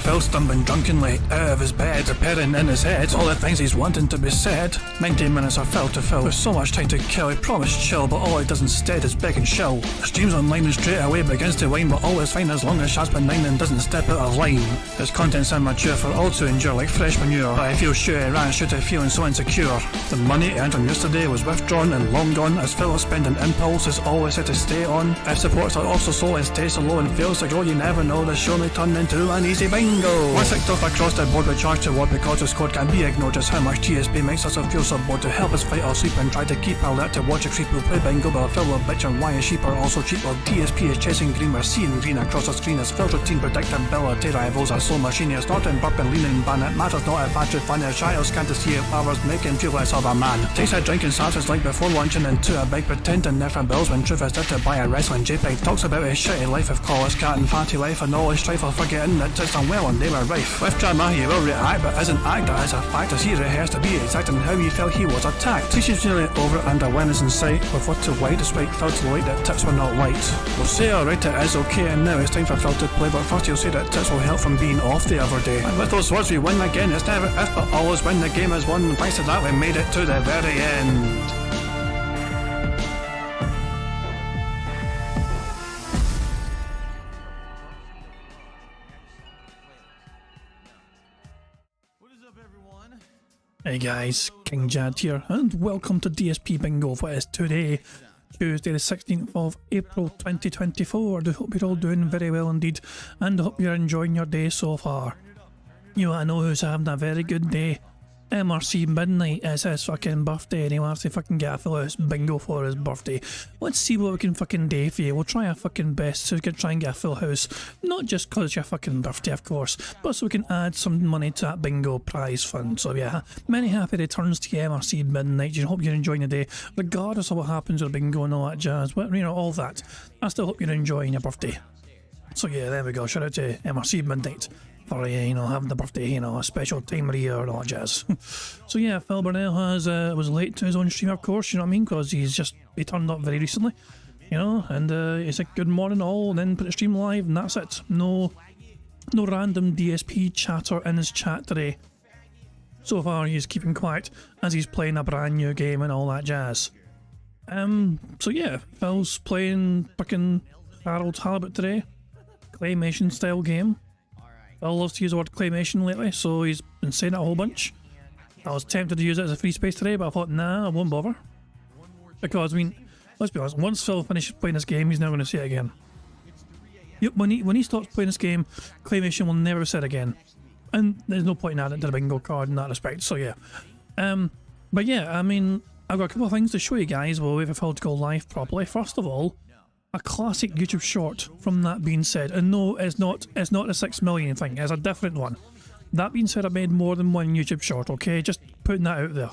with Phil stumbling drunkenly out of his bed, appearing in his head all the things he's wanting to be said. 19 minutes of Phil to Phil, with so much time to kill. He promised chill, but all he does instead is beg and show. The stream's online and straight away begins to whine, but all is fine as long as Shad's benign and doesn't step out of line. His content's immature for all to endure like fresh manure, but I feel sure he ran should have feeling so insecure. The money he earned on yesterday was withdrawn and long gone, as Phil's spending impulse is always set to stay on. If supports are also slow and stays so low and fails to grow, you never know, the show may turn into an easy bingo. Once kicked off across the board with charge to what because his code can be ignored, just how much DSP makes us feel so bored. To help us fight or sleep and try to keep alert to watch a creep who play bingo, but Phil will bitch and why his sheep are also cheap. While DSP is chasing green, we're seeing green across the screen as Phil's routine predictability rivals are so machinist, snorting, burping, leaning, ban. It matters not if battery fun is shy or scant to see if hours make him feel less of a man. Takes a drink and starts his like before launching into a big pretending there for bills when truth is there to buy a wrestling JPEG. Talks about his shitty life of college cat and fatty life and all his strife while forgetting that it's unwell and they were rife. With drama he will react but isn't act, that is a fact as he rehearsed to be exact in how he felt he was attacked. Teaches nearly over and awareness in sight with what to white despite Phil to light that tips were not light. We'll say alright it is okay and now it's time for Phil to play, but first he'll say that tips will help from being off the other day. And with those words we win again, it's never if but always when the game is won. Thanks to that we made it to the very end. Hey guys, King Jad here, and welcome to DSP Bingo for is today, Tuesday the 16th of April 2024. I hope you're all doing very well indeed, and I hope you're enjoying your day so far. You wanna know who's having a very good day? MRC Midnight is his fucking birthday and he wants to fucking get a full house bingo for his birthday. Let's see what we can fucking do for you. We'll try our fucking best so we can try and get a full house. Not just cause it's your fucking birthday of course, but so we can add some money to that bingo prize fund. So yeah, many happy returns to you MRC Midnight. I hope you're enjoying the day, regardless of what happens with bingo and all that jazz. But you know, all that. I still hope you're enjoying your birthday. So yeah, there we go. Shout out to MRC Midnight for you know, having the birthday, you know, a special time of the year and all that jazz. So yeah, Phil Burnell was late to his own stream of course, you know what I mean, because he turned up very recently, you know, and he said good morning all and then put the stream live and that's it. No random DSP chatter in his chat today. So far he's keeping quiet as he's playing a brand new game and all that jazz. So yeah, Phil's playing fucking Harold Halibut today, claymation style game. Phil loves to use the word claymation lately, so he's been saying it a whole bunch. I was tempted to use it as a free space today, but I thought, nah, I won't bother. Because, I mean, let's be honest, once Phil finishes playing this game, he's never going to say it again. Yep, when he stops playing this game, claymation will never be said again. And there's no point in adding it to the bingo card in that respect, so yeah. But yeah, I mean, I've got a couple of things to show you guys while we wait for Phil to go live properly. First of all, a classic YouTube short from that being said, and no, it's not the 6 million thing, it's a different one. That being said, I made more than one YouTube short, okay? Just putting that out there.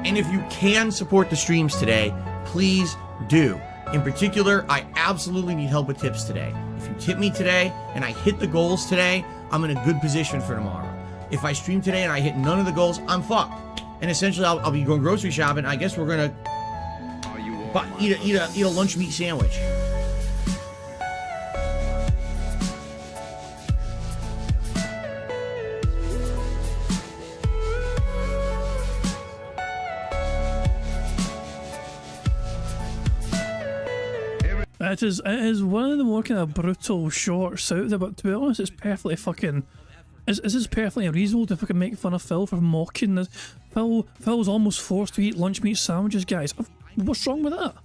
And if you can support the streams today, please do. In particular, I absolutely need help with tips today. If you tip me today and I hit the goals today, I'm in a good position for tomorrow. If I stream today and I hit none of the goals, I'm fucked. And essentially, I'll be going grocery shopping. I guess we're gonna eat a lunch meat sandwich. It is one of the more kind of brutal shorts out there, but to be honest, it's perfectly fucking... Is this perfectly reasonable to fucking make fun of Phil for mocking this? Phil's almost forced to eat lunch meat sandwiches, guys. What's wrong with that?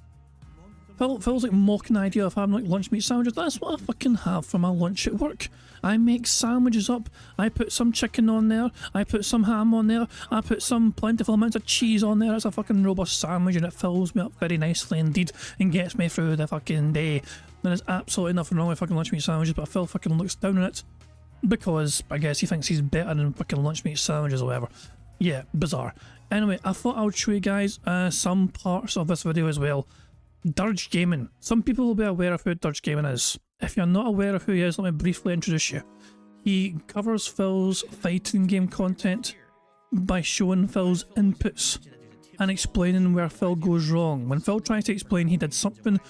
Phil's like mocking the idea of having like lunch meat sandwiches. That's what I fucking have for my lunch at work. I make sandwiches up, I put some chicken on there, I put some ham on there, I put some plentiful amounts of cheese on there. It's a fucking robust sandwich and it fills me up very nicely indeed and gets me through the fucking day. There's absolutely nothing wrong with fucking lunch meat sandwiches, but Phil fucking looks down on it because I guess he thinks he's better than fucking lunch meat sandwiches or whatever. Yeah, bizarre. Anyway, I thought I would show you guys some parts of this video as well. Dirge Gaming. Some people will be aware of who Dirge Gaming is. If you're not aware of who he is, let me briefly introduce you. He covers Phil's fighting game content by showing Phil's inputs and explaining where Phil goes wrong. When Phil tries to explain he did something,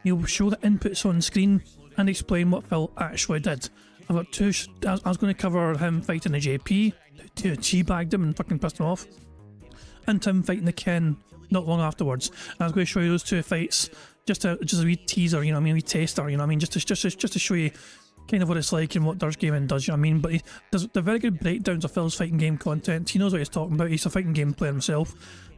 he'll show the inputs on screen and explain what Phil actually did. I've got two. I was going to cover him fighting the JP, who teabagged him and fucking pissed him off, and him fighting the Ken not long afterwards. And I was going to show you those two fights, just a wee teaser, you know what I mean, a wee taster, you know what I mean, just to show you kind of what it's like and what Dirge Gaming does, you know what I mean. But he does the very good breakdowns of Phil's fighting game content. He knows what he's talking about. He's a fighting game player himself,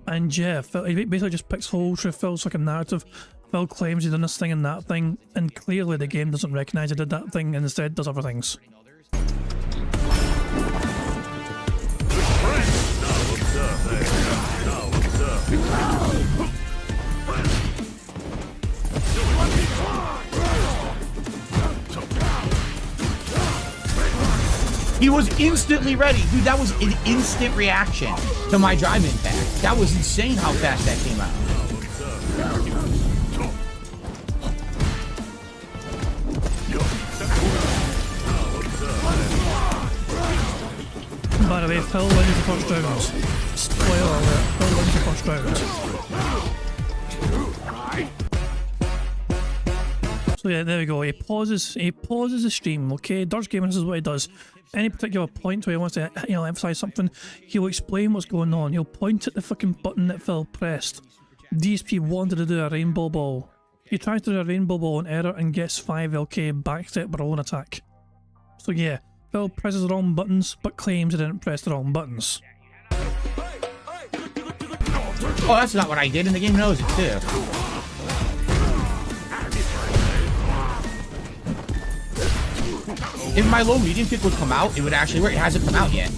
and yeah, Phil, he basically just picks holes through Phil's fucking narrative. Phil claims he done this thing and that thing, and clearly the game doesn't recognise he did that thing and instead does other things. He was instantly ready. Dude, that was an instant reaction to my drive impact. That was insane how fast that came out. By the way, Phil wins the first round. Spoiler alert, Phil wins the first round. So yeah, there we go. He pauses the stream, okay? Dirge Gaming, this is what he does. Any particular point where he wants to, you know, emphasize something, he'll explain what's going on. He'll point at the fucking button that Phil pressed. DSP wanted to do a rainbow ball. He tries to do a rainbow ball on error and gets 5 LK backstep by rolling attack. So yeah, Phil presses the wrong buttons, but claims he didn't press the wrong buttons. Oh, that's not what I did, and the game knows it too. If my low medium kick would come out, it would actually work. It hasn't come out yet.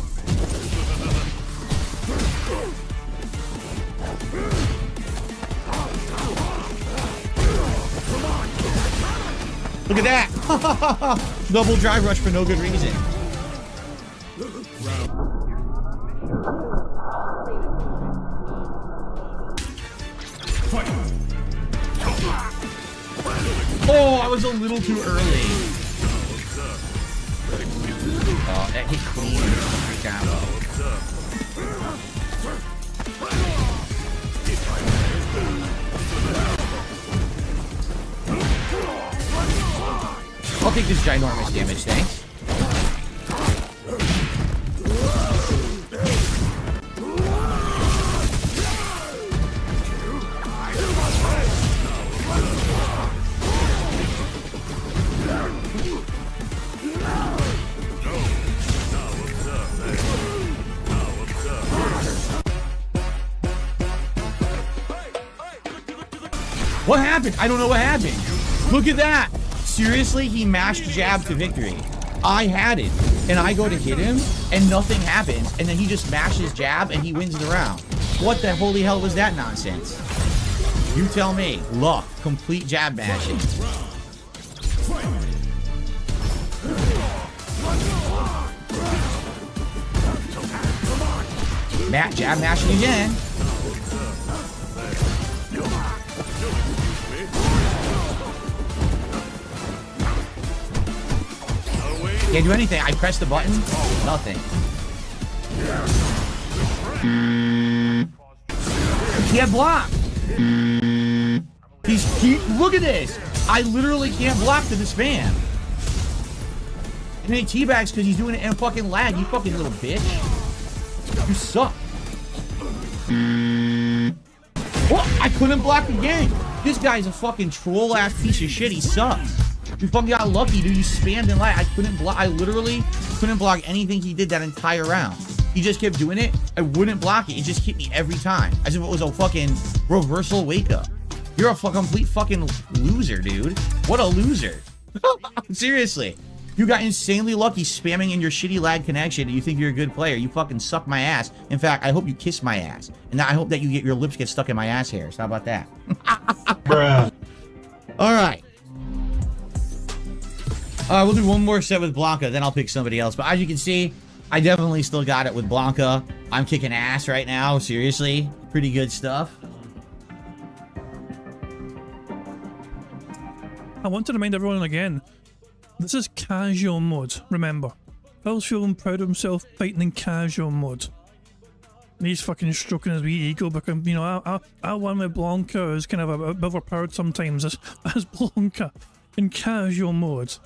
Look at that! Double drive rush for no good reason. Oh, I was a little too early. Oh, that hit clean. I'll take this ginormous damage, thanks. What happened? I don't know what happened. Look at that. Seriously, he mashed jab to victory. I had it, and I go to hit him, and nothing happens, and then he just mashes jab, and he wins the round. What the holy hell was that nonsense? You tell me. Luck. Complete jab mashing. Matt jab mashing again. Can't do anything. I press the button. Nothing. Can't block. Look at this. I literally can't block to the spam. And then he teabags because he's doing it in fucking lag. You fucking little bitch. You suck. Oh, I couldn't block again. This guy's a fucking troll ass piece of shit. He sucks. You fucking got lucky, dude. You spammed and lied. I couldn't block. I literally couldn't block anything he did that entire round. He just kept doing it. I wouldn't block it. It just hit me every time. As if it was a fucking reversal wake up. You're a complete fucking loser, dude. What a loser. Seriously. You got insanely lucky spamming in your shitty lag connection and you think you're a good player. You fucking suck my ass. In fact, I hope you kiss my ass. And I hope that you get your lips get stuck in my ass hairs. How about that? Bruh. All right. We'll do one more set with Blanca, then I'll pick somebody else. But as you can see, I definitely still got it with Blanca. I'm kicking ass right now, seriously. Pretty good stuff. I want to remind everyone again, this is casual mode, remember. Phil's feeling proud of himself fighting in casual mode. And he's fucking stroking his wee ego because, you know, I won with Blanca, who's kind of a bit overpowered sometimes as Blanca in casual mode.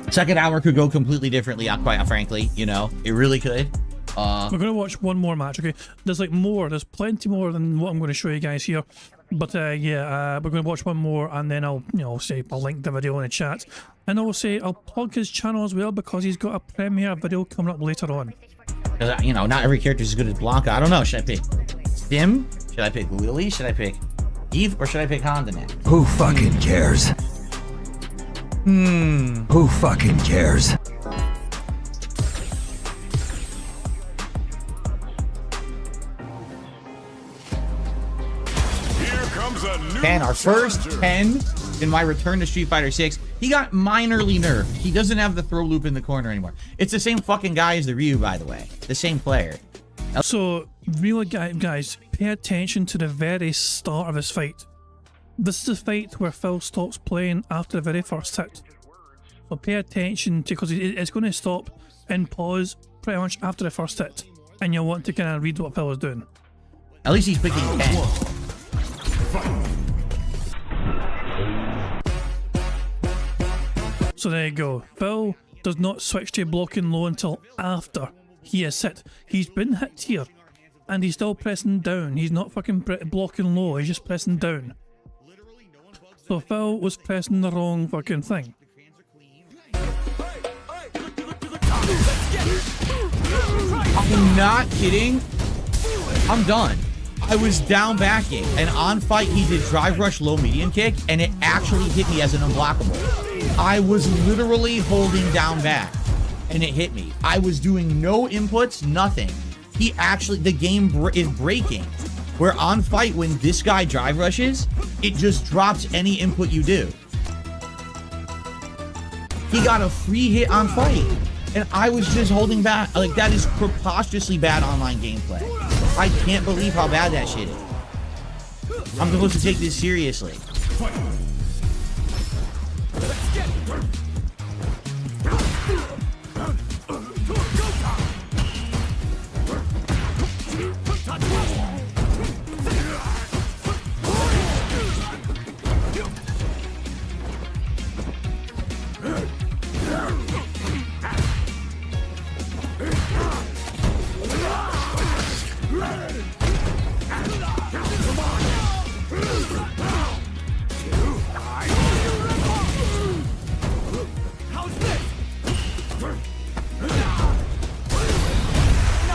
Second hour could go completely differently, quite frankly, you know, it really could. We're going to watch one more match, okay? There's like more, there's plenty more than what I'm going to show you guys here. But yeah, we're going to watch one more and then I'll, you know, say I'll link the video in the chat. And I'll say I'll plug his channel as well because he's got a premiere video coming up later on. You know, not every character is as good as Blanca. I don't know, should I pick Sim? Should I pick Lily? Should I pick Eve? Or should I pick Honda now? Who fucking cares? Who fucking cares? And our first 10 in my return to Street Fighter 6. He got minorly nerfed. He doesn't have the throw loop in the corner anymore. It's the same fucking guy as the Ryu, by the way. The same player. So, really, guys, pay attention to the very start of this fight. This is the fight where Phil stops playing after the very first hit. So pay attention to, because it's going to stop and pause pretty much after the first hit. And you'll want to kind of read what Phil is doing. At least he's picking 10. So there you go. Phil does not switch to blocking low until after he is hit. He's been hit here, and he's still pressing down. He's not fucking blocking low, he's just pressing down. So Phil was pressing the wrong fucking thing. I'm not kidding. I'm done. I was down backing, and on fight he did drive rush low medium kick, and it actually hit me as an unblockable. I was literally holding down back, and it hit me. I was doing no inputs, nothing. He actually, the game is breaking. Where on fight, when this guy drive rushes, it just drops any input you do. He got a free hit on fight, and I was just holding back. Like, that is preposterously bad online gameplay. I can't believe how bad that shit is. I'm supposed to take this seriously.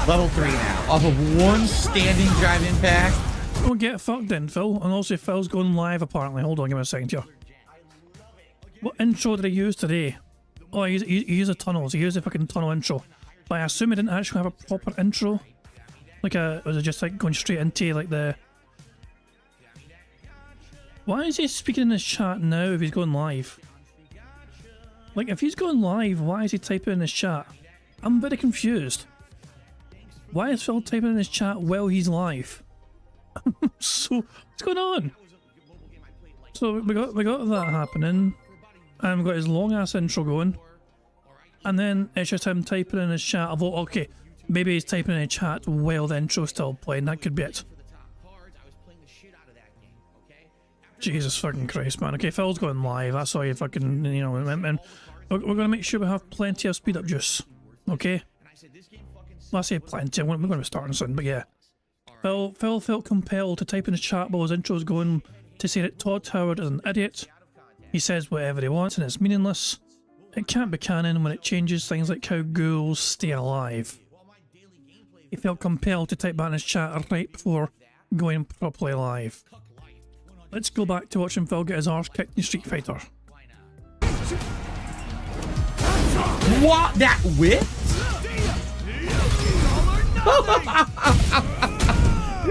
Level 3 now, off of one standing drive impact. Don't get fucked in, Phil. And also, Phil's going live apparently. Hold on, give me a second here. What intro did he use today? Oh, he used the tunnels. He used the fucking tunnel intro. But I assume he didn't actually have a proper intro. Like was it just like going straight into like the... Why is he speaking in his chat now if he's going live? Like, if he's going live, why is he typing in his chat? I'm very confused. Why is Phil typing in his chat while he's live? So, what's going on? So we got that happening, and we've got his long ass intro going, and then it's just him typing in his chat. I thought, okay, maybe he's typing in his chat while the intro's still playing. That could be it. Jesus fucking Christ, man. Okay, Phil's going live. That's all you fucking, you know, and we're gonna make sure we have plenty of speed up juice. Okay. Well, I say plenty, we're going to be starting soon, but yeah. Phil felt compelled to type in the chat while his intro's going to say that Todd Howard is an idiot. He says whatever he wants and it's meaningless. It can't be canon when it changes things like how ghouls stay alive. He felt compelled to type that in his chat right before going properly live. Let's go back to watching Phil get his arse kicked in Street Fighter. What? That whip?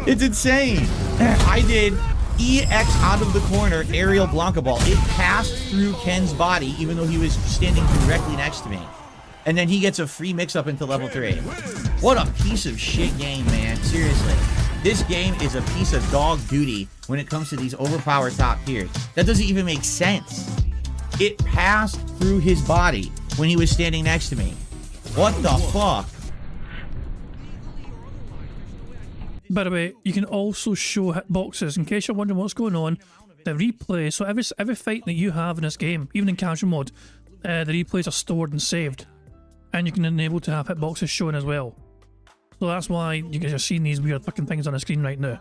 It's insane. I did EX out of the corner aerial Blanca ball. It passed through Ken's body even though he was standing directly next to me. and then he gets a free mix-up into level 3. What a piece of shit game, man. Seriously. This game is a piece of dog duty when it comes to these overpowered top tiers. That doesn't even make sense. It passed through his body when he was standing next to me. What the fuck? By the way, you can also show hitboxes. In case you're wondering what's going on, the replay, so every fight that you have in this game, even in casual mode, the replays are stored and saved. And you can enable to have hitboxes shown as well. So that's why you guys are seeing these weird fucking things on the screen right now.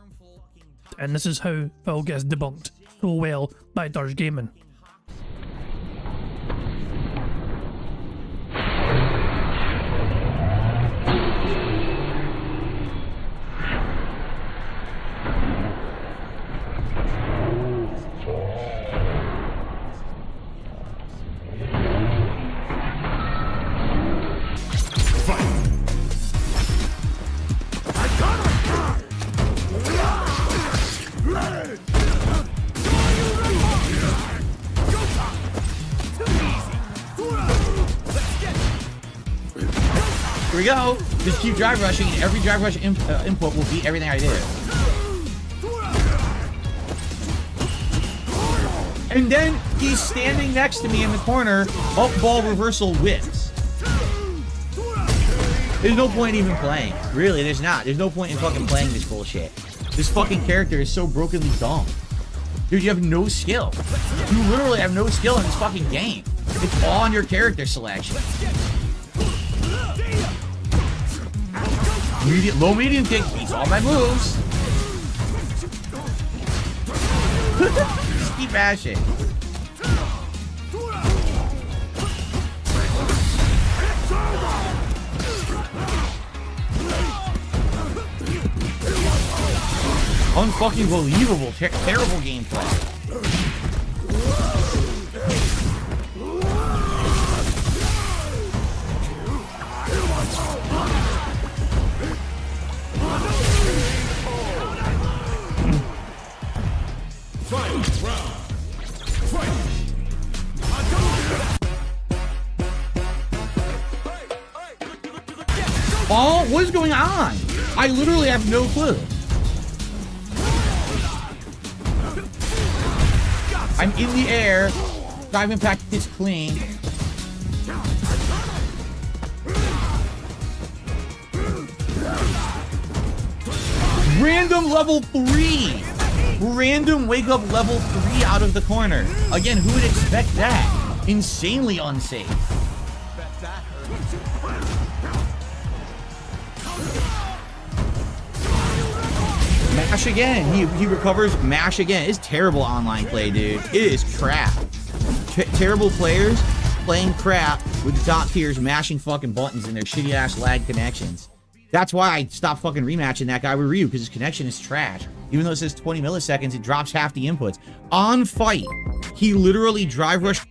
And this is how Phil gets debunked so well by Dirge Gaming. Here we go. Just keep drive rushing, and every drive rush input will beat everything I did. And then he's standing next to me in the corner, up ball reversal whips. There's no point even playing. Really, there's not. There's no point in fucking playing this bullshit. This fucking character is so brokenly dumb. Dude, you have no skill. You literally have no skill in this fucking game. It's all on your character selection. Low medium kick beats all my moves. Just keep bashing. Unfucking believable, terrible gameplay. Oh, what is going on? I literally have no clue. I'm in the air. Dive impact hits clean. Random level 3. Random wake up level 3 out of the corner. Again, who would expect that? Insanely unsafe. Mash again. He recovers. Mash again. It's terrible online play, dude. It is crap. Terrible players playing crap with the top tiers mashing fucking buttons in their shitty ass lag connections. That's why I stopped fucking rematching that guy with Ryu, because his connection is trash. Even though it says 20 milliseconds, it drops half the inputs. On fight, he literally drive rushed.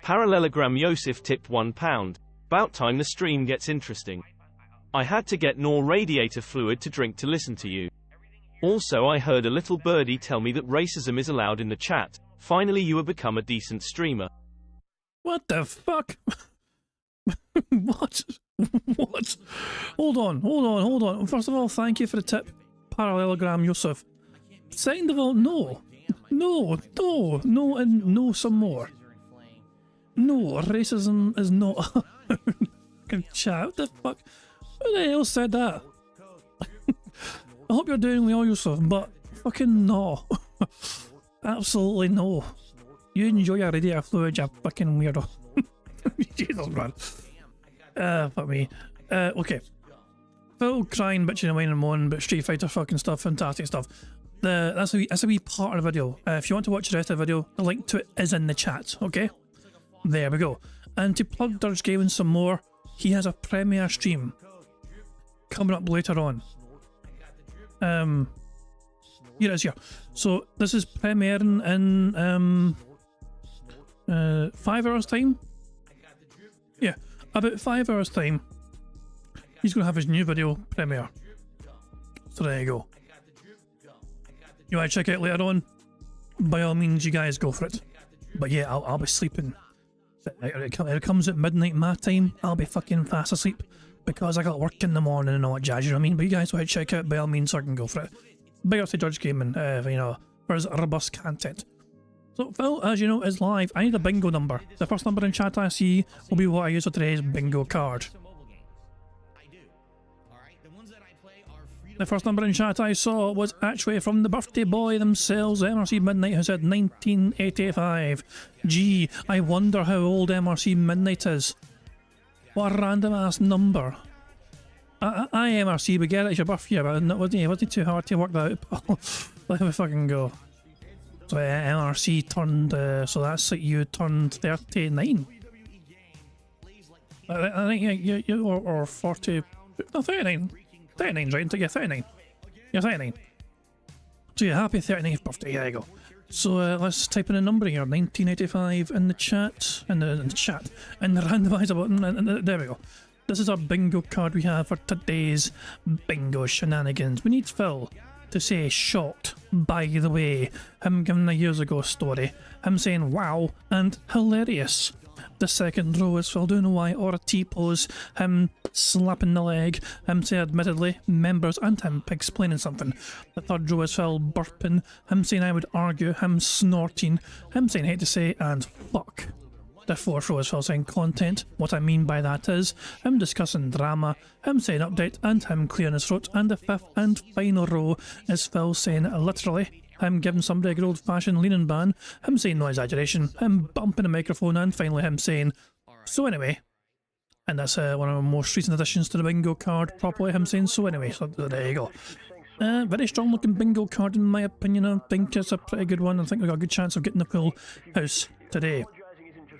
Parallelogram Yosef tipped £1. About time the stream gets interesting. I had to get more radiator fluid to drink to listen to you. Also, I heard a little birdie tell me that racism is allowed in the chat. Finally, you have become a decent streamer. What the fuck? What? What? Hold on. First of all, thank you for the tip, Parallelogram Yosef. Second of all, no, and no some more. No, racism is not a chat. What the fuck? Who the hell said that? I hope you're doing well, Yosef, but fucking no. Absolutely no. You enjoy your radiator fluid, you fucking weirdo. Jesus, man. Fuck me. Okay. Phil crying, bitching and whining and moaning about Street Fighter fucking stuff, fantastic stuff. That's a wee part of the video. If you want to watch the rest of the video, the link to it is in the chat, okay? There we go. And to plug Dirge Gaming some more, he has a premiere stream coming up later on. Here it is here. So this is premiering in 5 hours time. Yeah, about 5 hours time. He's gonna have his new video premiere. So there you go. you want to check it later on, by all means, you guys go for it. But yeah, I'll be sleeping. It comes at midnight my time, I'll be fucking fast asleep because I got work in the morning and all that jazz, you know what I mean? But you guys want to check it, by all means, so I can go for it. Big up to Judge Gaming, you know, for his robust content. So Phil, as you know, is live. I need a bingo number. The first number in chat I see will be what I use for today's bingo card. The first number in chat I saw was actually from the birthday boy themselves, MRC Midnight, who said 1985. Gee, I wonder how old MRC Midnight is. What a random ass number. I MRC, we get it, it's your birthday, but it wasn't too hard to work that out. Let me fucking go. So MRC turned, so that's like you turned 39. I think you or 40, no 39. 39's right, yeah, 39. You're 39. So yeah, happy 39th birthday, there you go. So let's type in a number here, 1985 in the chat, in the randomizer button, and there we go. This is our bingo card we have for today's bingo shenanigans. We need Phil to say shocked, by the way, him giving a years ago story, him saying wow, and hilarious. The second row is Phil doing a Y or a T-pose, him slapping the leg, him saying admittedly, members, and him explaining something. The third row is Phil burping, him saying I would argue, him snorting, him saying hate to say, and fuck. The fourth row is Phil saying content. What I mean by that is him discussing drama, him saying update, and him clearing his throat. And the fifth and final row is Phil saying literally, him giving somebody a good old fashioned leaning ban, him saying no exaggeration, him bumping a microphone, and finally him saying, so anyway. And that's one of the most recent additions to the bingo card, properly him saying so anyway, so there you go. Very strong looking bingo card in my opinion. I think it's a pretty good one. I think we've got a good chance of getting the full house today.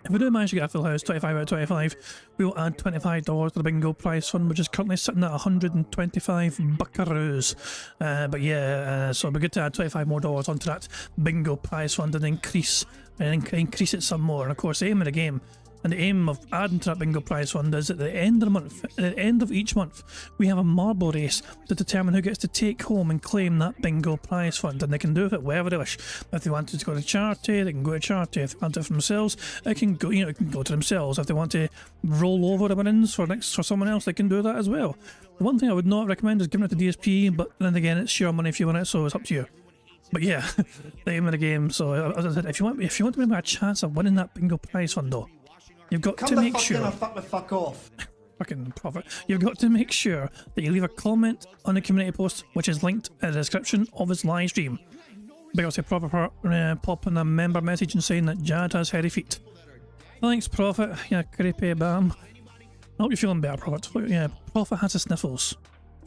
If we do manage to get a full house, 25 out of 25, we will add $25 to the bingo prize fund, which is currently sitting at 125 buckaroos. But yeah, so it'll be good to add $25 more onto that bingo prize fund and increase it some more. And of course, the aim of the game, and the aim of adding to that bingo prize fund, is at the end of the month, at the end of each month, we have a marble race to determine who gets to take home and claim that bingo prize fund, and they can do it wherever they wish. If they wanted to go to charity, they can go to charity. If they want it for themselves, it can go, it can go to themselves. If they want to roll over the winnings for someone else, they can do that as well. The one thing I would not recommend is giving it to DSP, but then again, it's your money if you want it, so it's up to you. But yeah, the aim of the game. So as I said, if you want to make a chance of winning that bingo prize fund, though, you've got to make sure. Fuck off. Fucking profit. You've got to make sure that you leave a comment on the community post, which is linked in the description of his live stream. Big up to Prophet popping a member message and saying that Jad has hairy feet. Thanks, Prophet. Yeah, creepy bam. I hope you're feeling better, Prophet. Yeah, Prophet has the sniffles.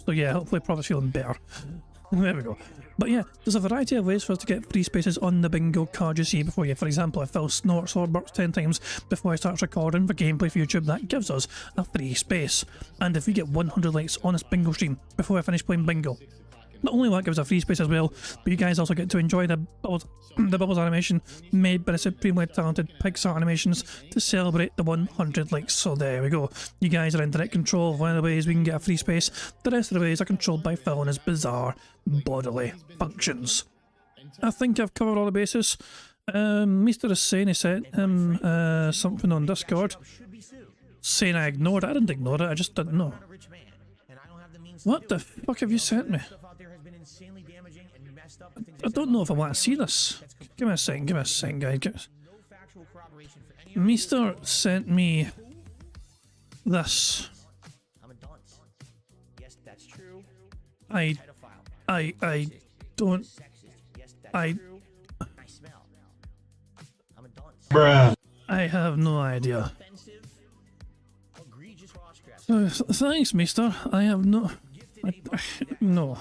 So yeah, hopefully Prophet's feeling better. There we go. But yeah, there's a variety of ways for us to get free spaces on the bingo card you see before you. For example, if Phil snorts or burps 10 times before he starts recording for gameplay for YouTube, that gives us a free space. And if we get 100 likes on this bingo stream before I finish playing bingo, not only will that give us a free space as well, but you guys also get to enjoy the Bubbles animation made by the supremely talented Pixar Animations to celebrate the 100 likes. So there we go. You guys are in direct control of one of the ways we can get a free space. The rest of the ways are controlled by Phil and his bizarre bodily functions. I think I've covered all the bases. Mr. Hussein sent him something on Discord saying I ignored it. I didn't ignore it, I just didn't know. What the fuck have you sent me? I don't know if I want to see this. Give me a second, guys. Meester sent me this. I don't. Bruh. I have no idea. Thanks, Meester. I have no. No.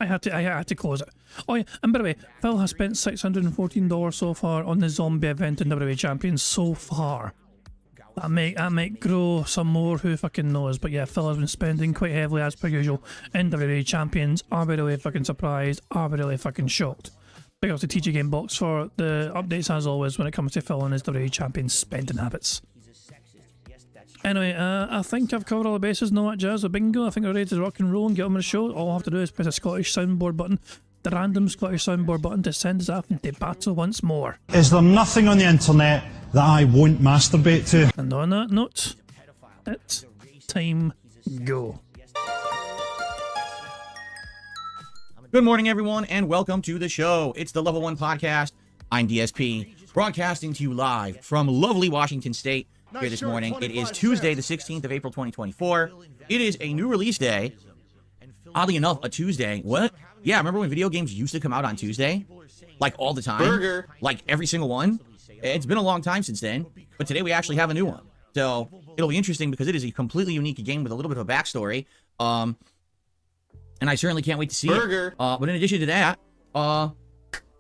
I had to close it. Oh yeah, and by the way, Phil has spent $614 so far on the zombie event in WWE Champions so far. I might grow some more, who fucking knows, but yeah, Phil has been spending quite heavily as per usual in WWE Champions. Are we really fucking surprised? Are we really fucking shocked? Big up to TG Gamebox for the updates as always when it comes to Phil and his WWE Champions spending habits. Anyway, I think I've covered all the bases. No, that jazz with bingo. I think we're ready to rock and roll and get on with the show. All I have to do is press a Scottish soundboard button the random Scottish soundboard button to send us off into battle once more. Is there nothing on the internet that I won't masturbate to? And on that note, it's time go. Good morning, everyone, and welcome to the show. It's the Level 1 Podcast. I'm DSP, broadcasting to you live from lovely Washington State here this morning. It is Tuesday, the 16th of April, 2024. It is a new release day. Oddly enough, a Tuesday. What? Yeah, remember when video games used to come out on Tuesday? Like all the time? Like every single one? It's been a long time since then, but today we actually have a new one. So it'll be interesting because it is a completely unique game with a little bit of a backstory. And I certainly can't wait to see it. But in addition to that,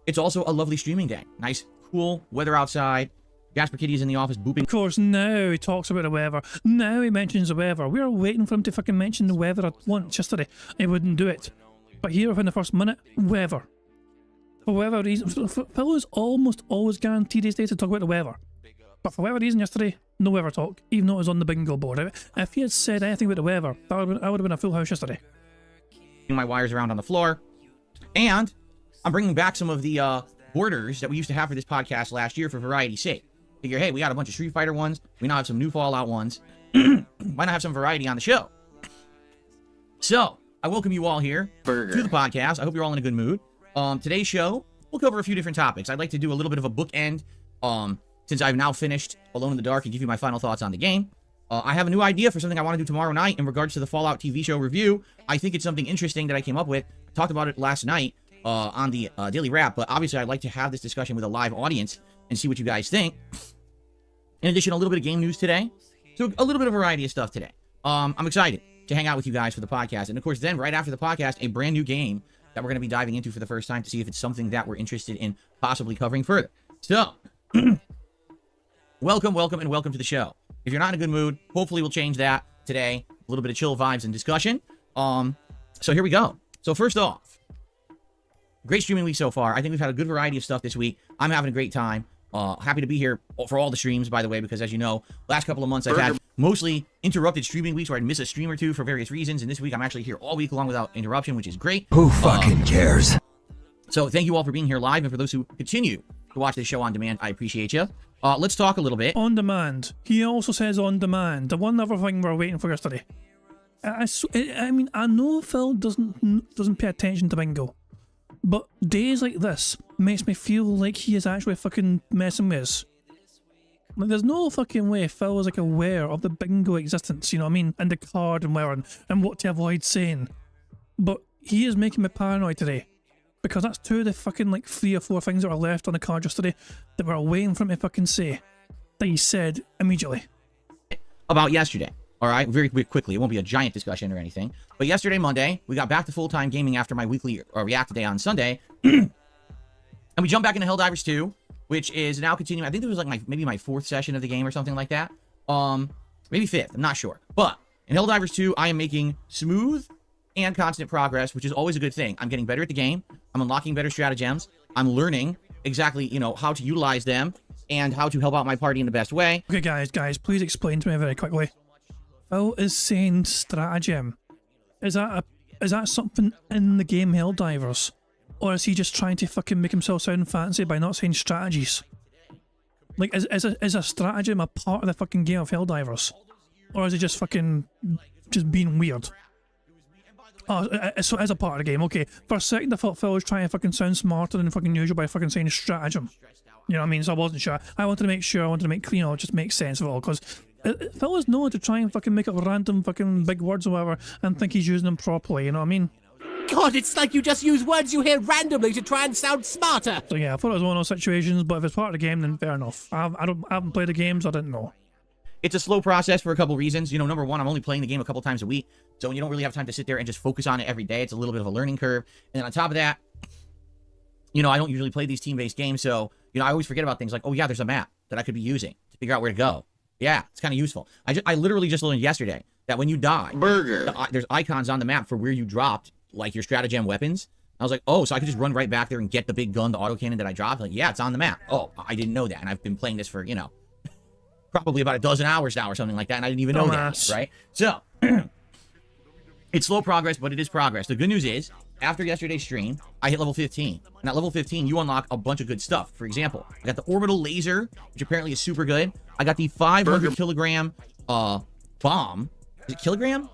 it's also a lovely streaming day. Nice, cool weather outside. Jasper Kitty is in the office booping. Of course, now he talks about the weather. Now he mentions the weather. We were waiting for him to fucking mention the weather at once yesterday. He wouldn't do it. But here within the first minute, weather. For whatever reason, Phil is almost always guaranteed these days to talk about the weather. But for whatever reason yesterday, no weather talk, even though it was on the bingo board. If he had said anything about the weather, I would have been a full house yesterday. My wires around on the floor. And I'm bringing back some of the borders that we used to have for this podcast last year for variety's sake. Figure, hey, we got a bunch of Street Fighter ones. We now have some new Fallout ones. Why not have some variety on the show? So, I welcome you all here to the podcast. I hope you're all in a good mood. Today's show, we'll cover a few different topics. I'd like to do a little bit of a bookend, since I've now finished Alone in the Dark and give you my final thoughts on the game. I have a new idea for something I want to do tomorrow night in regards to the Fallout TV show review. I think it's something interesting that I came up with. I talked about it last night on the Daily Wrap, but obviously I'd like to have this discussion with a live audience and see what you guys think. In addition, a little bit of game news today. So a little bit of variety of stuff today. I'm excited to hang out with you guys for the podcast. And of course, then right after the podcast, a brand new game that we're going to be diving into for the first time to see if it's something that we're interested in possibly covering further. So, welcome to the show. If you're not in a good mood, hopefully we'll change that today. A little bit of chill vibes and discussion. So here we go. So first off, great streaming week so far. I think we've had a good variety of stuff this week. I'm having a great time. Happy to be here for all the streams, by the way, because as you know, last couple of months I've had mostly interrupted streaming weeks where I'd miss a stream or two for various reasons. And this week I'm actually here all week long without interruption, which is great. Who fucking cares? So thank you all for being here live. And for those who continue to watch this show on demand, I appreciate you. Let's talk a little bit. On demand. He also says on demand. The one other thing we're waiting for yesterday. I mean, I know Phil doesn't pay attention to bingo, but days like this makes me feel like he is actually fucking messing with us. Like, there's no fucking way Phil is like aware of the bingo existence, you know what I mean? And the card and where and what to avoid saying. But he is making me paranoid today. Because that's two of the fucking like 3 or 4 things that were left on the card yesterday that were waiting for him to fucking say. That he said immediately. About yesterday. All right, very quickly. It won't be a giant discussion or anything. But yesterday, Monday, we got back to full-time gaming after my weekly React Day on Sunday. And we jumped back into Helldivers 2, which is now continuing. I think this was like maybe my 4th session of the game or something like that. Maybe 5th. I'm not sure. But in Helldivers 2, I am making smooth and constant progress, which is always a good thing. I'm getting better at the game. I'm unlocking better stratagems. I'm learning exactly, how to utilize them and how to help out my party in the best way. Okay, guys, please explain to me very quickly. Phil is saying stratagem. Is that something in the game Helldivers? Or is he just trying to fucking make himself sound fancy by not saying strategies? Like, is a stratagem a part of the fucking game of Helldivers? Or is it just fucking being weird? Oh, so as a part of the game, okay. For a second I thought Phil was trying to fucking sound smarter than fucking usual by fucking saying stratagem. You know what I mean? So I wasn't sure. I wanted to make clean, it just make sense of it all, because Phil is known to try and fucking make up random fucking big words or whatever and think he's using them properly, you know what I mean? God, it's like you just use words you hear randomly to try and sound smarter. So yeah, I thought it was one of those situations, but if it's part of the game, then fair enough. I haven't played the game, so I didn't know. It's a slow process for a couple reasons. Number one, I'm only playing the game a couple times a week, so you don't really have time to sit there and just focus on it every day. It's a little bit of a learning curve. And then on top of that, I don't usually play these team-based games, so, I always forget about things like, oh yeah, there's a map that I could be using to figure out where to go. Yeah, it's kind of useful. I literally just learned yesterday that when you die, there's icons on the map for where you dropped, like, your stratagem weapons. I was like, oh, so I could just run right back there and get the big gun, the autocannon that I dropped? Like, yeah, it's on the map. Oh, I didn't know that, and I've been playing this for, probably about a dozen hours now or something like that, and I didn't even know that, right? So, It's slow progress, but it is progress. The good news is, after yesterday's stream, I hit level 15. And at level 15, you unlock a bunch of good stuff. For example, I got the orbital laser, which apparently is super good. I got the 500 kilogram bomb. Is it kilogram?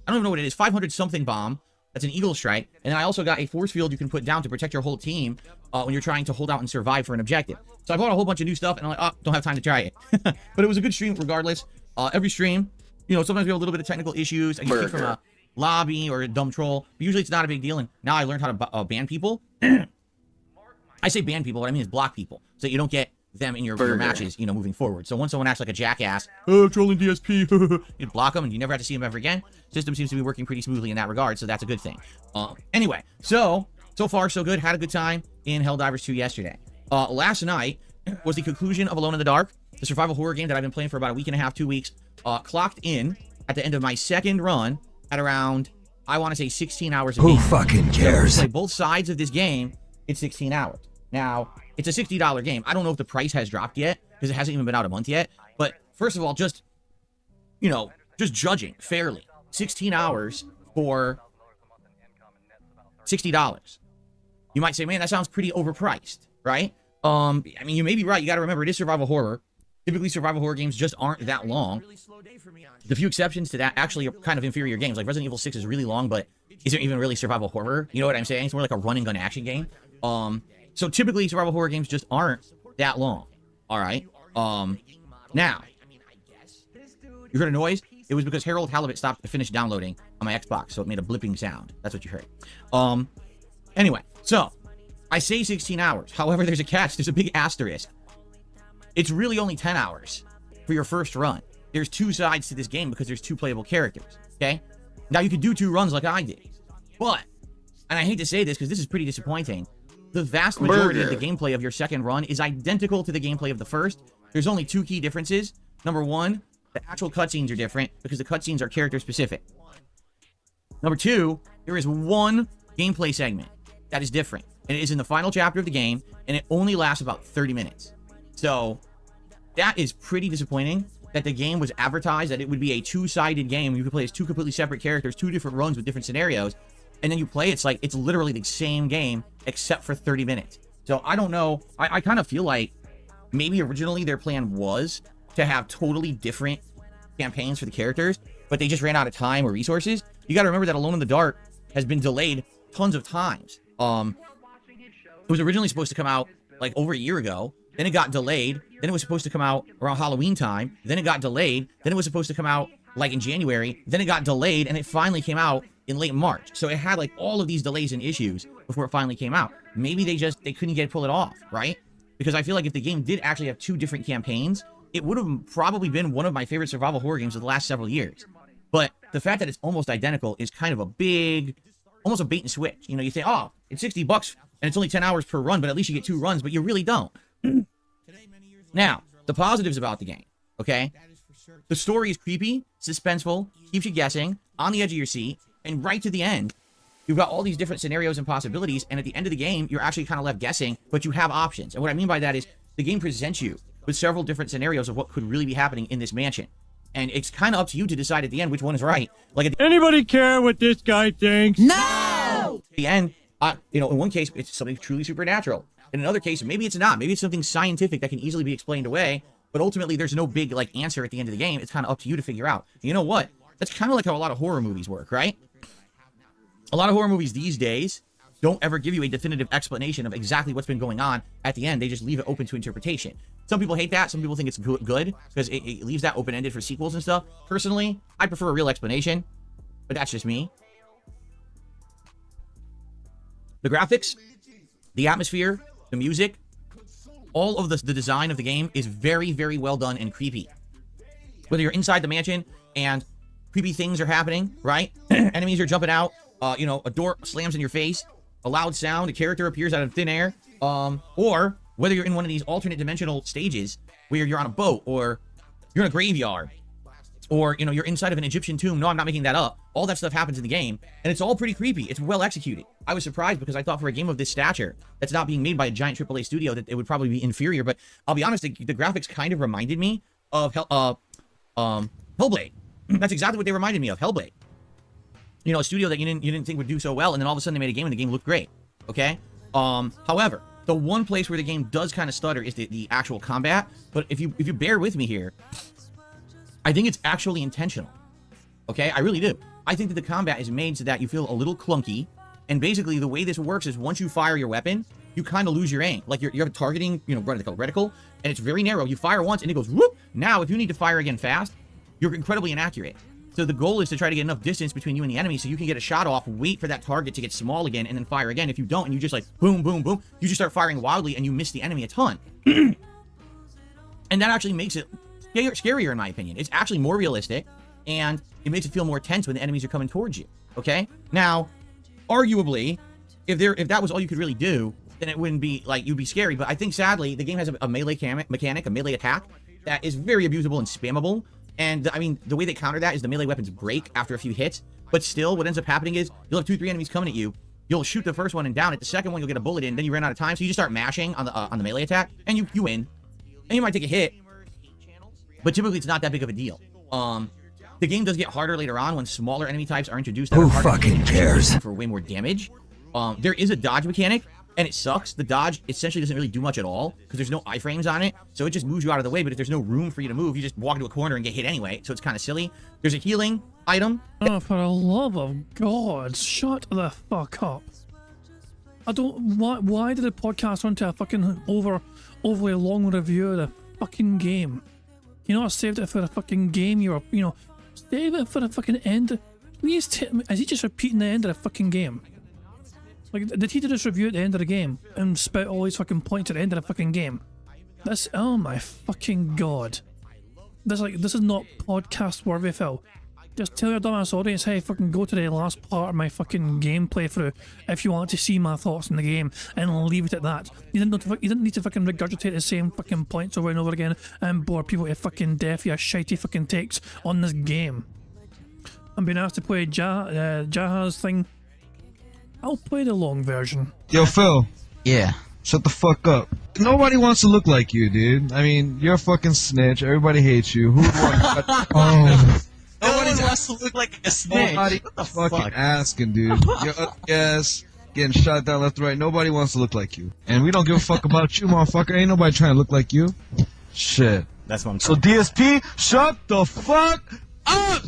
I don't even know what it is. 500 something bomb. That's an eagle strike. And then I also got a force field you can put down to protect your whole team when you're trying to hold out and survive for an objective. So I bought a whole bunch of new stuff, and I'm like, oh, don't have time to try it. But it was a good stream regardless. Every stream, you know, sometimes we have a little bit of technical issues. I get kicked from a lobby or a dumb troll. But usually it's not a big deal. And now I learned how to ban people. I say ban people. What I mean is block people, so that you don't get them in your matches, you know, moving forward. So once someone acts like a jackass, trolling DSP, you block them and you never have to see them ever again. System seems to be working pretty smoothly in that regard, so that's a good thing. Anyway, so far so good. Had a good time in Helldivers 2 yesterday. Last night was the conclusion of Alone in the Dark, the survival horror game that I've been playing for about a week and a half, 2 weeks. Clocked in at the end of my second run at around, I want to say 16 hours a Who week. fucking cares? So to play both sides of this game, it's 16 hours. Now, it's a $60 game. I don't know if the price has dropped yet, because it hasn't even been out a month yet. But first of all, just, you know, just judging fairly. 16 hours for $60. You might say, man, that sounds pretty overpriced, right? I mean, you may be right. You got to remember, it is survival horror. Typically, survival horror games just aren't that long. The few exceptions to that actually are kind of inferior games. Like Resident Evil 6 is really long, but isn't even really survival horror. You know what I'm saying? It's more like a run and gun action game. So typically, survival horror games just aren't that long. All right. Now, you heard a noise? It was because Harold Halibut finished downloading on my Xbox, so it made a blipping sound. That's what you heard. Anyway, so I say 16 hours. However, there's a catch. There's a big asterisk. It's really only 10 hours for your first run. There's two sides to this game because there's two playable characters, okay? Now, you could do 2 runs like I did. But, and I hate to say this because this is pretty disappointing, the vast majority of the gameplay of your second run is identical to the gameplay of the first. There's only 2 key differences. Number 1, the actual cutscenes are different because the cutscenes are character specific. Number 2, there is one gameplay segment that is different. And it is in the final chapter of the game, and it only lasts about 30 minutes. So, that is pretty disappointing that the game was advertised that it would be a 2-sided game. You could play as 2 completely separate characters, 2 different runs with different scenarios. And then you play, it's like, it's literally the same game, except for 30 minutes. So, I don't know. I kind of feel like maybe originally their plan was to have totally different campaigns for the characters, but they just ran out of time or resources. You got to remember that Alone in the Dark has been delayed tons of times. It was originally supposed to come out like over a year ago. Then it got delayed. Then it was supposed to come out around Halloween time. Then it got delayed. Then it was supposed to come out like in January. Then it got delayed, and it finally came out in late March. So it had like all of these delays and issues before it finally came out. Maybe they couldn't pull it off, right? Because I feel like if the game did actually have 2 different campaigns, it would have probably been one of my favorite survival horror games of the last several years. But the fact that it's almost identical is kind of a big, almost a bait and switch. You know, you say, oh, it's $60 and it's only 10 hours per run, but at least you get 2 runs, but you really don't. Now, the positives about the game, okay? The story is creepy, suspenseful, keeps you guessing, on the edge of your seat, and right to the end, you've got all these different scenarios and possibilities, and at the end of the game, you're actually kind of left guessing, but you have options. And what I mean by that is, the game presents you with several different scenarios of what could really be happening in this mansion. And it's kind of up to you to decide at the end which one is right. Like at the Anybody care what this guy thinks? No! the end, you know, in one case, it's something truly supernatural. In another case, maybe it's not. Maybe it's something scientific that can easily be explained away. But ultimately, there's no big, like, answer at the end of the game. It's kind of up to you to figure out. You know what? That's kind of like how a lot of horror movies work, right? A lot of horror movies these days don't ever give you a definitive explanation of exactly what's been going on at the end. They just leave it open to interpretation. Some people hate that. Some people think it's good because it leaves that open-ended for sequels and stuff. Personally, I prefer a real explanation, but that's just me. The graphics, the atmosphere, the music, all of the design of the game is very, very well done and creepy. Whether you're inside the mansion and creepy things are happening, right? Enemies are jumping out, you know, a door slams in your face, a loud sound, a character appears out of thin air, or whether you're in one of these alternate dimensional stages where you're on a boat or you're in a graveyard or, you know, you're inside of an Egyptian tomb. No, I'm not making that up. All that stuff happens in the game, and it's all pretty creepy. It's well executed. I was surprised because I thought for a game of this stature that's not being made by a giant AAA studio that it would probably be inferior, but I'll be honest, the graphics kind of reminded me of Hellblade. That's exactly what they reminded me of, Hellblade. you know, a studio that you didn't think would do so well, and then all of a sudden they made a game and the game looked great. Okay. However, the one place where the game does kind of stutter is the actual combat. But if you bear with me here, I think it's actually intentional. Okay, I really do. I think that the combat is made so that you feel a little clunky. And basically, the way this works is once you fire your weapon, you kind of lose your aim. Like you're targeting, you know, reticle, and it's very narrow. You fire once, and it goes whoop. Now, if you need to fire again fast, you're incredibly inaccurate. So the goal is to try to get enough distance between you and the enemy so you can get a shot off, wait for that target to get small again, and then fire again. If you don't, and you just like boom, boom, boom, you just start firing wildly, and you miss the enemy a ton. And that actually makes it scarier, in my opinion. It's actually more realistic, and it makes it feel more tense when the enemies are coming towards you. Okay? Now, arguably, if that was all you could really do, then it wouldn't be like you'd be scary. But I think sadly, the game has a melee mechanic, a melee attack that is very abusable and spammable. And I mean, the way they counter that is the melee weapons break after a few hits. But still, what ends up happening is you'll have 2-3 enemies coming at you. You'll shoot the first one and down it. The second one, you'll get a bullet in. Then you run out of time, so you just start mashing on the melee attack, and you win. And you might take a hit, but typically it's not that big of a deal. The game does get harder later on when smaller enemy types are introduced. Who fucking cares? For way more damage. There is a dodge mechanic, and it sucks. The dodge essentially doesn't really do much at all because there's no iframes on it, so it just moves you out of the way. But if there's no room for you to move, you just walk into a corner and get hit anyway, so it's kind of silly. There's a healing item. Oh, for the love of God, shut the fuck up. I don't... Why did the podcast run to a fucking overly long review of the fucking game? You know, I saved it for the fucking game. You know, save it for the fucking end. Please tell me, is he just repeating the end of the fucking game? Like, did he do this review at the end of the game and spout all these fucking points at the end of the fucking game? That's... Oh my fucking God. This is not podcast worthy, Phil. Just tell your dumbass audience, hey, fucking go to the last part of my fucking game playthrough if you want to see my thoughts on the game, and leave it at that. You didn't need to fucking regurgitate the same fucking points over and over again and bore people to fucking death with your shitey fucking takes on this game. I'm being asked to play Jaha's thing. I'll play the long version. Yo, Phil. Yeah. Shut the fuck up. Nobody wants to look like you, dude. I mean, you're a fucking snitch. Everybody hates you. Who would want? Oh. Nobody wants to look like a snitch. Nobody fucking asking, dude. You're yes, getting shot down left and right. Nobody wants to look like you. And we don't give a fuck about you, motherfucker. Ain't nobody trying to look like you. Shit. That's what I'm saying. So DSP, shut the fuck up!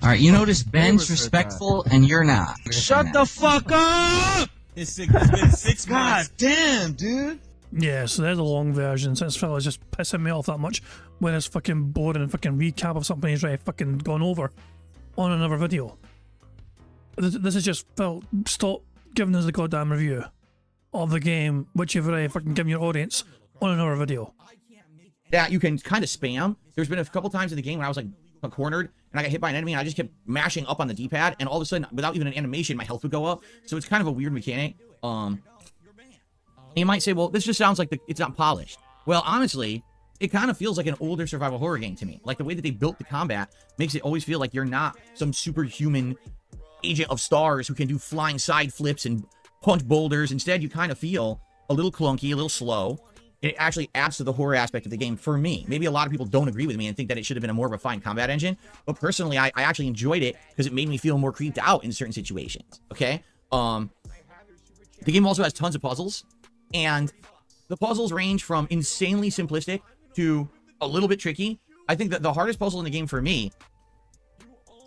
Alright, you notice Ben's respectful and you're not. Shut the fuck up! It's been 6 God months. damn, dude. Yeah, so there's a long version, since Phil is just pissing me off that much when it's fucking boring and fucking recap of something he's already fucking gone over on another video. This is just, Phil, stop giving us a goddamn review of the game, which you've already fucking given your audience on another video. That you can kind of spam. There's been a couple times in the game when I was like cornered and I got hit by an enemy and I just kept mashing up on the D-pad, and all of a sudden, without even an animation, my health would go up. So it's kind of a weird mechanic. You might say, well, this just sounds like it's not polished. Well, honestly, it kind of feels like an older survival horror game to me. Like, the way that they built the combat makes it always feel like you're not some superhuman agent of stars who can do flying side flips and punch boulders. Instead, you kind of feel a little clunky, a little slow. It actually adds to the horror aspect of the game for me. Maybe a lot of people don't agree with me and think that it should have been a more refined combat engine. But personally, I actually enjoyed it because it made me feel more creeped out in certain situations. Okay? The game also has tons of puzzles. And the puzzles range from insanely simplistic to a little bit tricky. I think that the hardest puzzle in the game for me...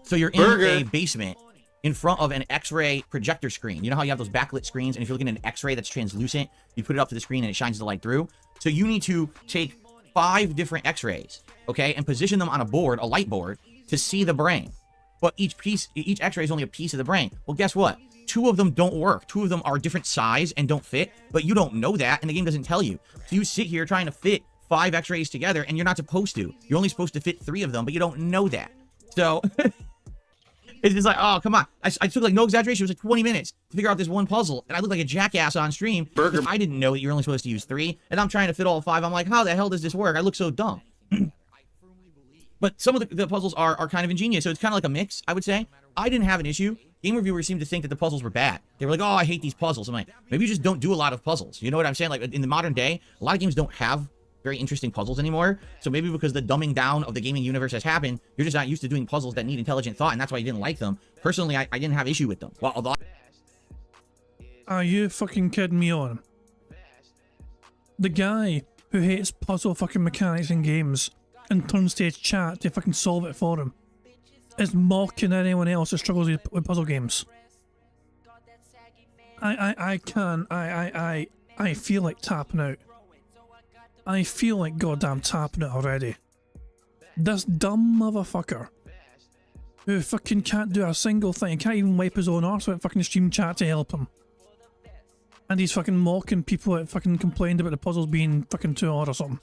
So you're in a basement in front of an X-ray projector screen. You know how you have those backlit screens, and if you're looking at an X-ray that's translucent, you put it up to the screen and it shines the light through. So you need to take 5 different X-rays, okay, and position them on a board, a light board, to see the brain. But each X-ray is only a piece of the brain. Well, guess what? 2 of them don't work. 2 of them are different size and don't fit, but you don't know that, and the game doesn't tell you. So you sit here trying to fit 5 X-rays together, and you're not supposed to. You're only supposed to fit 3 of them, but you don't know that. So... It's just like, oh, come on. I took, like, no exaggeration, it was like 20 minutes to figure out this one puzzle, and I looked like a jackass on stream because I didn't know that you're only supposed to use 3, and I'm trying to fit all 5. I'm like, how the hell does this work? I look so dumb. But some of the puzzles are kind of ingenious, so it's kind of like a mix, I would say. I didn't have an issue. Game reviewers seemed to think that the puzzles were bad. They were like, oh, I hate these puzzles. I'm like, maybe you just don't do a lot of puzzles. You know what I'm saying? Like, in the modern day, a lot of games don't have very interesting puzzles anymore. So maybe because the dumbing down of the gaming universe has happened, you're just not used to doing puzzles that need intelligent thought, and that's why you didn't like them. Personally, I didn't have issue with them. Well, although... Are you fucking kidding me on? The guy who hates puzzle fucking mechanics in games and turns to his chat to fucking solve it for him is mocking anyone else that struggles with puzzle games. I feel like tapping out. I feel like goddamn tapping out already. This dumb motherfucker who fucking can't do a single thing, can't even wipe his own arse with fucking stream chat to help him. And he's fucking mocking people that fucking complained about the puzzles being fucking too hard or something.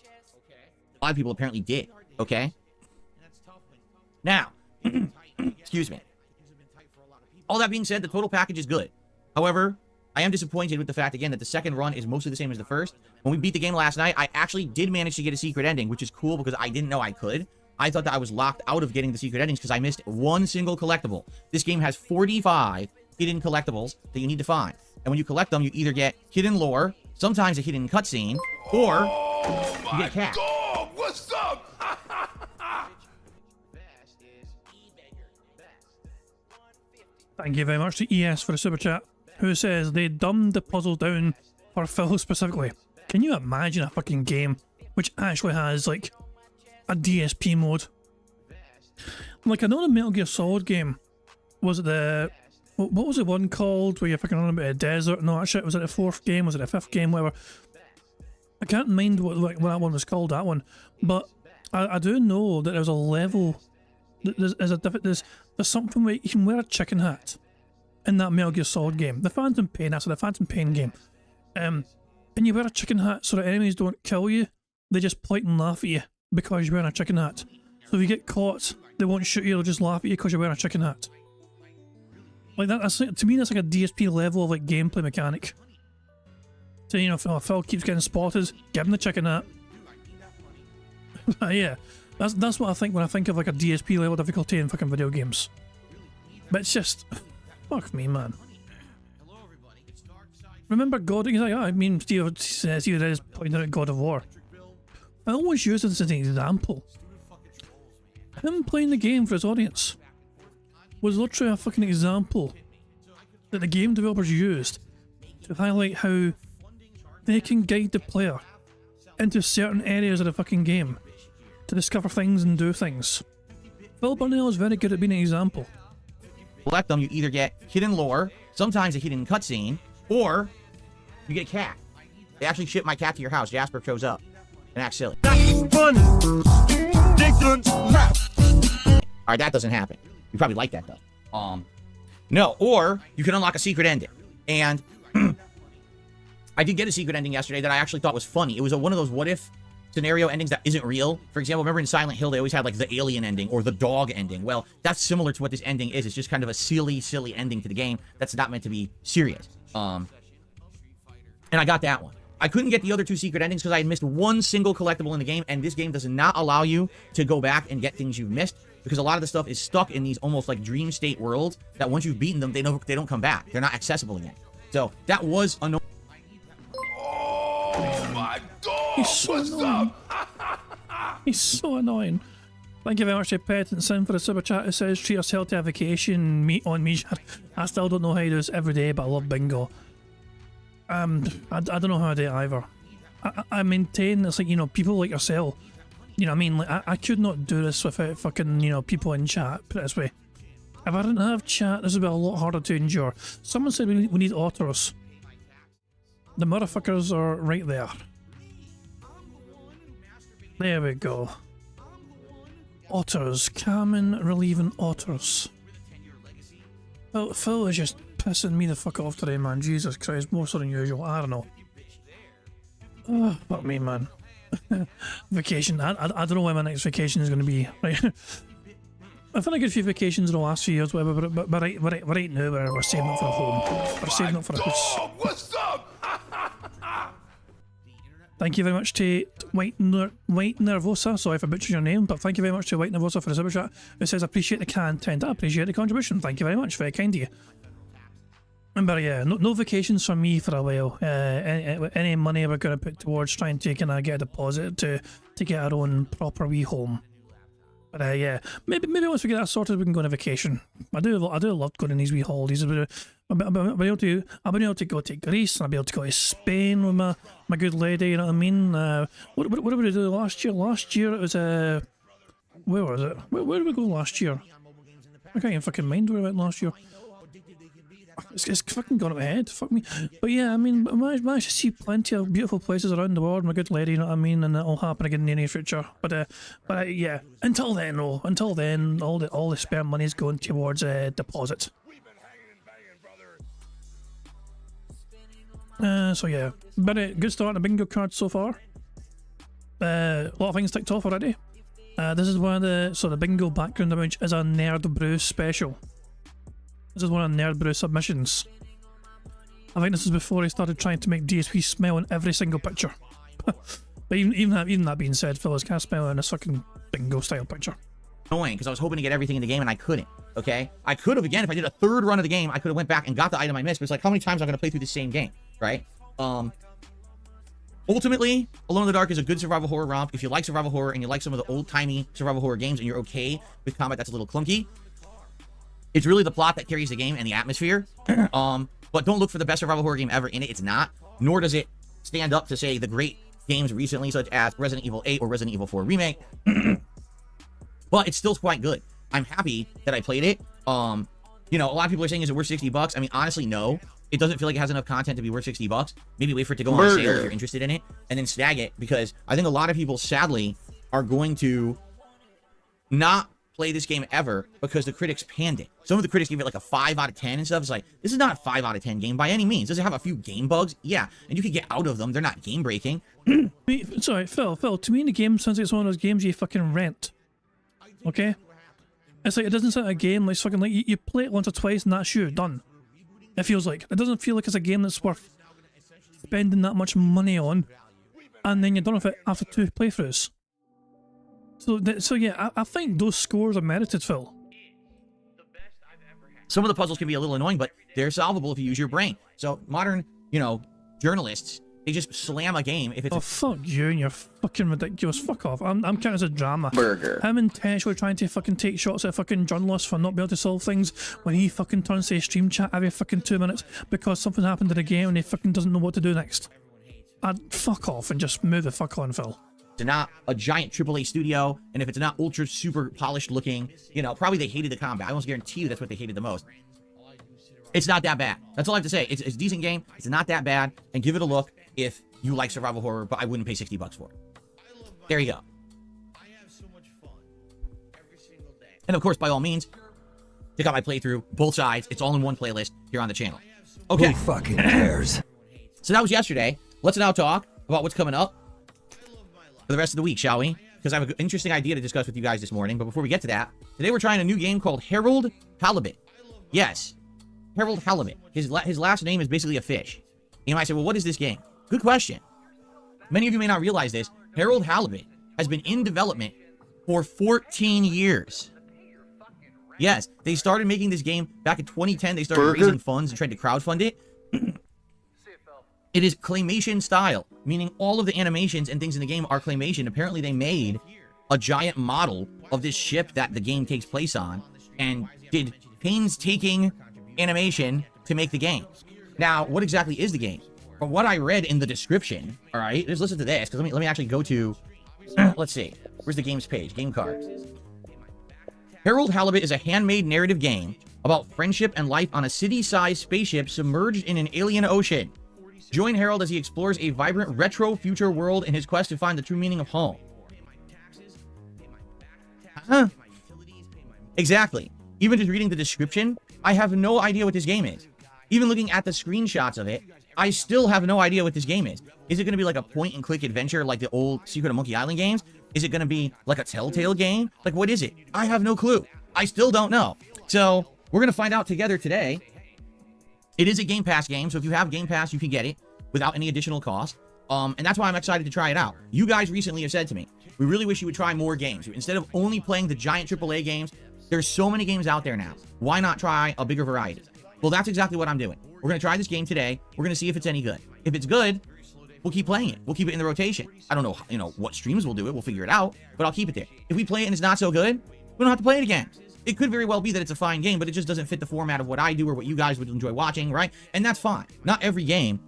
A lot of people apparently did, okay? Now, excuse me. All that being said, the total package is good. However, I am disappointed with the fact, again, that the second run is mostly the same as the first. When we beat the game last night, I actually did manage to get a secret ending, which is cool because I didn't know I could. I thought that I was locked out of getting the secret endings because I missed one single collectible. This game has 45 hidden collectibles that you need to find. And when you collect them, you either get hidden lore, sometimes a hidden cutscene, or you get a cat. God, what's up? Thank you very much to ES for the super chat, who says they dumbed the puzzles down for Phil specifically. Can you imagine a fucking game which actually has like a DSP mode? Like, I know the Metal Gear Solid game, was it the... What was the one called where you're fucking on about a desert and all that shit? Was it the fourth game? Was it the fifth game? Whatever. I can't mind what that one was called, that one. But I do know that there's a level... There's something where you can wear a chicken hat in that Metal Gear Solid game. The Phantom Pain, that's the Phantom Pain game. And you wear a chicken hat so that enemies don't kill you. They just point and laugh at you because you're wearing a chicken hat. So if you get caught, they won't shoot you, they'll just laugh at you because you're wearing a chicken hat. Like that's, to me, that's like a DSP level of like gameplay mechanic. So, you know, if Phil keeps getting spotted, give him the chicken hat. Yeah, that's what I think when I think of like a DSP level difficulty in fucking video games. But it's just, fuck me, man. Remember God? He's like, oh, I mean, Steve is pointing out God of War. I always use this as an example. Him playing the game for his audience was literally a fucking example that the game developers used to highlight how they can guide the player into certain areas of the fucking game to discover things and do things. Phil Burnell is very good at being an example. Collect them, you either get hidden lore, sometimes a hidden cutscene, or you get a cat. They actually shipped my cat to your house. Jasper shows up and acts silly. Alright, that doesn't happen. You probably like that though. No, or you can unlock a secret ending. And I did get a secret ending yesterday that I actually thought was funny. It was one of those what if scenario endings that isn't real. For example, remember in Silent Hill, they always had like the alien ending or the dog ending. Well, that's similar to what this ending is. It's just kind of a silly ending to the game that's not meant to be serious. And I got that one. I couldn't get the other two secret endings because I had missed one single collectible in the game, and this game does not allow you to go back and get things you've missed because a lot of the stuff is stuck in these almost like dream state worlds that once you've beaten them, they don't come back. They're not accessible again. So that was annoying. Oh my God! He's so annoying. He's so annoying. Thank you very much to Pet and Sin for the super chat. It says treat yourself to a vacation, meet on me. I still don't know how he does every day, but I love bingo. I don't know how I do it either. I maintain it's like, you know, people like yourself, you know what I mean? Like, I could not do this without fucking, you know, people in chat, put it this way. If I didn't have chat, this would be a lot harder to endure. Someone said we need otters. The motherfuckers are right there. There we go. Otters. Calming, relieving otters. Well, Phil is just pissing me the fuck off today, man. Jesus Christ, more so than usual. I don't know. Oh, fuck me, man. Vacation. I don't know when my next vacation is going to be. Right. I've had a good few vacations in the last few years, whatever, but right now we're saving up for a home. We're saving up for a house. What's up? Thank you very much to White Nervosa. Sorry if I butchered your name, but thank you very much to White Nervosa for the super chat. It says, appreciate the content. I appreciate the contribution. Thank you very much. Very kind of you. Remember, yeah, no vacations for me for a while. Any money we're going to put towards trying to kind of get a deposit to get our own proper wee home. But yeah, maybe once we get that sorted, we can go on a vacation. I do love going on these wee holidays. I've been able to go to Greece, and I'll be able to go to Spain with my good lady. You know what I mean? What did we do last year? Last year it was where was it? Where did we go last year? I can't even fucking mind where we went last year. It's fucking gone up my head, fuck me. But yeah, I mean, I managed to see plenty of beautiful places around the world, my good lady, you know what I mean, and it'll happen again in the near future. But yeah, until then, all the spare money is going towards deposit. So yeah, but good start on the bingo card so far. A lot of things ticked off already. This is one of the bingo background image is a Nerd Brew special. This is one of Nerd Brew submissions. I think this is before he started trying to make DSP smile in every single picture. But even that being said, fellas, can't smile in a fucking bingo style picture. Annoying, because I was hoping to get everything in the game and I couldn't. Okay, I could have, again, if I did a third run of the game, I could have went back and got the item I missed. But it's like, how many times am I going to play through the same game, right? Ultimately, Alone in the Dark is a good survival horror romp. If you like survival horror and you like some of the old-timey survival horror games and you're okay with combat that's a little clunky, it's really the plot that carries the game and the atmosphere. But don't look for the best survival horror game ever in it. It's not. Nor does it stand up to, say, the great games recently, such as Resident Evil 8 or Resident Evil 4 Remake. But it's still quite good. I'm happy that I played it. You know, a lot of people are saying, is it worth $60? I mean, honestly, no. It doesn't feel like it has enough content to be worth $60. Maybe wait for it to go on sale if you're interested in it, and then snag it, because I think a lot of people, sadly, are going to not play this game ever because the critics panned it. Some of the critics give it like a 5 out of 10 and stuff. It's like, this is not a 5 out of 10 game by any means. Does it have a few game bugs? Yeah, and you can get out of them. They're not game breaking. Sorry, Phil, to me the game sounds like it's one of those games you fucking rent. Okay? It's like, it doesn't sound like a game like fucking, like, you play it once or twice and that's you, done. It feels like. It doesn't feel like it's a game that's worth spending that much money on, and then you're done with it after 2 playthroughs. So yeah, I think those scores are merited, Phil. Some of the puzzles can be a little annoying, but they're solvable if you use your brain. So modern, journalists, they just slam a game if it's... Oh, fuck you and you're fucking ridiculous. Fuck off. I'm counting as a drama. Burger. Him intentionally trying to fucking take shots at fucking journalists for not being able to solve things when he fucking turns to stream chat every fucking 2 minutes because something happened in the game and he fucking doesn't know what to do next. I'd fuck off and just move the fuck on, Phil. It's not a giant AAA studio, and if it's not ultra super polished looking, probably they hated the combat. I almost guarantee you that's what they hated the most. It's not that bad. That's all I have to say. It's a decent game. It's not that bad, and give it a look if you like survival horror, but I wouldn't pay $60 for it. There you go. And of course, by all means, check out my playthrough, both sides. It's all in one playlist here on the channel. Okay. Who fucking cares? So that was yesterday. Let's now talk about what's coming up for the rest of the week, shall we? Because I have an interesting idea to discuss with you guys this morning. But before we get to that, today we're trying a new game called Harold Halibut. Yes, Harold Halibut. His last name is basically a fish. You might say, well, what is this game? Good question. Many of you may not realize this. Harold Halibut has been in development for 14 years. Yes, they started making this game back in 2010. They started raising funds and tried to crowdfund it. It is claymation style, meaning all of the animations and things in the game are claymation. Apparently, they made a giant model of this ship that the game takes place on and did painstaking animation to make the game. Now, what exactly is the game? From what I read in the description, all right, just listen to this, because let me actually go to, let's see, where's the games page? Game card. Harold Halibut is a handmade narrative game about friendship and life on a city-sized spaceship submerged in an alien ocean. Join Harold as he explores a vibrant retro future world in his quest to find the true meaning of home. Huh? Exactly. Even just reading the description, I have no idea what this game is. Even looking at the screenshots of it, I still have no idea what this game is. Is it going to be like a point-and-click adventure like the old Secret of Monkey Island games? Is it going to be like a Telltale game? Like, what is it? I have no clue. I still don't know. So, we're going to find out together today. It is a Game Pass game, so if you have Game Pass, you can get it without any additional cost. And that's why I'm excited to try it out. You guys recently have said to me, we really wish you would try more games. Instead of only playing the giant AAA games, there's so many games out there now. Why not try a bigger variety? Well, that's exactly what I'm doing. We're going to try this game today. We're going to see if it's any good. If it's good, we'll keep playing it. We'll keep it in the rotation. I don't know, what streams we'll do it. We'll figure it out, but I'll keep it there. If we play it and it's not so good, we don't have to play it again. It could very well be that it's a fine game, but it just doesn't fit the format of what I do or what you guys would enjoy watching, right? And that's fine. Not every game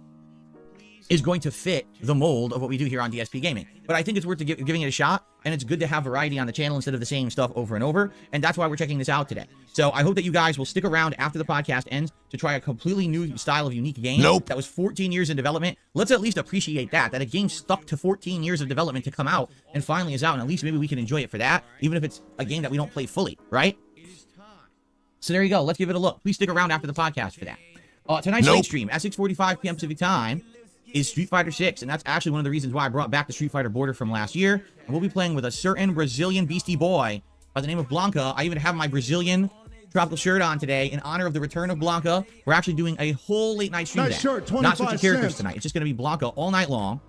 is going to fit the mold of what we do here on DSP Gaming. But I think it's worth giving it a shot, and it's good to have variety on the channel instead of the same stuff over and over, and that's why we're checking this out today. So I hope that you guys will stick around after the podcast ends to try a completely new style of unique game. Nope. That was 14 years in development. Let's at least appreciate that a game stuck to 14 years of development to come out and finally is out, and at least maybe we can enjoy it for that, even if it's a game that we don't play fully, right? So there you go. Let's give it a look. Please stick around after the podcast for that. Tonight's late stream at 6:45 p.m. Pacific time is Street Fighter 6, and that's actually one of the reasons why I brought back the Street Fighter border from last year. And we'll be playing with a certain Brazilian beastie boy by the name of Blanca. I even have my Brazilian tropical shirt on today in honor of the return of Blanca. We're actually doing a whole late night stream today. Not switching characters tonight. It's just going to be Blanca all night long.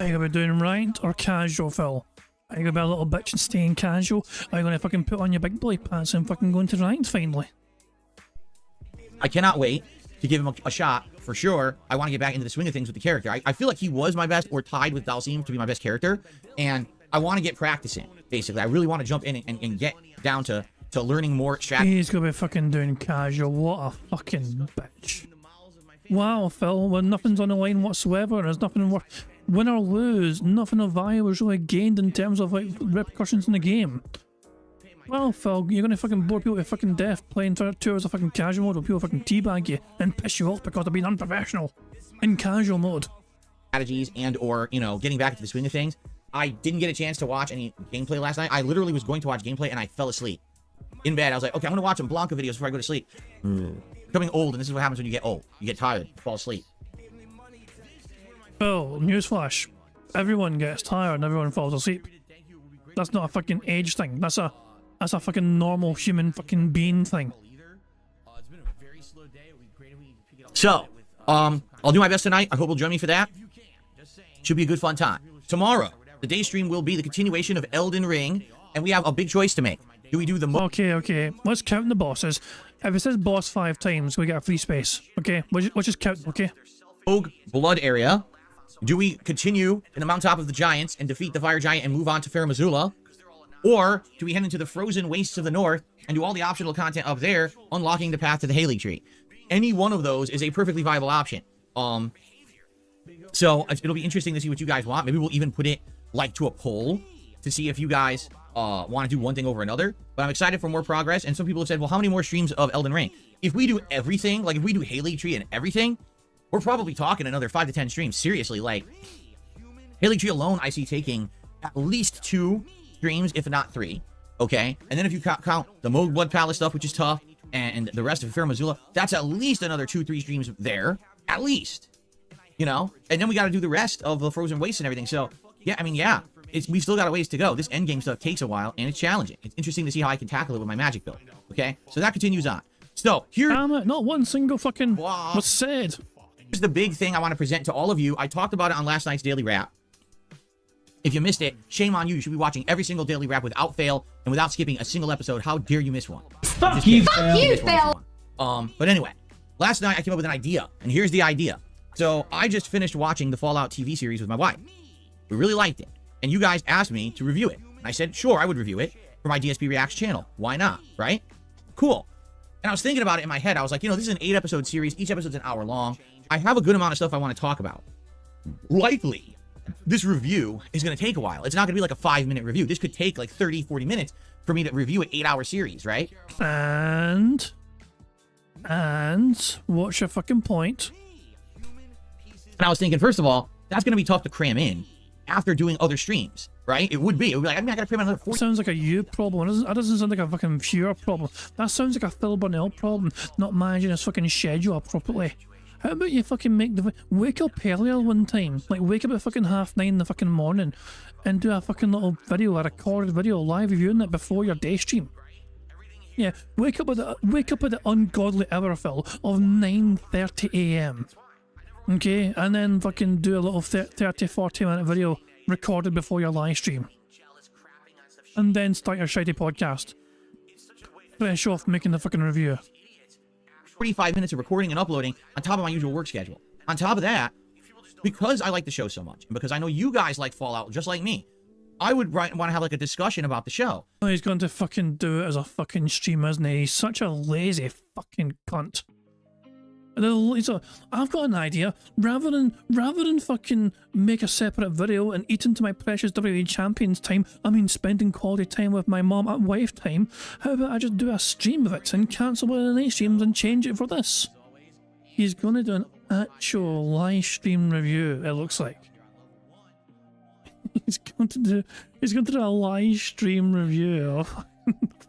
Are you going to be doing rant or casual, Phil? Are you going to be a little bitch and staying casual? Are you going to fucking put on your big boy pants and fucking go into rant finally? I cannot wait to give him a shot, for sure. I want to get back into the swing of things with the character. I feel like he was my best, or tied with Dalsim to be my best character, and I want to get practicing, basically. I really want to jump in and get down to learning more strategy. He's going to be fucking doing casual. What a fucking bitch. Wow, Phil, when nothing's on the line whatsoever, there's nothing worth... Win or lose, nothing of value was really gained in terms of, like, repercussions in the game. Well, Phil, you're gonna fucking bore people to fucking death playing 2 hours of fucking casual mode where people fucking teabag you and piss you off because they're being unprofessional in casual mode. Strategies and or, getting back into the swing of things. I didn't get a chance to watch any gameplay last night. I literally was going to watch gameplay and I fell asleep. In bed, I was like, okay, I'm gonna watch some Blanca videos before I go to sleep. Becoming old, and this is what happens when you get old. You get tired, you fall asleep. Phil, newsflash. Everyone gets tired and everyone falls asleep. That's not a fucking age thing. That's a fucking normal human fucking being thing. So, I'll do my best tonight. I hope you'll join me for that. Should be a good fun time. Tomorrow, the day stream will be the continuation of Elden Ring, and we have a big choice to make. Do we do the... Okay. Let's count the bosses. If it says boss 5 times, we get a free space. Okay, let's just count, okay? Rogue Blood area. Do we continue in the mountaintop of the giants and defeat the fire giant and move on to Fair Missoula? Or do we head into the frozen wastes of the north and do all the optional content up there, unlocking the path to the Haley Tree? Any one of those is a perfectly viable option. So it'll be interesting to see what you guys want. Maybe we'll even put it like to a poll to see if you guys want to do one thing over another. But I'm excited for more progress. And some people have said, well, how many more streams of Elden Ring? If we do everything, like if we do Haley Tree and everything, we're probably talking another 5 to 10 streams. Seriously, like Haley Tree alone, I see taking at least 2 streams, if not 3, okay? And then if you count the Moog Blood Palace stuff, which is tough, and the rest of Fair Missoula, that's at least another 2-3 streams there, at least, and then we got to do the rest of the Frozen Waste and everything. So yeah, we've still got a ways to go. This endgame stuff takes a while, and it's challenging. It's interesting to see how I can tackle it with my magic build, okay? So that continues on. So here, damn it, not one single fucking was said. Here's the big thing I want to present to all of you. I talked about it on last night's Daily Wrap. If you missed it, shame on you. You should be watching every single Daily Wrap without fail and without skipping a single episode. How dare you miss one? Fuck you, Phil. But anyway, last night I came up with an idea, and here's the idea. So I just finished watching the Fallout TV series with my wife. We really liked it, and you guys asked me to review it. And I said, sure, I would review it for my DSP Reacts channel. Why not, right? Cool. And I was thinking about it in my head. I was like, this is an 8-episode series. Each episode's an hour long. I have a good amount of stuff I want to talk about. Likely, this review is going to take a while. It's not going to be like a 5-minute review. This could take like 30, 40 minutes for me to review an 8-hour series, right? And what's your fucking point? And I was thinking, first of all, that's going to be tough to cram in after doing other streams, right? It would be like, I got to cram in another 40. Sounds like a you problem. That doesn't sound like a fucking pure problem. That sounds like a Phil Burnell problem, not managing his fucking schedule appropriately. How about you fucking wake up earlier one time, like wake up at fucking 9:30 in the fucking morning and do a fucking little video, a recorded video, live reviewing it before your day stream. Yeah, wake up at the ungodly hour, Phil, of 9:30 AM. Okay, and then fucking do a little 30-40 minute video recorded before your live stream. And then start your shitey podcast. Fresh off making the fucking review. 45 minutes of recording and uploading on top of my usual work schedule. On top of that, because I like the show so much, and because I know you guys like Fallout just like me, I would want to have like a discussion about the show. Oh, he's going to fucking do it as a fucking stream, isn't he? He's such a lazy fucking cunt. I've got an idea. Rather than fucking make a separate video and eat into my precious WWE Champions time, I mean spending quality time with my mom and wife time, how about I just do a stream of it and cancel one of the night streams and change it for this? He's going to do an actual live stream review, it looks like. He's going to do a live stream review of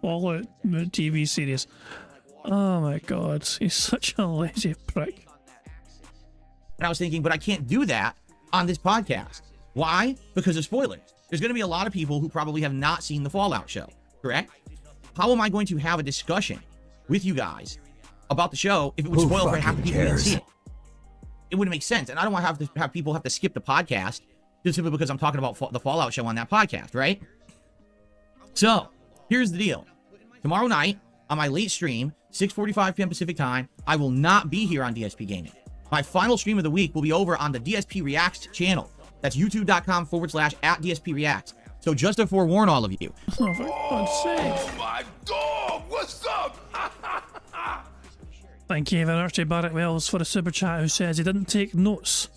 Fallout TV series. Oh my god, he's such a lazy prick. And I was thinking, but I can't do that on this podcast. Why? Because of spoilers. There's going to be a lot of people who probably have not seen the Fallout show, correct? How am I going to have a discussion with you guys about the show if it would spoil for half the people who didn't see it? It wouldn't make sense. And I don't want to have people have to skip the podcast just simply because I'm talking about the Fallout show on that podcast, right? So, here's the deal. Tomorrow night, on my late stream, 6:45 p.m. Pacific time, I will not be here on DSP Gaming. My final stream of the week will be over on the DSP Reacts channel. That's youtube.com/@DSP Reacts. So just to forewarn all of you. Oh, for God's sake. Oh my God! What's up? Thank you, Archie Barrett Wells, for the super chat who says he didn't take notes.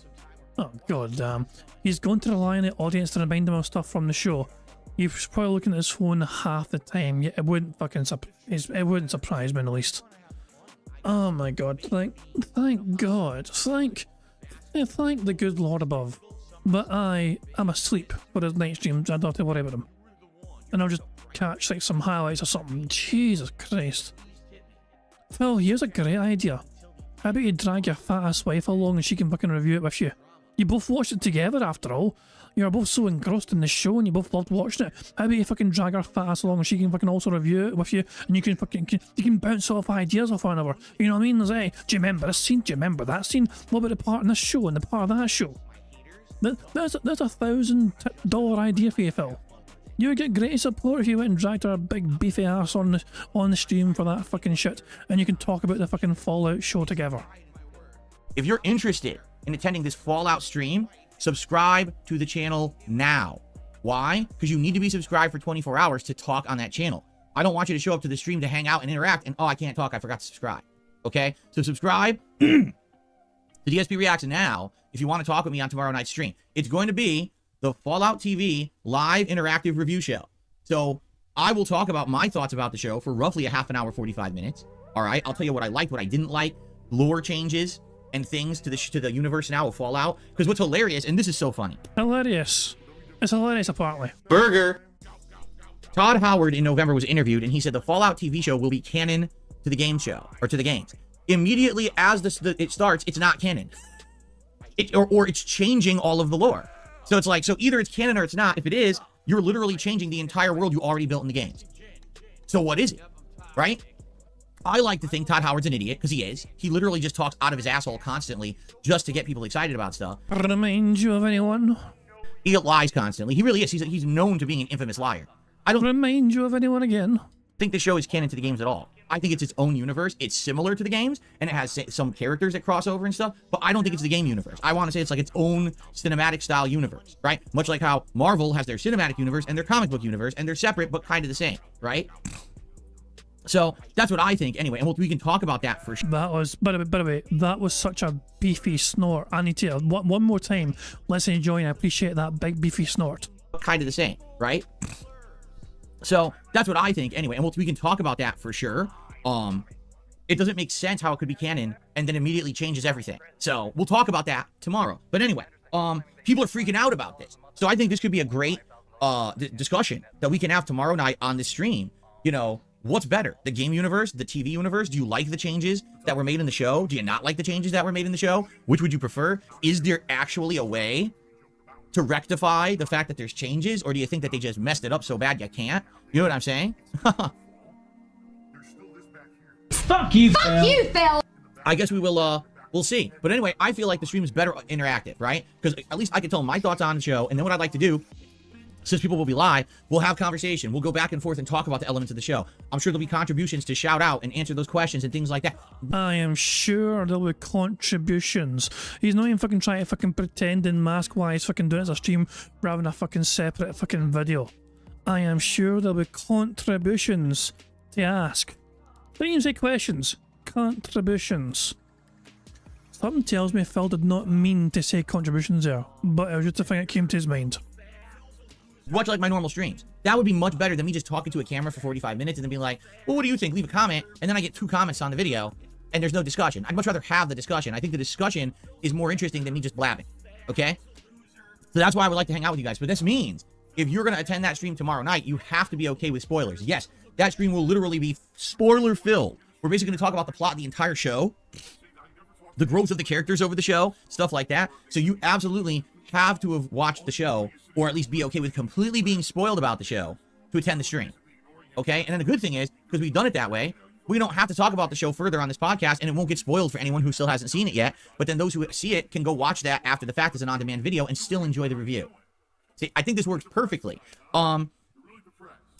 Oh, god damn. He's going to rely on the audience to remind him of stuff from the show. He's probably looking at his phone half the time, yet it wouldn't surprise me in the least. Oh my god, thank God. Thank the good Lord above. But I am asleep for his night streams, I don't have to worry about him. And I'll just catch like some highlights or something. Jesus Christ. Phil, here's a great idea. How about you drag your fat ass wife along and she can fucking review it with you? You both watched it together after all. You're both so engrossed in the show and you both loved watching it. How about you fucking drag her fat ass along and she can fucking also review it with you, and you can bounce off ideas off one another. You know what I mean? There's, hey, do you remember this scene? Do you remember that scene? What about the part in this show and the part of that show? There's a $1,000 idea for you, Phil. You would get great support if you went and dragged her big beefy ass on the stream for that fucking shit, and you can talk about the fucking Fallout show together. If you're interested in attending this Fallout stream, subscribe to the channel now. Why? Because you need to be subscribed for 24 hours to talk on that channel. I don't want you to show up to the stream to hang out and interact and, oh, I can't talk, I forgot to subscribe. Okay? So subscribe to DSP Reacts now if you want to talk with me on tomorrow night's stream. It's going to be the Fallout TV live interactive review show. So I will talk about my thoughts about the show for roughly a half an hour, 45 minutes. All right? I'll tell you what I liked, what I didn't like, lore changes, and things to the universe now of Fallout. Because what's hilarious, and this is so funny. Hilarious. It's hilarious apparently. Burger. Todd Howard in November was interviewed, and he said the Fallout TV show will be canon to the game show, or to the games. Immediately as it starts, it's not canon. Or it's changing all of the lore. So it's like, so either it's canon or it's not. If it is, you're literally changing the entire world you already built in the games. So what is it? Right? I like to think Todd Howard's an idiot, because he is. He literally just talks out of his asshole constantly just to get people excited about stuff. Remind you of anyone? He lies constantly. He really is. He's known to being an infamous liar. I don't remind you of anyone again. Think the show is canon to the games at all. I think it's its own universe. It's similar to the games, and it has some characters that cross over and stuff, but I don't think it's the game universe. I want to say it's like its own cinematic style universe, right? Much like how Marvel has their cinematic universe and their comic book universe, and they're separate but kind of the same, right? So that's what I think anyway, and we can talk about that for sure. That was, by the way, that was such a beefy snort. I need to, one more time, let's enjoy and I appreciate that big beefy snort. Kind of the same, right? So that's what I think anyway, and we can talk about that for sure. It doesn't make sense how it could be canon and then immediately changes everything. So we'll talk about that tomorrow. But anyway, people are freaking out about this. So I think this could be a great discussion that we can have tomorrow night on the stream. You know, what's better, the game universe, the TV universe? Do you like the changes that were made in the show? Do you not like the changes that were made in the show? Which would you prefer? Is there actually a way to rectify the fact that there's changes, or do you think that they just messed it up so bad you can't? You know what I'm saying? Fuck you, Phil. Fuck you, Phil. I guess we will, we'll see. But anyway, I feel like the stream is better interactive, right? Because at least I can tell my thoughts on the show, and then what I'd like to do since people will be live, we'll have conversation. We'll go back and forth and talk about the elements of the show. I'm sure there'll be contributions to shout out and answer those questions and things like that. I am sure there'll be contributions. He's not even fucking trying to fucking pretend and mask why he's fucking doing it as a stream rather than a fucking separate fucking video. I am sure there'll be contributions to ask. Don't even say questions. Contributions. Something tells me Phil did not mean to say contributions there, but it was just a thing that came to his mind. Much like my normal streams. That would be much better than me just talking to a camera for 45 minutes and then being like, well, what do you think? Leave a comment. And then I get 2 comments on the video and there's no discussion. I'd much rather have the discussion. I think the discussion is more interesting than me just blabbing. Okay? So that's why I would like to hang out with you guys. But this means if you're going to attend that stream tomorrow night, you have to be okay with spoilers. Yes, that stream will literally be spoiler filled. We're basically going to talk about the plot of the entire show, the growth of the characters over the show, stuff like that. So you absolutely have to have watched the show, or at least be okay with completely being spoiled about the show to attend the stream. Okay? And then the good thing is, because we've done it that way, we don't have to talk about the show further on this podcast, and it won't get spoiled for anyone who still hasn't seen it yet. But then those who see it can go watch that after the fact as an on-demand video and still enjoy the review. See, I think this works perfectly.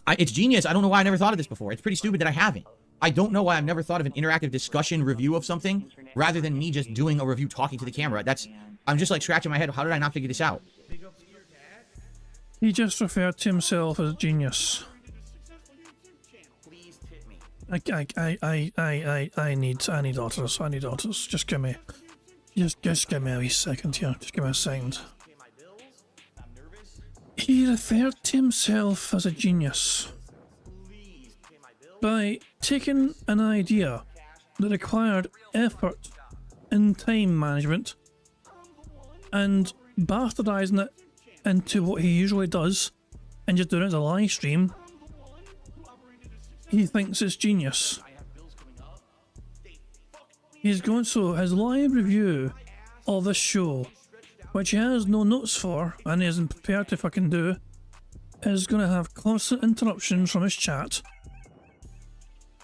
It's genius. I don't know why I never thought of this before. It's pretty stupid that I haven't. I don't know why I've never thought of an interactive discussion review of something rather than me just doing a review talking to the camera. I'm just like scratching my head. How did I not figure this out? He just referred to himself as genius. I need otters. I need otters. Just give me a wee second here. Just give me a second. He referred to himself as a genius by taking an idea that required effort and time management and bastardizing it into what he usually does and just doing it as a live stream. He thinks it's genius. He's going, so his live review of this show, which he has no notes for and he isn't prepared to fucking do, is going to have constant interruptions from his chat,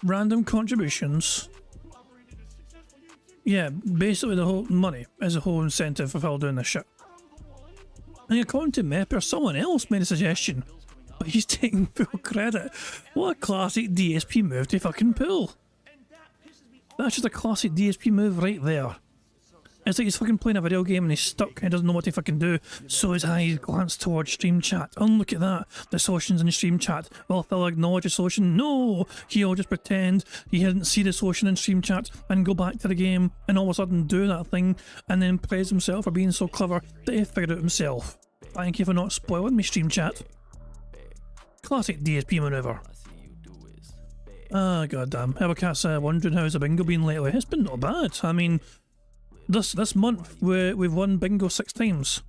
random contributions. Yeah, basically the whole money is a whole incentive for Phil doing this shit. And according to Mep or someone else made a suggestion, but he's taking full credit. What a classic DSP move to fucking pull. That's just a classic DSP move right there. It's like he's fucking playing a video game and he's stuck and doesn't know what to fucking do, so his eyes glance towards stream chat. Oh, look at that, the Socians in the stream chat. Well, Phil acknowledge the Socian. No, he'll just pretend he didn't see the Socian in stream chat and go back to the game and all of a sudden do that thing and then praise himself for being so clever that he figured it out himself. Thank you for not spoiling me, stream chat. Classic DSP maneuver. Ah, goddamn. Evercat's wondering how's the bingo been lately. It's been not bad. I mean, this month we've won bingo 6 times.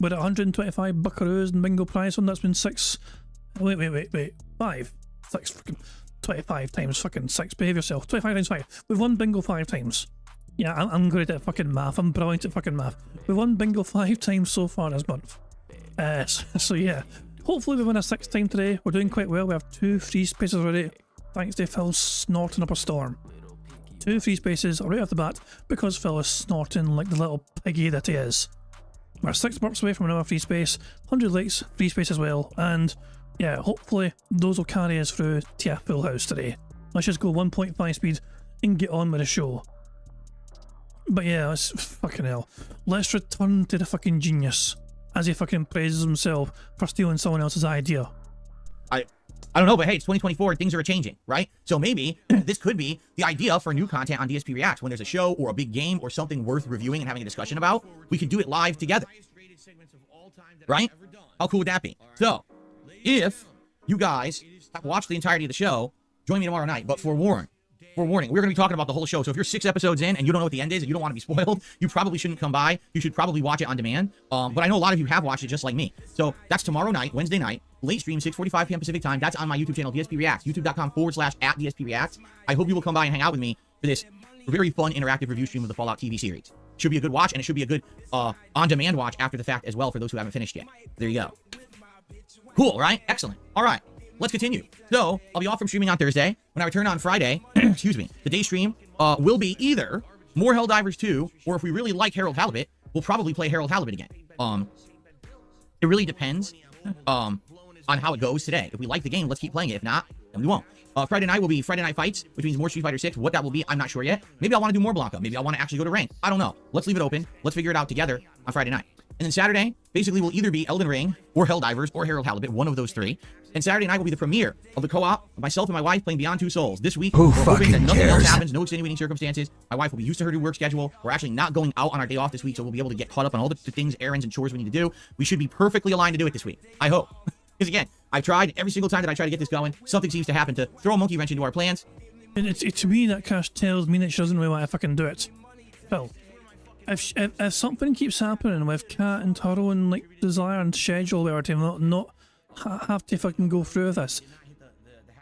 We're at 125 buckaroos and bingo prize fund. That's been 6. Wait. 5. 6 fucking 25 times fucking 6. Behave yourself. 25 times 5. We've won bingo 5 times. Yeah, I'm great at fucking math. I'm brilliant at fucking math. We've won bingo 5 times so far this month. So yeah. Hopefully we win a 6th time today. We're doing quite well. We have 2 free spaces already, thanks to Phil snorting up a storm. 2 free spaces right off the bat because Phil is snorting like the little piggy that he is. We're 6 burps away from another free space, 100 likes, free space as well, and yeah, hopefully those will carry us through to a full house today. Let's just go 1.5 speed and get on with the show. But yeah, it's fucking hell. Let's return to the fucking genius as he fucking praises himself for stealing someone else's idea. I don't know, but hey, it's 2024, things are changing, right? So maybe this could be the idea for new content on DSP Reacts. When there's a show or a big game or something worth reviewing and having a discussion about, we can do it live together. Right? How cool would that be? So, if you guys have watched the entirety of the show, join me tomorrow night, but forewarning, we're going to be talking about the whole show. So if you're 6 episodes in and you don't know what the end is and you don't want to be spoiled, you probably shouldn't come by. You should probably watch it on demand. But I know a lot of you have watched it just like me. So that's tomorrow night, Wednesday night, late stream, 6:45 p.m. Pacific time. That's on my YouTube channel, DSP Reacts, youtube.com/@DSP Reacts. I hope you will come by and hang out with me for this very fun interactive review stream of the Fallout TV series. Should be a good watch, and it should be a good on-demand watch after the fact as well for those who haven't finished yet. There you go. Cool, right? Excellent. All right. Let's continue. So, I'll be off from streaming on Thursday. When I return on Friday, excuse me, the day stream will be either more Helldivers 2, or if we really like Harold Halibut, we'll probably play Harold Halibut again. It really depends on how it goes today. If we like the game, let's keep playing it. If not, then we won't. Friday night will be Friday Night Fights, which means more Street Fighter 6. What that will be, I'm not sure yet. Maybe I want to do more Blanca. Maybe I want to actually go to rank. I don't know. Let's leave it open. Let's figure it out together on Friday night. And then Saturday, basically, will either be Elden Ring, or Helldivers, or Harold Halibut, one of those three. And Saturday night will be the premiere of the co-op of myself and my wife playing Beyond Two Souls. This week, we're hoping that nothing else happens, no extenuating circumstances. My wife will be used to her new work schedule. We're actually not going out on our day off this week, so we'll be able to get caught up on all the things, errands, and chores we need to do. We should be perfectly aligned to do it this week. I hope. Because again, I've tried every single time that I try to get this going, something seems to happen to throw a monkey wrench into our plans. And to me, that cash tells me that she doesn't really want to fucking do it. Phil, if something keeps happening with Kat and her own like desire and schedule where to not have to fucking go through this,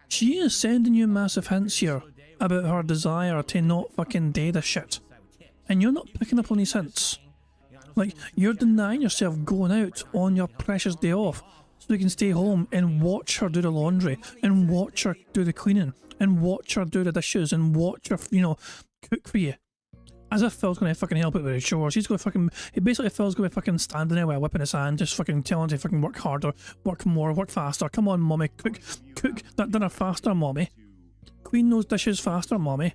she is sending you massive hints here about her desire to not fucking do this shit, and you're not picking up on these hints. Like, you're denying yourself going out on your precious day off so you can stay home and watch her do the laundry, and watch her do the cleaning, and watch her do the dishes, and watch her, you know, cook for you. As if Phil's gonna fucking help it with the chores. He's gonna fucking, basically Phil's gonna be fucking standing there with a whip in his hand, just fucking telling him to fucking work harder, work more, work faster. Come on, mommy, cook that dinner faster, mommy. Clean those dishes faster, mommy.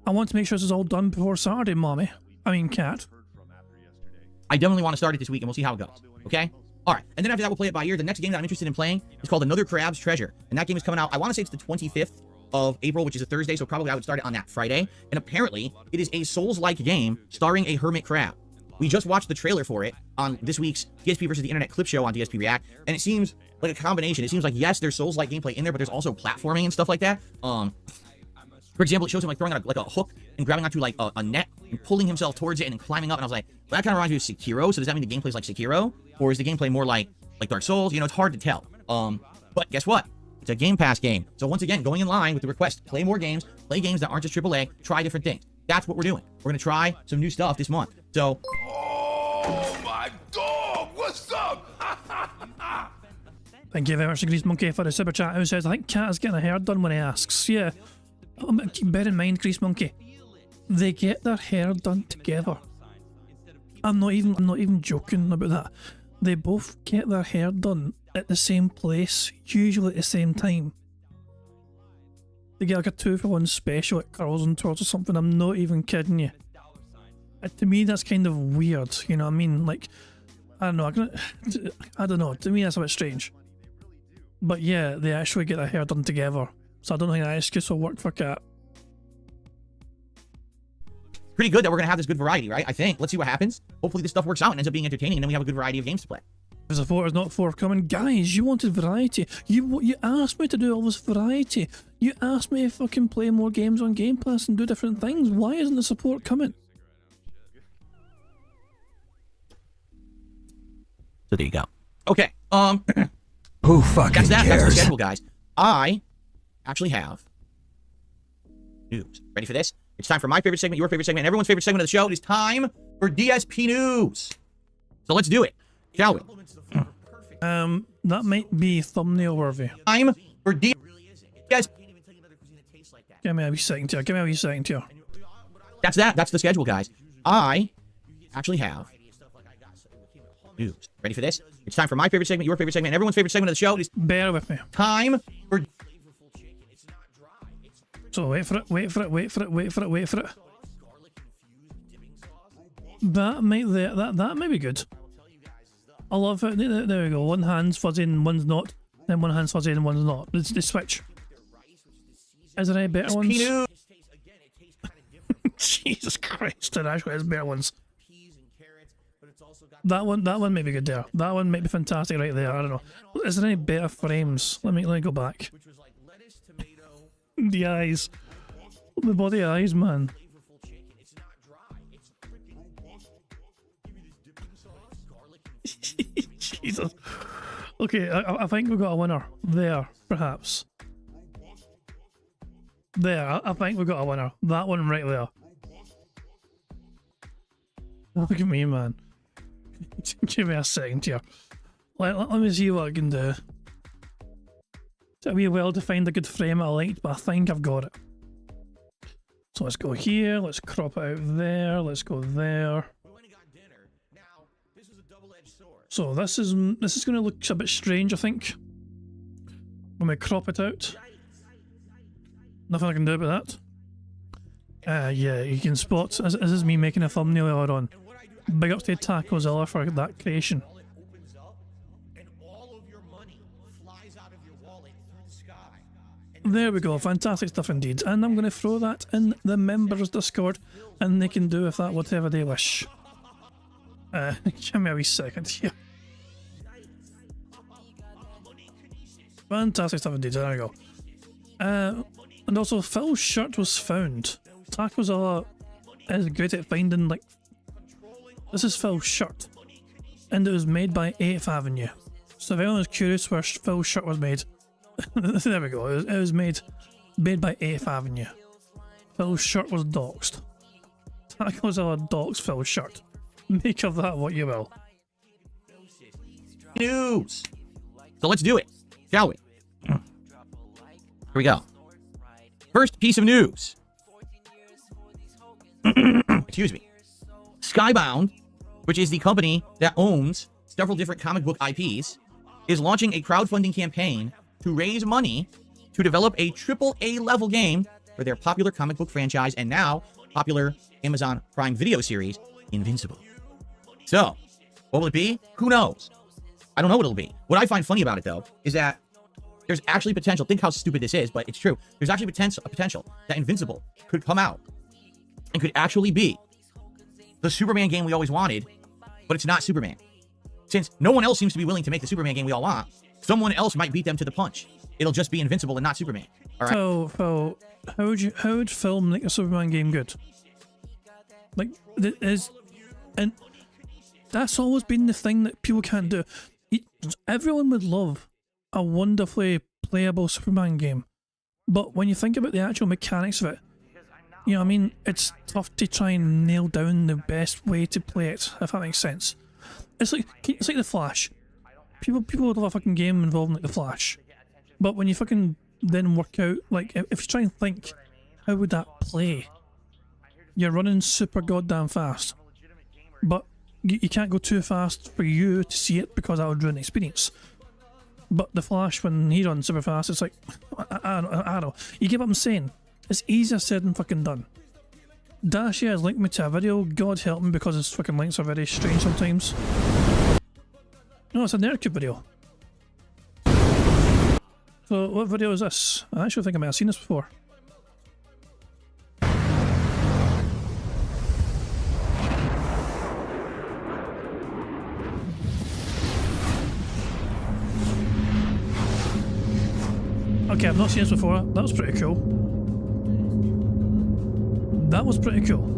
I want to make sure this is all done before Saturday, mommy. I mean, Cat. I definitely want to start it this week, and we'll see how it goes. Okay? Alright, and then after that, we'll play it by ear. The next game that I'm interested in playing is called Another Crab's Treasure. And that game is coming out, I want to say it's the 25th of April, which is a Thursday, so probably I would start it on that Friday. And apparently, it is a Souls-like game starring a hermit crab. We just watched the trailer for it on this week's DSP versus the Internet clip show on DSP React, and it seems like a combination. It seems like, yes, there's Souls-like gameplay in there, but there's also platforming and stuff like that. For example, it shows him like throwing out like a hook and grabbing onto like a net and pulling himself towards it and then climbing up, and I was like, well, that kind of reminds me of Sekiro, so does that mean the gameplay's like Sekiro? Or is the gameplay more like Dark Souls? You know, it's hard to tell. But guess what? It's a Game Pass game. So once again, going in line with the request, play more games, play games that aren't just AAA, try different things. That's what we're doing. We're going to try some new stuff this month. So... Oh my dog! What's up? Thank you very much to Grease Monkey for the super chat, who says, I think Cat is getting her hair done when he asks. Yeah. Bear in mind, Grease Monkey, they get their hair done together. I'm not even joking about that. They both get their hair done at the same place, usually at the same time. They get like a 2-for-1 special at Curls and Twirls or something. I'm not even kidding you. To me, that's kind of weird. You know what I mean? Like, I don't know. I don't know. To me, that's a bit strange. But yeah, they actually get their hair done together. So I don't think that excuse will work for Cat. Pretty good that we're going to have this good variety, right? I think. Let's see what happens. Hopefully this stuff works out and ends up being entertaining, and then we have a good variety of games to play. The support is not forthcoming. Guys, you wanted variety. You asked me to do all this variety. You asked me to fucking play more games on Game Pass and do different things. Why isn't the support coming? So there you go. Okay. Who fucking cares? That's the schedule, guys. I actually have news. Ready for this? It's time for my favorite segment, your favorite segment, and everyone's favorite segment of the show. It is time for DSP News. So let's do it, shall we? That might be thumbnail worthy. Time for DSP. Give me a wee second here. Give me a wee second here. That's that. That's the schedule, guys. I actually have news. Ready for this? It's time for my favorite segment, your favorite segment, and everyone's favorite segment of the show. It is bear with me. Time for. So wait for it, wait for it, wait for it, wait for it, wait for it. That might be good. I love it. There we go. One hand's fuzzy and one's not. Then one hand's fuzzy and one's not. It's the switch. Is there any better ones? Jesus Christ, there actually is better ones. That one may be good there. That one might be fantastic right there. I don't know. Is there any better frames? Let me go back. The eyes. The body eyes, man. Jesus. Okay, I think we've got a winner. There, perhaps. There, I think we've got a winner. That one right there. Look at me, man. Give me a second here. Let me see what I can do. It's a wee well to find a good frame I liked, but I think I've got it. So let's go here, let's crop it out there, let's go there. So this is going to look a bit strange, I think, when we crop it out. Nothing I can do about that. Yeah, you can spot, this is me making a thumbnail earlier on. Big ups to Tacozilla for that creation. There we go, fantastic stuff indeed. And I'm going to throw that in the members Discord, and they can do with that whatever they wish. Give me a wee second here. Fantastic stuff indeed, there we go. And also, Phil's shirt was found. Tacozilla is great at finding, like, this is Phil's shirt, and it was made by 8th Avenue. So if anyone is curious where Phil's shirt was made, there we go, it was made by 8th Avenue. Phil's shirt was doxed. Tacozilla doxed Phil's shirt. Make of that what you will. News! So let's do it, shall we? Here we go. First piece of news. Excuse me. Skybound, which is the company that owns several different comic book IPs, is launching a crowdfunding campaign to raise money to develop a AAA level game for their popular comic book franchise and now popular Amazon Prime Video series, Invincible. So, what will it be? Who knows? I don't know what it'll be. What I find funny about it, though, is that there's actually potential. Think how stupid this is, but it's true. There's actually potential that Invincible could come out and could actually be the Superman game we always wanted, but it's not Superman. Since no one else seems to be willing to make the Superman game we all want, someone else might beat them to the punch. It'll just be Invincible and not Superman. All right. So how would film make a Superman game good? Like, and that's always been the thing that people can't do. Everyone would love a wonderfully playable Superman game, but when you think about the actual mechanics of it, you know what I mean, it's tough to try and nail down the best way to play it, if that makes sense. It's like The Flash. People would love a fucking game involving like The Flash, but when you fucking then work out, like, if you try and think, how would that play? You're running super goddamn fast, but you can't go too fast for you to see it because that would ruin the experience. But The Flash, when he runs super fast, it's like, I don't know. You get what I'm saying? It's easier said than fucking done. Dashie has linked me to a video, God help me, because his fucking links are very strange sometimes. No, it's a Nerdcube video. So, what video is this? I actually think I might have seen this before. Okay, I've not seen this before. That was pretty cool. That was pretty cool.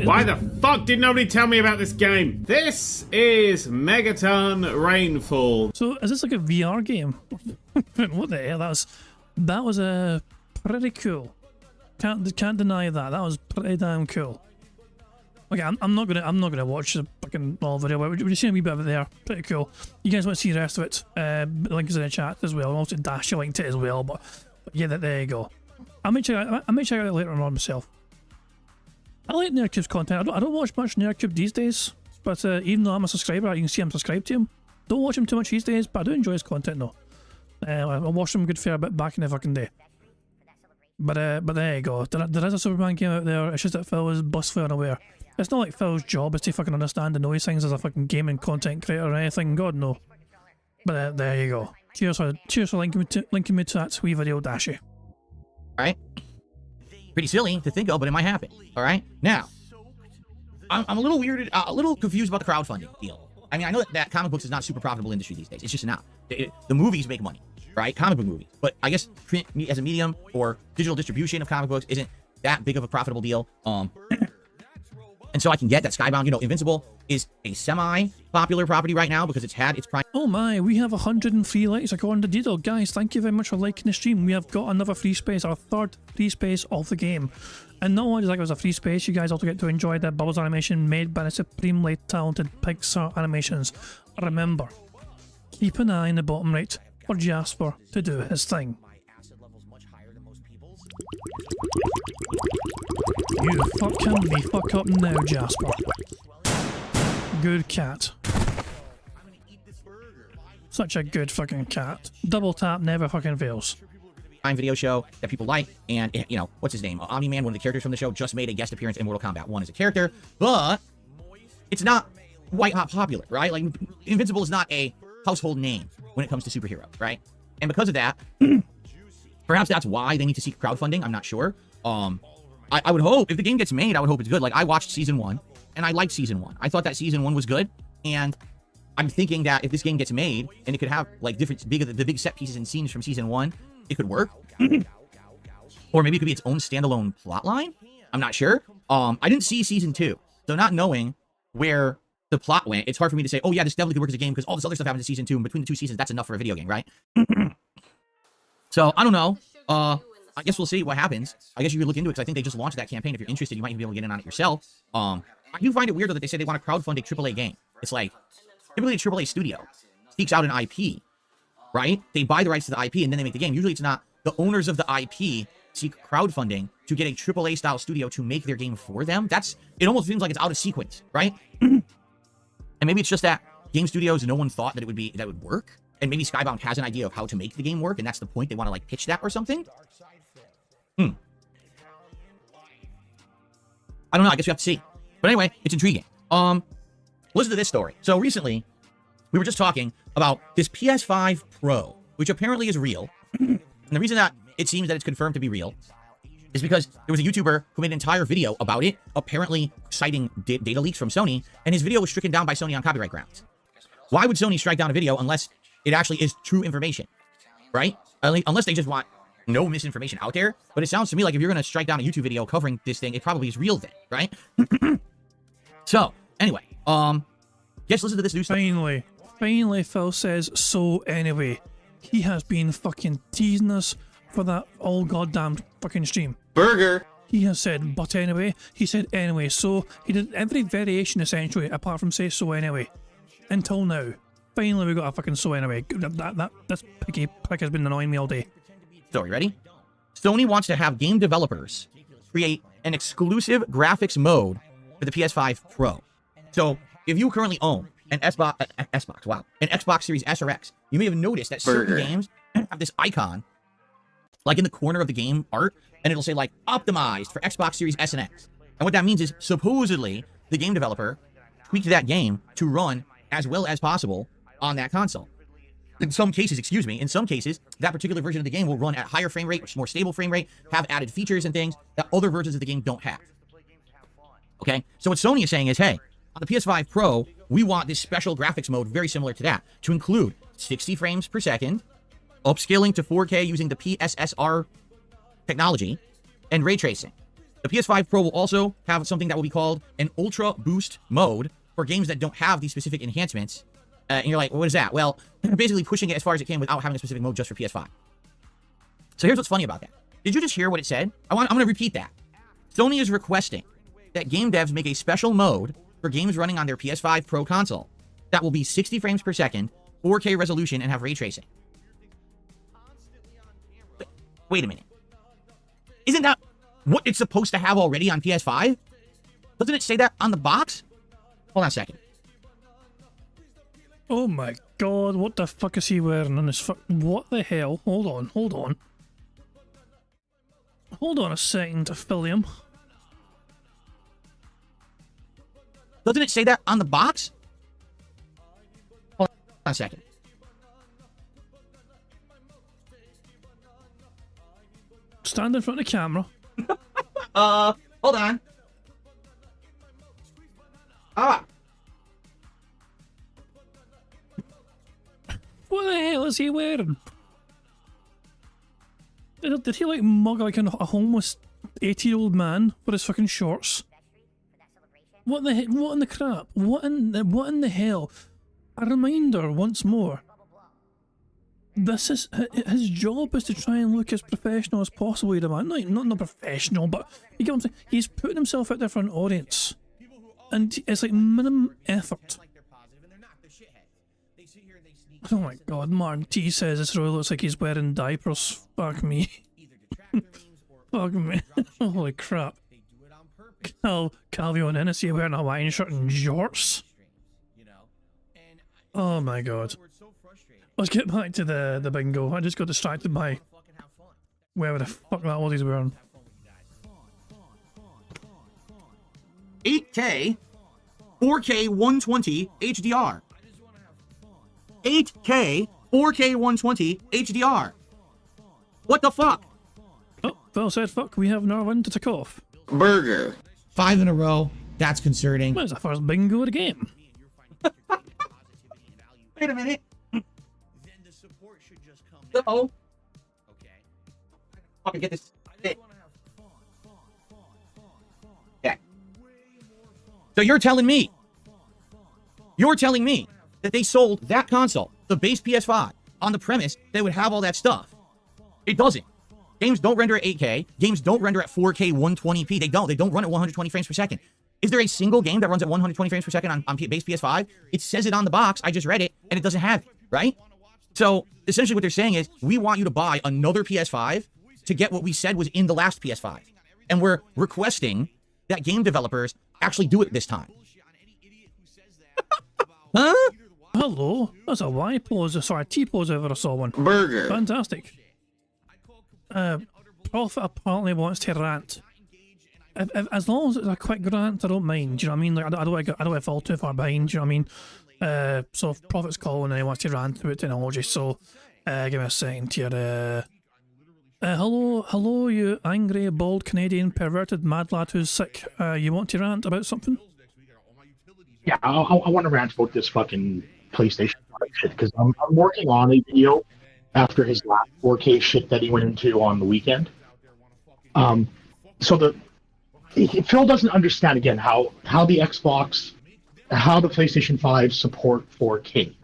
Why the fuck did nobody tell me about this game? This is Megaton Rainfall. So, is this like a VR game? What the hell? That was pretty cool. Can't deny that. That was pretty damn cool. Okay, I'm not gonna watch the fucking whole video. We're just seeing a wee bit of it there. Pretty cool. You guys want to see the rest of it? The link is in the chat as well. Also, Dashie linked it as well. But yeah, there you go. I may check it out later on myself. I like Nerdcube's content. I don't watch much Nerdcube these days, but even though I'm a subscriber, you can see I'm subscribed to him. Don't watch him too much these days, but I do enjoy his content though. I watched him a good fair bit back in the fucking day. But there you go. There is a Superman game out there. It's just that Phil is blissfully unaware. It's not like Phil's job is to fucking understand and know these things as a fucking gaming content creator or anything, God no. But there you go. Cheers for linking me to that wee video, Dashie. Alright. Pretty silly to think of, but it might happen. Alright? Now, I'm a little weirded, a little confused about the crowdfunding deal. I mean, I know that comic books is not a super profitable industry these days. It's just not. The movies make money, right? Comic book movies. But I guess print as a medium or digital distribution of comic books isn't that big of a profitable deal. And so I can get that Skybound, you know, Invincible is a semi-popular property right now because it's had its prime. Oh my, we have 103 likes according to Dido. Guys, thank you very much for liking the stream. We have got another free space, our third free space of the game. And not only does it was a free space, you guys also get to enjoy the Bubbles animation made by the supremely talented Pixar Animations. Remember, keep an eye in the bottom right for Jasper to do his thing. You fucking me fuck up now, Jasper. Good cat. Such a good fucking cat. Double tap never fucking fails. Video show that people like, and you know, what's his name? Omni-Man, one of the characters from the show, just made a guest appearance in Mortal Kombat 1 as a character, but it's not white hot popular, right? Like, Invincible is not a household name when it comes to superheroes, right? And because of that, perhaps that's why they need to seek crowdfunding. I'm not sure. I would hope if the game gets made, I would hope it's good. Like, I watched season 1 and I liked season 1. I thought that season 1 was good, and I'm thinking that if this game gets made and it could have like different the big set pieces and scenes from season 1, it could work. Or maybe it could be its own standalone plot line. I'm not sure. I didn't see season 2, so not knowing where the plot went, it's hard for me to say, oh yeah, this definitely could work as a game because all this other stuff happens in season 2, and between the 2 seasons, that's enough for a video game, right? So I don't know. I guess we'll see what happens. I guess you could look into it because I think they just launched that campaign. If you're interested, you might even be able to get in on it yourself. I do find it weird though that they say they want to crowdfund a AAA game. It's like, typically a AAA studio seeks out an IP, right? They buy the rights to the IP and then they make the game. Usually it's not the owners of the IP seek crowdfunding to get a AAA style studio to make their game for them. It almost seems like it's out of sequence, right? And maybe it's just that game studios, no one thought that that would work. And maybe Skybound has an idea of how to make the game work, and that's the point. They want to like pitch that or something. I don't know. I guess we have to see. But anyway, it's intriguing. Listen to this story. So recently, we were just talking about this PS5 Pro, which apparently is real. And the reason that it seems that it's confirmed to be real is because there was a YouTuber who made an entire video about it, apparently citing data leaks from Sony, and his video was stricken down by Sony on copyright grounds. Why would Sony strike down a video unless it actually is true information, right? Unless they just want no misinformation out there. But it sounds to me like if you're going to strike down a YouTube video covering this thing, it probably is real then, right? So, anyway, just listen to this news. Finally, Phil says, so anyway, he has been fucking teasing us for that all goddamn fucking stream. Burger! He has said, but anyway, he said anyway, so he did every variation essentially, apart from say so anyway. Until now. Finally we got a fucking so anyway. This picky prick has been annoying me all day. Story, ready? Sony wants to have game developers create an exclusive graphics mode for the PS5 Pro. So, if you currently own an Xbox Series S or X, you may have noticed that certain games have this icon, like in the corner of the game art, and it'll say like, optimized for Xbox Series S and X. And what that means is, supposedly, the game developer tweaked that game to run as well as possible on that console. In some cases, that particular version of the game will run at higher frame rate, or more stable frame rate, have added features and things that other versions of the game don't have. Okay? So what Sony is saying is, hey, on the PS5 Pro, we want this special graphics mode very similar to that, to include 60 frames per second, upscaling to 4K using the PSSR technology, and ray tracing. The PS5 Pro will also have something that will be called an Ultra Boost mode for games that don't have these specific enhancements. And you're like, well, what is that? Well, basically pushing it as far as it can without having a specific mode just for PS5. So here's what's funny about that. Did you just hear what it said? I'm going to repeat that. Sony is requesting that game devs make a special mode for games running on their PS5 Pro console that will be 60 frames per second, 4K resolution, and have ray tracing. Wait a minute. Isn't that what it's supposed to have already on PS5? Doesn't it say that on the box? Hold on a second. Oh my god, what the fuck is he wearing on his what the hell? Hold on. Hold on a second, William. Doesn't it say that on the box? Hold on a second. Stand in front of the camera. Hold on. What the hell is he wearing? Did he like mug like a homeless 80-year-old man for his fucking shorts? What the heck? What in the crap? What in the hell? A reminder once more. This is his job is to try and look as professional as possible. You demand not professional, but you get what I'm saying. He's putting himself out there for an audience, and it's like minimum effort. Oh my god, Martin T says this really looks like he's wearing diapers. Fuck me. Fuck me. Holy crap. Calvio and Hennessy wearing a Hawaiian shirt and jorts. Oh my god. Let's get back to the bingo. I just got distracted by wherever the fuck that was he's wearing. 8K, 4K 120 HDR. 8K, 4K 120 HDR. What the fuck? Oh, Phil said fuck, we have another one to tick off. Burger. 5 in a row. That's concerning. Well, it's the first bingo of the game. Wait a minute. Uh-oh. Fucking get this. Okay. So you're telling me that they sold that console, the base PS5, on the premise that it would have all that stuff. It doesn't. Games don't render at 8K. Games don't render at 4K 120p. They don't run at 120 frames per second. Is there a single game that runs at 120 frames per second on base PS5? It says it on the box. I just read it, and it doesn't have it, right? So essentially what they're saying is, we want you to buy another PS5 to get what we said was in the last PS5. And we're requesting that game developers actually do it this time. Huh? Hello, that's a Y pose, sorry, T pose if I ever saw one. Burger. Fantastic. Prophet apparently wants to rant. As long as it's a quick rant, I don't mind. Do you know what I mean? Like I don't want to fall too far behind. Do you know what I mean? So if Prophet's calling and he wants to rant through technology, so give me a second here. Hello, you angry, bald Canadian, perverted mad lad who's sick. You want to rant about something? Yeah, I want to rant about this fucking PlayStation shit, because I'm working on a video after his last 4K shit that he went into on the weekend. So Phil doesn't understand again how the Xbox, how the PlayStation 5 support 4K.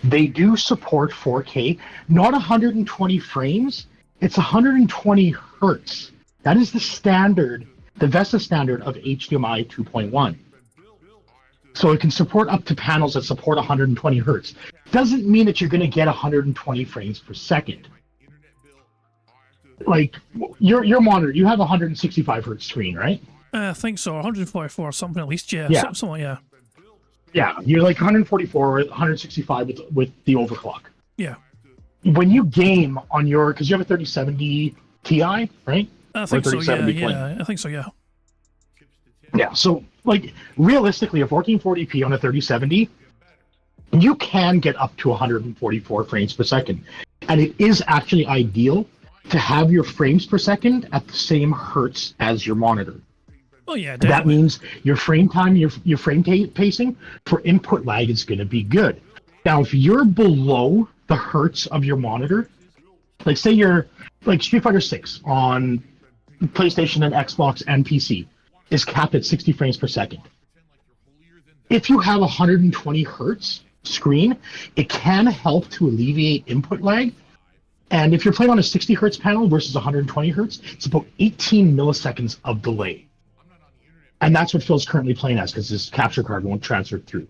They do support 4K, not 120 frames. It's 120 hertz. That is the standard, the VESA standard of HDMI 2.1. So it can support up to panels that support 120 hertz. Doesn't mean that you're going to get 120 frames per second. Like your monitor, you have a 165 hertz screen, right? I think so, 144 or something at least. Yeah. Something, yeah. Yeah, you're like 144 or 165 with the overclock. Yeah. When you game on your, because you have a 3070 Ti, right? I think so. Yeah. I think so. Yeah. Yeah. So, like, realistically, a 1440p on a 3070, you can get up to 144 frames per second, and it is actually ideal to have your frames per second at the same hertz as your monitor. Oh yeah, definitely. That means your frame time, your frame pacing for input lag is going to be good. Now, if you're below the hertz of your monitor, like say you're like Street Fighter 6 on PlayStation and Xbox and PC is capped at 60 frames per second. If you have a 120 hertz screen, it can help to alleviate input lag. And if you're playing on a 60 hertz panel versus 120 hertz, it's about 18 milliseconds of delay. And that's what Phil's currently playing as, because his capture card won't transfer through.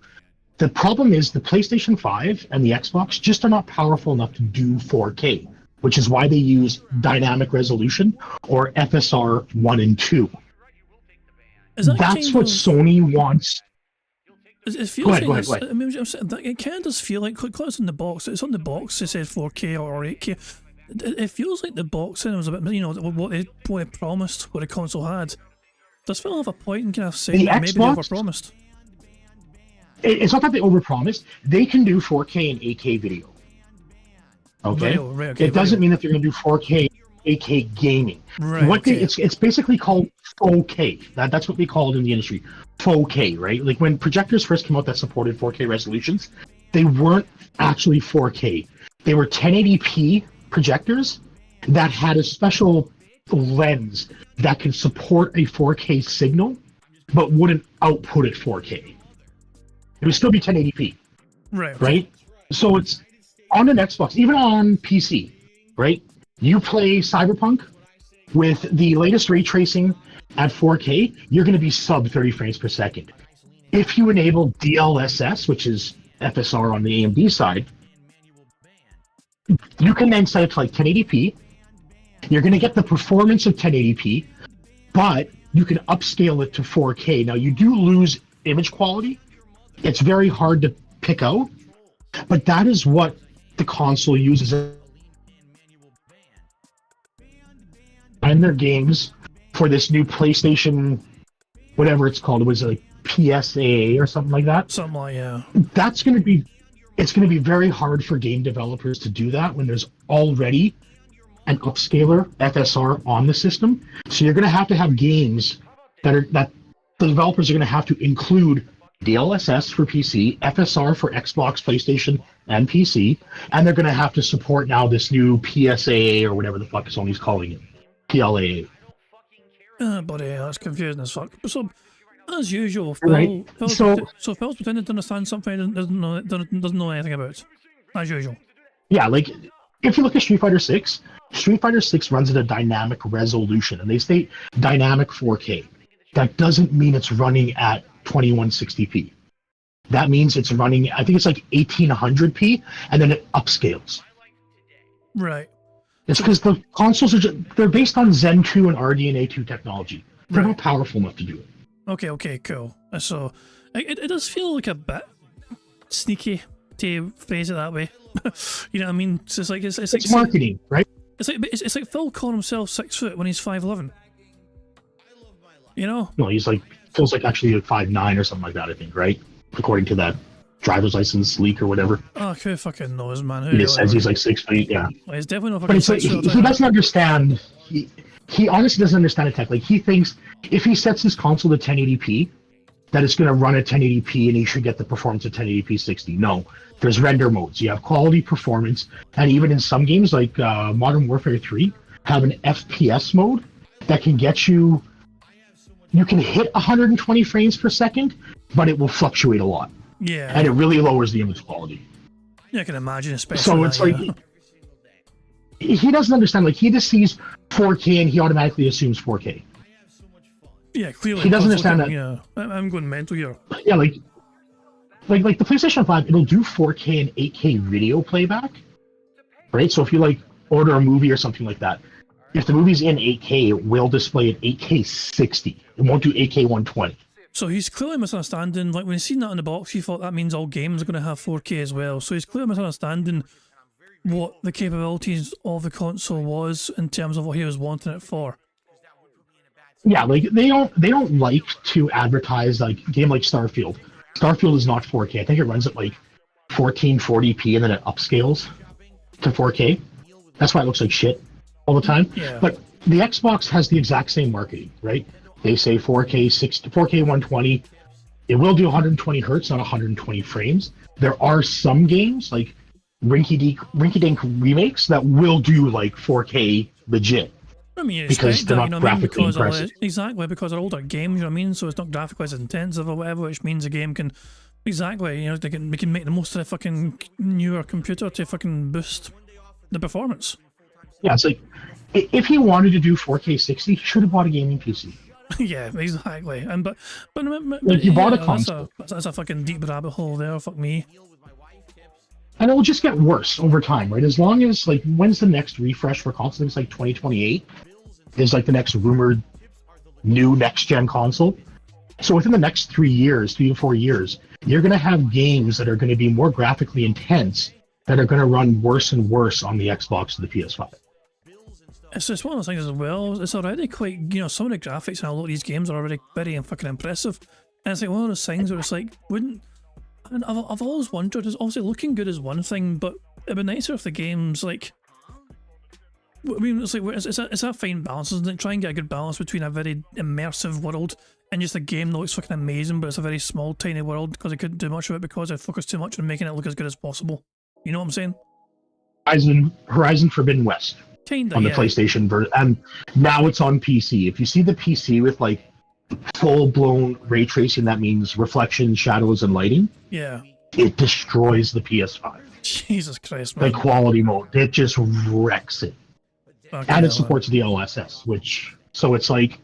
The problem is the PlayStation 5 and the Xbox just are not powerful enough to do 4K, which is why they use dynamic resolution or FSR 1 and 2. That's what Sony wants. It feels go ahead. I mean, it kind of does feel like, close on the box, it's on the box, it says 4K or 8K. It feels like the boxing was a bit, what they promised, what the console had. Does Phil have a point in kind of saying that maybe they overpromised? It's not that they overpromised. They can do 4K and 8K video. Okay? Right, okay, it doesn't mean that they're going to do 4K, 8K gaming. Right, it's basically called 4K. That's what they call it in the industry. 4K, right? Like when projectors first came out that supported 4K resolutions, they weren't actually 4K. They were 1080p projectors that had a special lens that could support a 4K signal, but wouldn't output at 4K. It would still be 1080p. Right? So it's on an Xbox, even on PC, right? You play Cyberpunk with the latest ray tracing at 4K, you're going to be sub 30 frames per second. If you enable DLSS, which is FSR on the AMD side, you can then set it to like 1080p. You're going to get the performance of 1080p, but you can upscale it to 4K. Now you do lose image quality. It's very hard to pick out, but that is what the console uses in their games for this new PlayStation, whatever it's called. It was like PSA or something like that. Something like, yeah. That's going to be, it's going to be very hard for game developers to do that when there's already an upscaler FSR on the system. So you're going to have games that the developers are going to have to include DLSS for PC, FSR for Xbox, PlayStation, and PC, and they're going to have to support now this new PSA or whatever the fuck Sony's calling it, PLA. Buddy, that's confusing as fuck. So, as usual, Phil, Right. so Phil's pretending to understand something he doesn't know anything about, as usual. Yeah, like if you look at Street Fighter 6, Street Fighter 6 runs at a dynamic resolution, and they state dynamic 4K. That doesn't mean it's running at 2160p. That means it's running, I think it's like 1800p, and then it upscales. Right. It's because the consoles they're based on Zen 2 and RDNA 2 technology. They're not powerful enough to do it. Okay, cool. So, it does feel like a bit sneaky to phrase it that way. You know what I mean? So it's like it's marketing, right? It's like Phil calling himself 6 foot when he's 5'11". You know? No, feels like actually like 5'9" or something like that, I think, right? According to that driver's license leak or whatever. Oh, who fucking knows, man? He just says he's like 6 feet, yeah. Well, he's definitely not But fucking it's like, 6 foot. he doesn't understand. He honestly doesn't understand the tech. Like, he thinks if he sets his console to 1080p, that it's going to run at 1080p and he should get the performance at 1080p 60. No, there's render modes. You have quality performance, and even in some games like Modern Warfare 3 have an FPS mode that can get you. You can hit 120 frames per second, but it will fluctuate a lot. Yeah. And it really lowers the image quality. Yeah, I can imagine, especially. So it's like he doesn't understand. Like, he just sees 4K and he automatically assumes 4K. Yeah, clearly. He doesn't understand that. Yeah, I'm going mental here. Yeah, like the PlayStation 5, it'll do 4K and 8K video playback, right? So if you like order a movie or something like that, if the movie's in 8K, it will display at 8K 60. It won't do 8K 120. So he's clearly misunderstanding. Like, when he's seen that on the box, he thought that means all games are going to have 4K as well. So he's clearly misunderstanding what the capabilities of the console was in terms of what he was wanting it for. Yeah, like they don't like to advertise like a game like Starfield. Starfield is not 4K. I think it runs at like 1440p and then it upscales to 4K. That's why it looks like shit all the time. Yeah. But the Xbox has the exact same marketing, right? They say 4K 60, 4K 120. It will do 120 hertz, not 120 frames. There are some games like rinky-dink remakes that will do like 4K legit. I mean, because they're not graphically impressive. Exactly, because they're older games, you know what I mean? So it's not graphically as intensive or whatever, which means the game can, exactly, you know, we can make the most of the fucking newer computer to fucking boost the performance. Yeah, it's like, if he wanted to do 4K 60, he should have bought a gaming PC. Yeah, exactly. And but like, you bought a console. That's a fucking deep rabbit hole there, fuck me. And it will just get worse over time, right? As long as, like, when's the next refresh for console? It's like 2028 is like the next rumored new next-gen console. So within the next 3 to 4 years, you're going to have games that are going to be more graphically intense that are going to run worse and worse on the Xbox and the PS5. It's just one of those things as well. It's already quite, you know, some of the graphics in a lot of these games are already very fucking impressive. And it's like one of those things where it's like, and I've always wondered, is obviously looking good is one thing, but it'd be nicer if the game's like, I mean, it's like, it's a fine balance, isn't it? Try and get a good balance between a very immersive world and just a game that looks fucking amazing, but it's a very small, tiny world because they couldn't do much of it because they focused too much on making it look as good as possible. You know what I'm saying? Horizon Forbidden West. Kinda, on the PlayStation version, and now it's on PC. If you see the PC with like full-blown ray tracing, that means reflections, shadows, and lighting. Yeah. It destroys the PS5. Jesus Christ, man. Like quality mode, it just wrecks it. Okay, and it supports DLSS, so it's like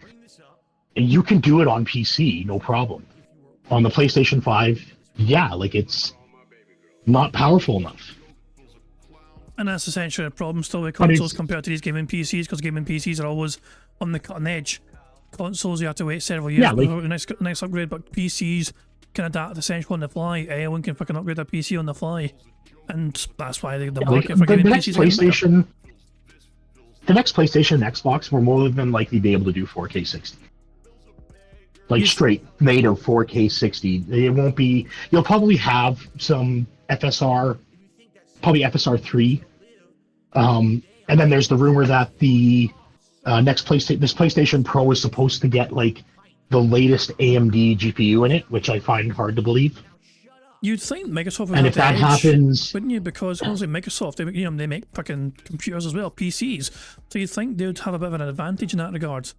you can do it on PC, no problem. On the PlayStation 5, yeah, like it's not powerful enough. And that's essentially a problem still with consoles compared to these gaming PCs, because gaming PCs are always on the cutting edge. consoles you have to wait several years Yeah, like- before the next upgrade, but PCs can adapt essentially on the fly. Anyone can fucking upgrade their PC on the fly, and that's why the Yeah, like, market for the gaming next PCs is getting bigger. PlayStation, the next PlayStation and Xbox will more than likely be able to do 4K 60. Like straight native 4K 60. It won't be. You'll probably have some FSR, probably FSR 3, and then there's the rumor that the next PlayStation Pro is supposed to get like the latest AMD GPU in it, which I find hard to believe. You'd think Microsoft would And have if the that edge, happens, wouldn't you? Because obviously Microsoft, they make fucking computers as well, PCs. So you'd think they would have a bit of an advantage in that regard.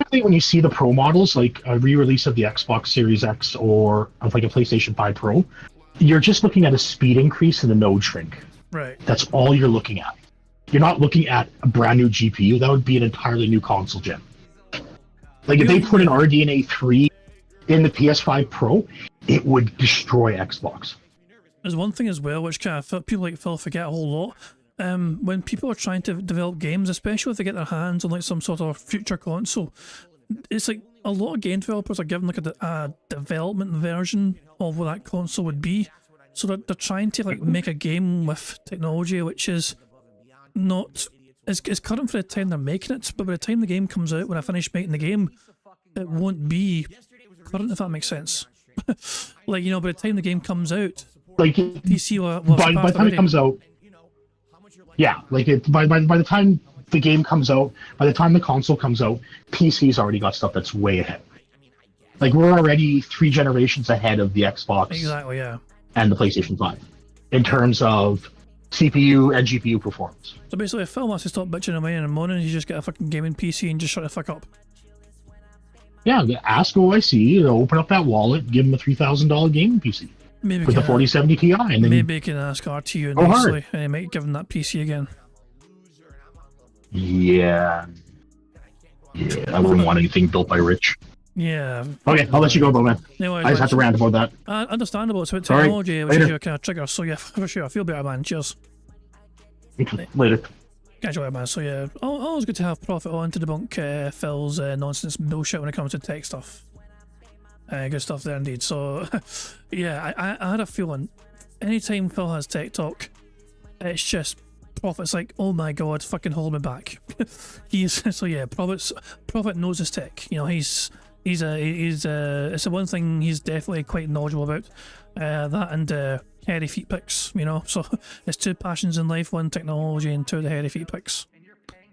typically when you see the Pro models, like a re-release of the Xbox Series X or of like a PlayStation 5 Pro, you're just looking at a speed increase and a node shrink. Right. That's all you're looking at. You're not looking at a brand new GPU. That would be an entirely new console gen. Like if they put an RDNA 3 in the PS5 Pro, it would destroy Xbox. There's one thing as well, which kind of people like Phil forget a whole lot. When people are trying to develop games, especially if they get their hands on like some sort of future console, it's like a lot of game developers are given like a development version of what that console would be. So they're trying to like make a game with technology which is not is current for the time they're making it, but by the time the game comes out, when I finish making the game, it won't be current, if that makes sense. Like, you know, by the time the game comes out, like PC will by the time it comes out, yeah, like by the time the game comes out, by the time the console comes out, PC's already got stuff that's way ahead. Like we're already 3 generations ahead of the Xbox, exactly, yeah, and the PlayStation 5 in terms of CPU and GPU performance. So basically, if Phil wants to stop bitching and whining and moaning, you just get a fucking gaming PC and just shut the fuck up. Yeah, ask OIC, open up that wallet, give him a $3,000 gaming PC Maybe with a 4070 Ti, and then maybe you can ask RTU go nicely, hard. and he might give him that PC again. Yeah, I wouldn't want anything built by Rich. Yeah. Okay, I'll let you go, though, man. No, I just have to rant about that. Understandable. It's about Sorry. technology, which is Later. your kind of trigger. So yeah, for sure. I feel better, man. Cheers. Later. Catch you later, man. So yeah, always good to have Prophet on to debunk Phil's nonsense bullshit when it comes to tech stuff. Good stuff there indeed. So yeah, I had a feeling anytime Phil has tech talk, it's just Prophet's like, oh my god, fucking hold me back. So yeah, Prophet knows his tech. You know, he's it's the one thing he's definitely quite knowledgeable about. That and hairy feet pics, you know. So it's 2 passions in life: 1 technology and 2 the hairy feet pics.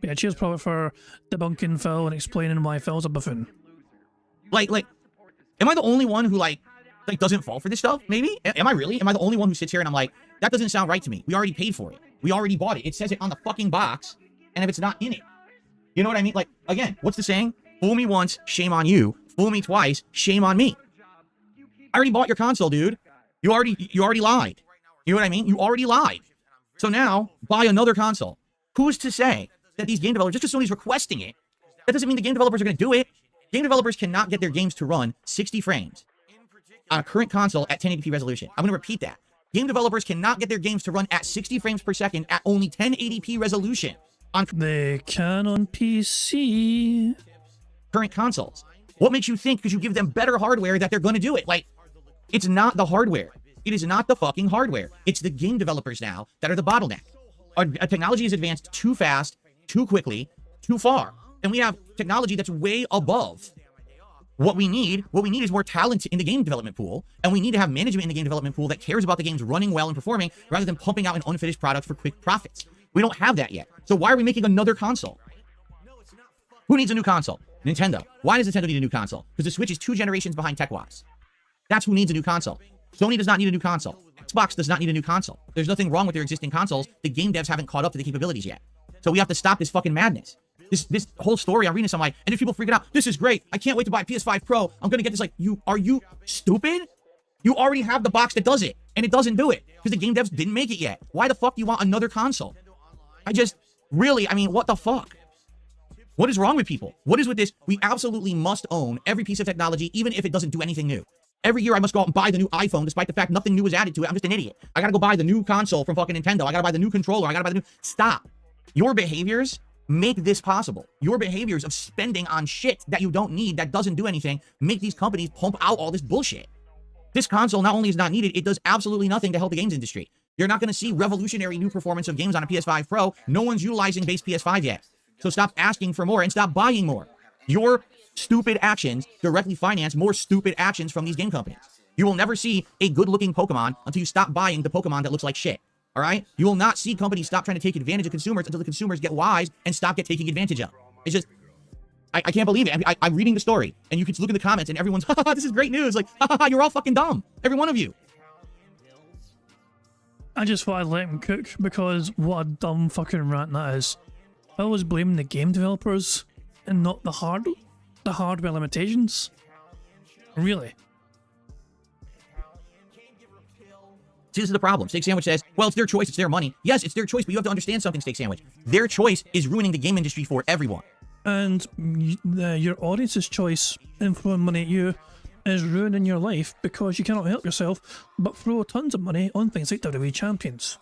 But yeah, cheers Prophet for debunking Phil and explaining why Phil's a buffoon. Like, am I the only one who like doesn't fall for this stuff? Maybe? Am I really? Am I the only one who sits here and I'm like, that doesn't sound right to me. We already paid for it. We already bought it. It says it on the fucking box, and if it's not in it, you know what I mean? Like, again, what's the saying? Fool me once, shame on you. Fool me twice, shame on me. I already bought your console, dude. You already lied. You know what I mean? You already lied. So now, buy another console. Who's to say that these game developers, just as somebody's requesting it, that doesn't mean the game developers are going to do it. Game developers cannot get their games to run 60 frames on a current console at 1080p resolution. I'm going to repeat that. Game developers cannot get their games to run at 60 frames per second at only 1080p resolution on They can on PC. current consoles. What makes you think because you give them better hardware that they're going to do it? Like, it's not the hardware. It is not the fucking hardware. It's the game developers now that are the bottleneck. Our technology is advanced too fast, too quickly, too far. And we have technology that's way above what we need. What we need is more talent in the game development pool, and we need to have management in the game development pool that cares about the games running well and performing rather than pumping out an unfinished product for quick profits. We don't have that yet. So why are we making another console? Who needs a new console? Nintendo. Why does Nintendo need a new console? Because the Switch is 2 generations behind tech-wise. That's who needs a new console. Sony does not need a new console. Xbox does not need a new console. There's nothing wrong with their existing consoles. The game devs haven't caught up to the capabilities yet. So we have to stop this fucking madness. This whole story, I'm reading this, I'm like, and if people freaking out, this is great. I can't wait to buy a PS5 Pro. I'm going to get this. Like, are you stupid? You already have the box that does it, and it doesn't do it because the game devs didn't make it yet. Why the fuck do you want another console? I mean, what the fuck? What is wrong with people? What is with this? We absolutely must own every piece of technology, even if it doesn't do anything new. Every year I must go out and buy the new iPhone, despite the fact nothing new is added to it. I'm just an idiot. I gotta go buy the new console from fucking Nintendo. I gotta buy the new controller. I gotta buy the new... Stop. Your behaviors make this possible. Your behaviors of spending on shit that you don't need, that doesn't do anything, make these companies pump out all this bullshit. This console not only is not needed, it does absolutely nothing to help the games industry. You're not going to see revolutionary new performance of games on a PS5 Pro. No one's utilizing base PS5 yet. So stop asking for more and stop buying more. Your stupid actions directly finance more stupid actions from these game companies. You will never see a good-looking Pokemon until you stop buying the Pokemon that looks like shit. All right? You will not see companies stop trying to take advantage of consumers until the consumers get wise and stop get taking advantage of. It's just, I can't believe it. I'm reading the story, and you can look in the comments, and everyone's, haha, this is great news. Like, haha, you're all fucking dumb. Every one of you. I just thought I'd let him cook because what a dumb fucking rant that is. I was blaming the game developers and not the hardware limitations. Really? See, this is the problem. Steak Sandwich says, well, it's their choice, it's their money. Yes, it's their choice, but you have to understand something, Steak Sandwich. Their choice is ruining the game industry for everyone. And your audience's choice in throwing money at you is ruining your life because you cannot help yourself but throw tons of money on things like WWE Champions.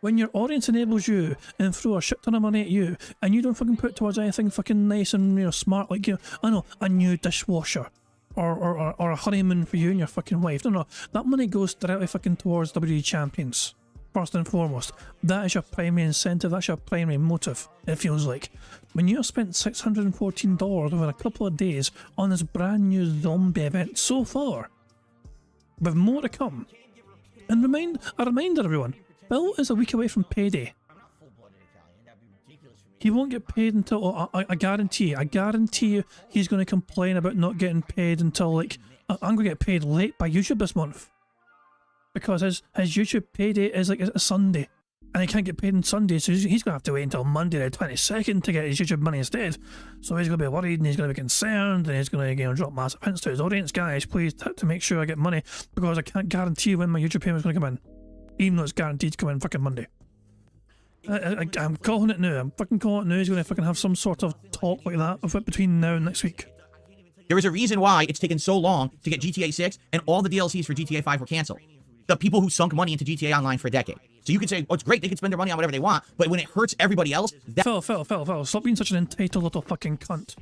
When your audience enables you and throw a shit ton of money at you and you don't fucking put towards anything fucking nice and smart like I know, a new dishwasher or a honeymoon for you and your fucking wife. No, that money goes directly fucking towards WWE Champions. First and foremost, that is your primary incentive, that's your primary motive, it feels like. When you have spent $614 over a couple of days on this brand new zombie event so far, with more to come, and a reminder everyone, Bill is a week away from payday. He won't get paid until, I guarantee you, he's going to complain about not getting paid until like, I'm going to get paid late by YouTube this month. Because his YouTube payday is like a Sunday, and he can't get paid on Sunday, so he's going to have to wait until Monday the 22nd to get his YouTube money instead. So he's going to be worried, and he's going to be concerned, and he's going to drop massive hints to his audience. Guys, please tip to make sure I get money, because I can't guarantee when my YouTube payment is going to come in, even though it's guaranteed to come in fucking Monday. I'm calling it now. I'm fucking calling it now. He's going to fucking have some sort of talk like that of it between now and next week. There is a reason why it's taken so long to get GTA 6 and all the DLCs for GTA 5 were canceled. The people who sunk money into GTA Online for a decade. So you can say, oh, it's great, they can spend their money on whatever they want, but when it hurts everybody else... Phil, stop being such an entitled little fucking cunt.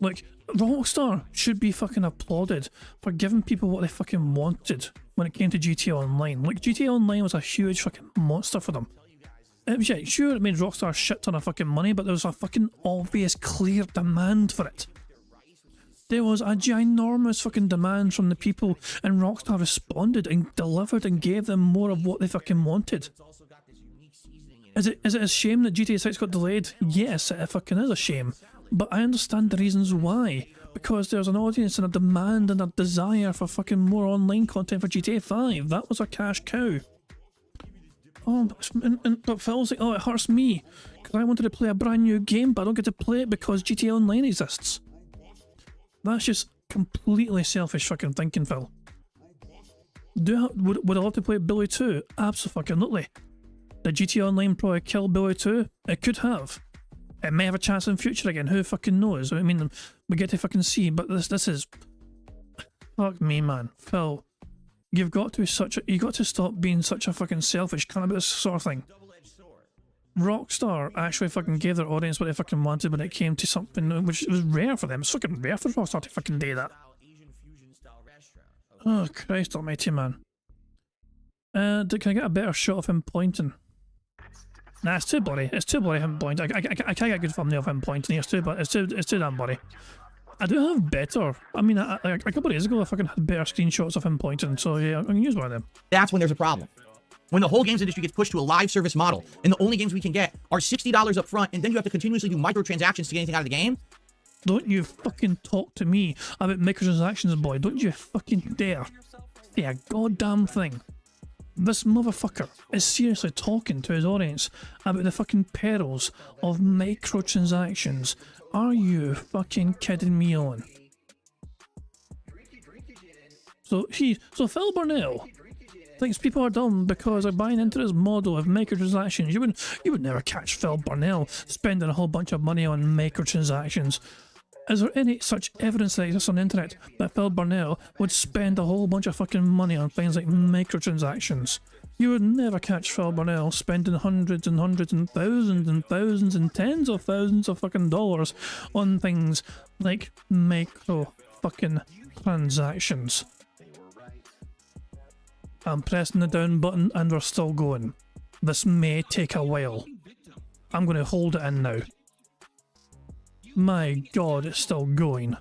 Like, Rockstar should be fucking applauded for giving people what they fucking wanted when it came to GTA Online. Like, GTA Online was a huge fucking monster for them. Yeah, sure, it made Rockstar a shit ton of fucking money, but there was a fucking obvious, clear demand for it. There was a ginormous fucking demand from the people, and Rockstar responded and delivered and gave them more of what they fucking wanted. Is it a shame that GTA 6 got delayed? Yes, it fucking is a shame. But I understand the reasons why. Because there's an audience and a demand and a desire for fucking more online content for GTA 5. That was a cash cow. Oh, but Phil's like, oh, it hurts me. Because I wanted to play a brand new game, but I don't get to play it because GTA Online exists. That's just completely selfish fucking thinking, Phil. Would I love to play Billy 2? Absolutely. Did GTA Online probably kill Billy 2? It could have. It may have a chance in future again, who fucking knows? I mean, we get to fucking see, but this is... Fuck me, man. Phil, you got to stop being such a fucking selfish cunt about this sort of thing. Rockstar actually fucking gave their audience what they fucking wanted when it came to something which was rare for them. It's fucking rare for Rockstar to fucking do that. Oh, Christ almighty, man. Can I get a better shot of him pointing? Nah, it's too bloody. It's too bloody him pointing. I can't get a good thumbnail of him pointing. It's too damn bloody. I do have better. I mean, a couple of days ago I fucking had better screenshots of him pointing, so yeah, I can use one of them. That's when there's a problem. When the whole games industry gets pushed to a live service model, and the only games we can get are $60 up front, and then you have to continuously do microtransactions to get anything out of the game. Don't you fucking talk to me about microtransactions, boy. Don't you fucking dare say a goddamn thing. This motherfucker is seriously talking to his audience about the fucking perils of microtransactions. Are you fucking kidding me on? So Phil Burnell thinks people are dumb because they're buying into this model of microtransactions. You would never catch Phil Burnell spending a whole bunch of money on microtransactions. Is there any such evidence that exists on the internet that Phil Burnell would spend a whole bunch of fucking money on things like microtransactions? You would never catch Phil Burnell spending hundreds and hundreds and thousands and tens of thousands of fucking dollars on things like micro fucking transactions. I'm pressing the down button and we're still going. This may take a while. I'm going to hold it in now. My god, it's still going.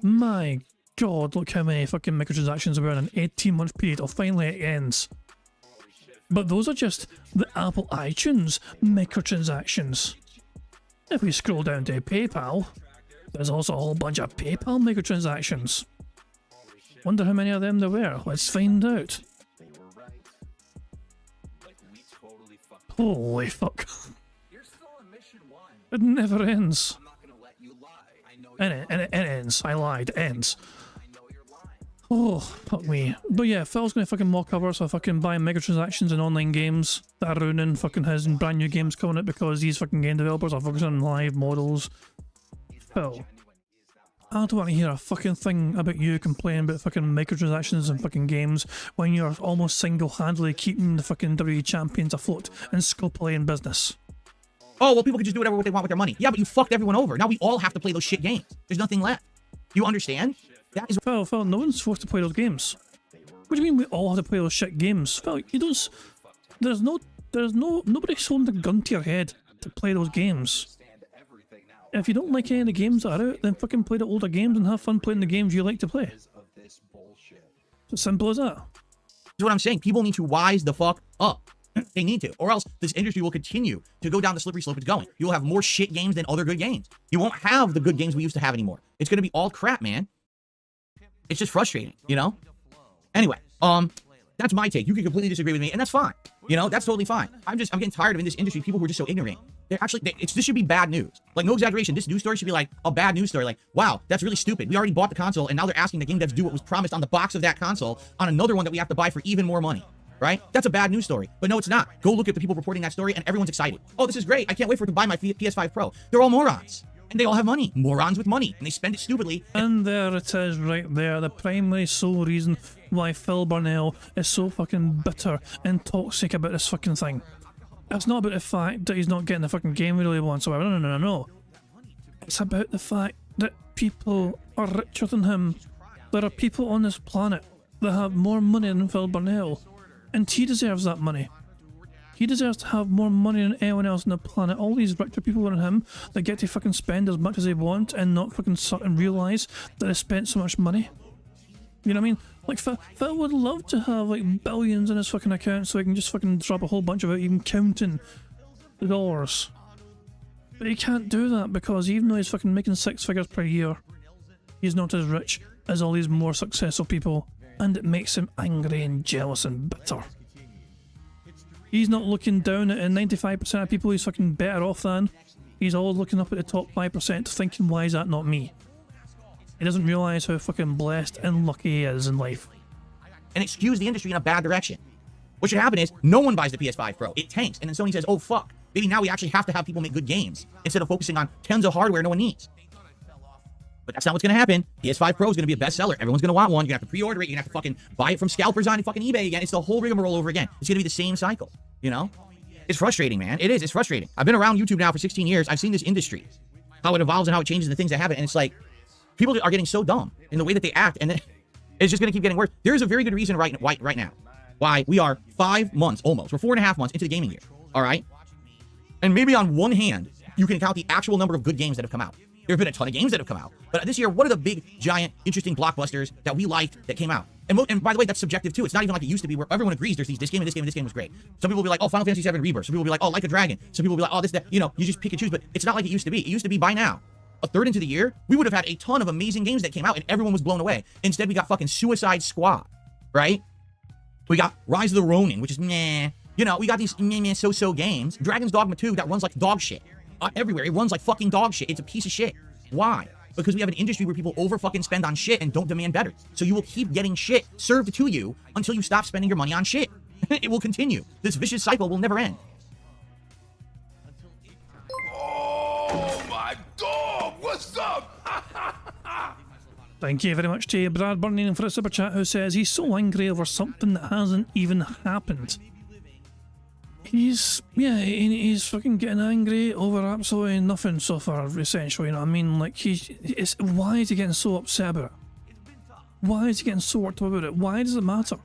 My god, look how many fucking microtransactions were in an 18-month period. Oh, finally it ends. But those are just the Apple iTunes microtransactions. If we scroll down to PayPal, there's also a whole bunch of PayPal microtransactions. Wonder how many of them there were. Let's find out. Holy fuck. It never ends. And it ends. I lied. It ends. Oh, fuck me. But yeah, Phil's gonna fucking mock cover, so fucking buying microtransactions in online games that are ruining fucking his and brand new games coming out because these fucking game developers are focusing on live models. Phil, I don't want to hear a fucking thing about you complaining about fucking microtransactions and fucking games when you're almost single-handedly keeping the fucking WWE champions afloat and still playing business. Oh, well, people can just do whatever they want with their money. Yeah, but you fucked everyone over. Now we all have to play those shit games. There's nothing left. You understand? That is Phil, no one's forced to play those games. What do you mean we all have to play those shit games? Phil, you don't... Nobody's holding a gun to your head to play those games. If you don't like any of the games that are out, then fucking play the older games and have fun playing the games you like to play. It's as simple as that. That's what I'm saying. People need to wise the fuck up. They need to, or else this industry will continue to go down the slippery slope it's going. You'll have more shit games than other good games. You won't have the good games we used to have anymore. It's going to be all crap, man. It's just frustrating, you know? Anyway, that's my take. You can completely disagree with me, and that's fine. You know, that's totally fine. I'm getting tired of in this industry people who are just so ignorant. They're actually, this should be bad news. Like, no exaggeration, this news story should be like a bad news story. Like, wow, that's really stupid. We already bought the console, and now they're asking the game devs to do what was promised on the box of that console on another one that we have to buy for even more money. Right? That's a bad news story. But no, it's not. Go look at the people reporting that story, and everyone's excited. Oh, this is great. I can't wait for it to buy my PS5 Pro. They're all morons. And they all have money. Morons with money. And they spend it stupidly. And there it is right there. The primary sole reason why Phil Burnell is so fucking bitter and toxic about this fucking thing. It's not about the fact that he's not getting the fucking game he really wants. No. It's about the fact that people are richer than him. There are people on this planet that have more money than Phil Burnell. And he deserves that money. He deserves to have more money than anyone else on the planet. All these richer people than him that get to fucking spend as much as they want and not fucking suck and realise that they spent so much money. You know what I mean? Like, Phil would love to have like billions in his fucking account so he can just fucking drop a whole bunch of it, even counting the dollars. But he can't do that because even though he's fucking making 6 figures per year, he's not as rich as all these more successful people, and it makes him angry and jealous and bitter. He's not looking down at 95% of people he's fucking better off than. He's always looking up at the top 5% thinking, why is that not me? He doesn't realise how fucking blessed and lucky he is in life. And it skews the industry in a bad direction. What should happen is, no one buys the PS5 Pro. It tanks. And then Sony says, oh fuck, maybe now we actually have to have people make good games instead of focusing on tons of hardware no one needs. But that's not what's going to happen. PS5 Pro is going to be a bestseller. Everyone's going to want one. You're going to have to pre-order it. You're going to have to fucking buy it from scalpers on fucking eBay again. It's the whole rigmarole over again. It's going to be the same cycle, you know? It's frustrating, man. It is. It's frustrating. I've been around YouTube now for 16 years. I've seen this industry, how it evolves and how it changes and the things that happen. And it's like, people are getting so dumb in the way that they act, and it's just going to keep getting worse. There's a very good reason right now why we are 5 months almost. We're 4.5 months into the gaming year, all right? And maybe on one hand, you can count the actual number of good games that have come out. There have been a ton of games that have come out. But this year, what are the big, giant, interesting blockbusters that we liked that came out? And by the way, that's subjective too. It's not even like it used to be where everyone agrees there's this game and this game and this game was great. Some people will be like, oh, Final Fantasy VII Rebirth. Some people will be like, oh, Like a Dragon. Some people will be like, oh, this, that. You know, you just pick and choose. But it's not like it used to be. It used to be by now, a third into the year, we would have had a ton of amazing games that came out and everyone was blown away. Instead, we got fucking Suicide Squad, right? We got Rise of the Ronin, which is meh. You know, we got these meh, so-so games. Dragon's Dogma 2 that runs like dog shit. Everywhere. It runs like fucking dog shit. It's a piece of shit. Why? Because we have an industry where people over fucking spend on shit and don't demand better. So you will keep getting shit served to you until you stop spending your money on shit. It will continue. This vicious cycle will never end. Oh my dog, what's up? Thank you very much to Brad Burning for a super chat, who says he's so angry over something that hasn't even happened. He's fucking getting angry over absolutely nothing so far, essentially, you know what I mean? Like, why is he getting so upset about it? Why is he getting so worked up about it? Why does it matter?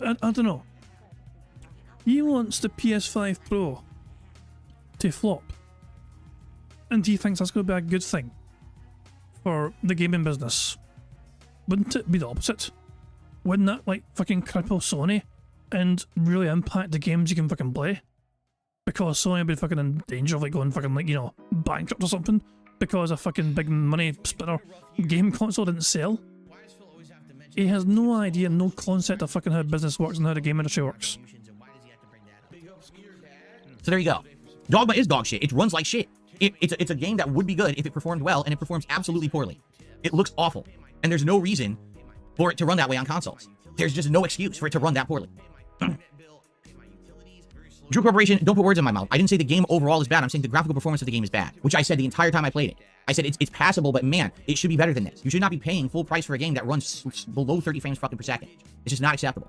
I don't know. He wants the PS5 Pro to flop. And he thinks that's going to be a good thing for the gaming business. Wouldn't it be the opposite? Wouldn't that, like, fucking cripple Sony and really impact the games you can fucking play? Because Sony would be fucking in danger of, like, going fucking, like, you know, bankrupt or something because a fucking big money spinner game console didn't sell. He has no idea, no concept of fucking how business works and how the game industry works. So there you go. Dogma is dog shit. It runs like shit. It's a game that would be good if it performed well, and it performs absolutely poorly. It looks awful, and there's no reason for it to run that way on consoles. There's just no excuse for it to run that poorly. Drew Corporation, don't put words in my mouth. I didn't say the game overall is bad. I'm saying the graphical performance of the game is bad, which I said the entire time I played it. I said it's passable, but man, it should be better than this. You should not be paying full price for a game that runs below 30 frames fucking per second. It's just not acceptable.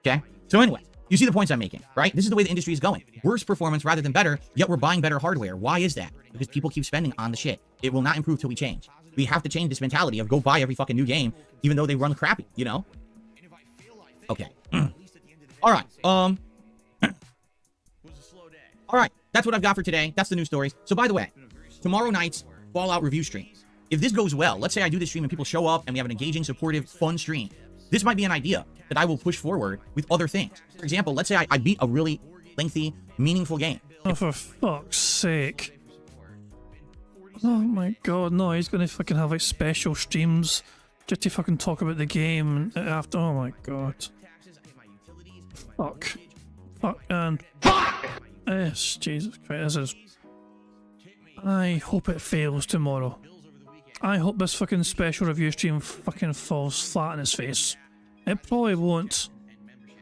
Okay? So anyway, you see the points I'm making, right? This is the way the industry is going. Worse performance rather than better, yet we're buying better hardware. Why is that? Because people keep spending on the shit. It will not improve till we change. We have to change this mentality of go buy every fucking new game, even though they run crappy, you know? Okay. All right. All right. That's what I've got for today. That's the news stories. So by the way, tomorrow night's Fallout review stream. If this goes well, let's say I do this stream and people show up and we have an engaging, supportive, fun stream. This might be an idea that I will push forward with other things. For example, let's say I beat a really lengthy, meaningful game. Oh, for fuck's sake. Oh my god, no, he's gonna fucking have like special streams just to fucking talk about the game after. Oh my god. Fuck. Fuck and fuck! Yes, Jesus Christ, this is... I hope it fails tomorrow. I hope this fucking special review stream fucking falls flat on its face. It probably won't,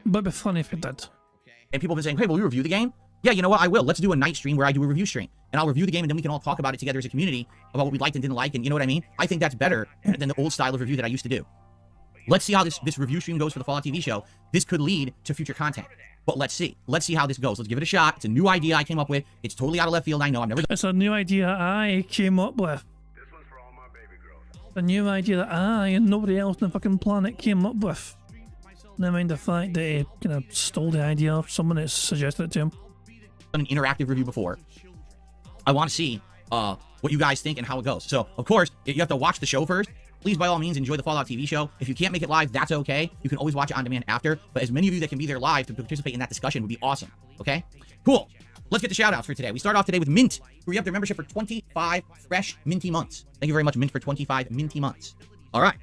but it'd be funny if it did. And people have been saying, hey, will you review the game? Yeah, you know what? I will. Let's do a night stream where I do a review stream. And I'll review the game and then we can all talk about it together as a community about what we liked and didn't like, and you know what I mean? I think that's better than the old style of review that I used to do. Let's see how this review stream goes for the Fallout TV show. This could lead to future content. But let's see. Let's see how this goes. Let's give it a shot. It's a new idea I came up with. It's totally out of left field. I know I've never... It's a new idea I came up with. A new idea that I and nobody else on the fucking planet came up with. Never mind the fact that he kind of stole the idea of someone that suggested it to him. Done an interactive review before. I want to see what you guys think and how it goes. So, of course, you have to watch the show first. Please, by all means, enjoy the Fallout TV show. If you can't make it live, that's okay. You can always watch it on demand after. But as many of you that can be there live to participate in that discussion would be awesome. Okay? Cool. Let's get the shout-outs for today. We start off today with Mint, who re-upped their membership for 25 fresh minty months. Thank you very much, Mint, for 25 minty months. All right.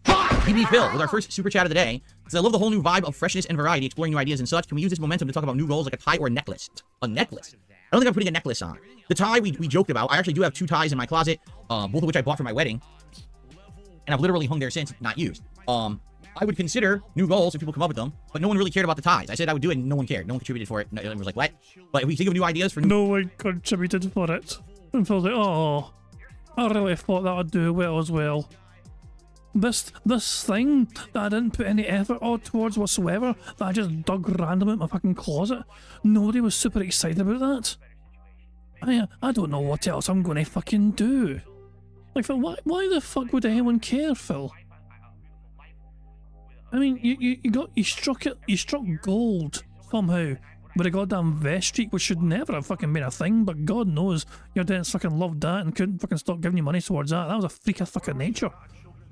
PB Phil, with our first super chat of the day, says, I love the whole new vibe of freshness and variety, exploring new ideas and such. Can we use this momentum to talk about new goals like a tie or a necklace? A necklace? I don't think I'm putting a necklace on. The tie we joked about. I actually do have 2 ties in my closet, both of which I bought for my wedding. And I've literally hung there since, not used. I would consider new goals if people come up with them, but no one really cared about the ties. I said I would do it and no one cared. No one contributed for it. No one was like, what? But if we think of new ideas for new... No one contributed for it. And Phil's like, oh, I really thought that would do well as well. This thing that I didn't put any effort towards whatsoever, that I just dug randomly in my fucking closet, nobody was super excited about that. I don't know what else I'm going to fucking do. Like, why the fuck would anyone care, Phil? I mean, you struck gold somehow with a goddamn vest streak, which should never have fucking been a thing, but God knows your dad fucking loved that and couldn't fucking stop giving you money towards that. That was a freak of fucking nature.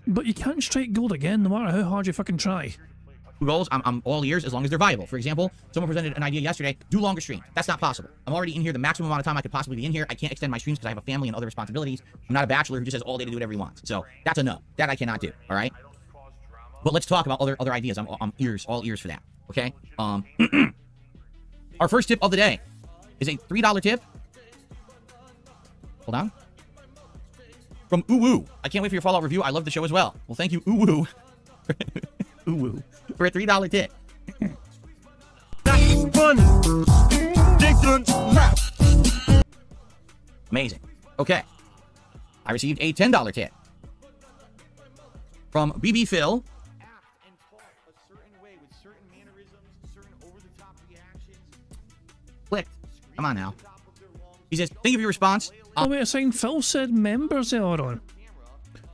But you can't strike gold again, no matter how hard you fucking try. Goals, I'm all ears as long as they're viable. For example, someone presented an idea yesterday, do longer streams. That's not possible. I'm already in here the maximum amount of time I could possibly be in here. I can't extend my streams because I have a family and other responsibilities. I'm not a bachelor who just has all day to do whatever he wants. So that's a no. That I cannot do, all right? But let's talk about other ideas. I'm all ears for that, okay? Our first tip of the day is a $3 tip. Hold on. From Uwu. I can't wait for your Fallout review. I love the show as well. Well, thank you, Uwu. Uwu. For a $3 tip. Amazing. Okay. I received a $10 tip from BB Phil. Click. Come on now. He says, thank you for your response. Oh, wait a second. Phil said members earlier on.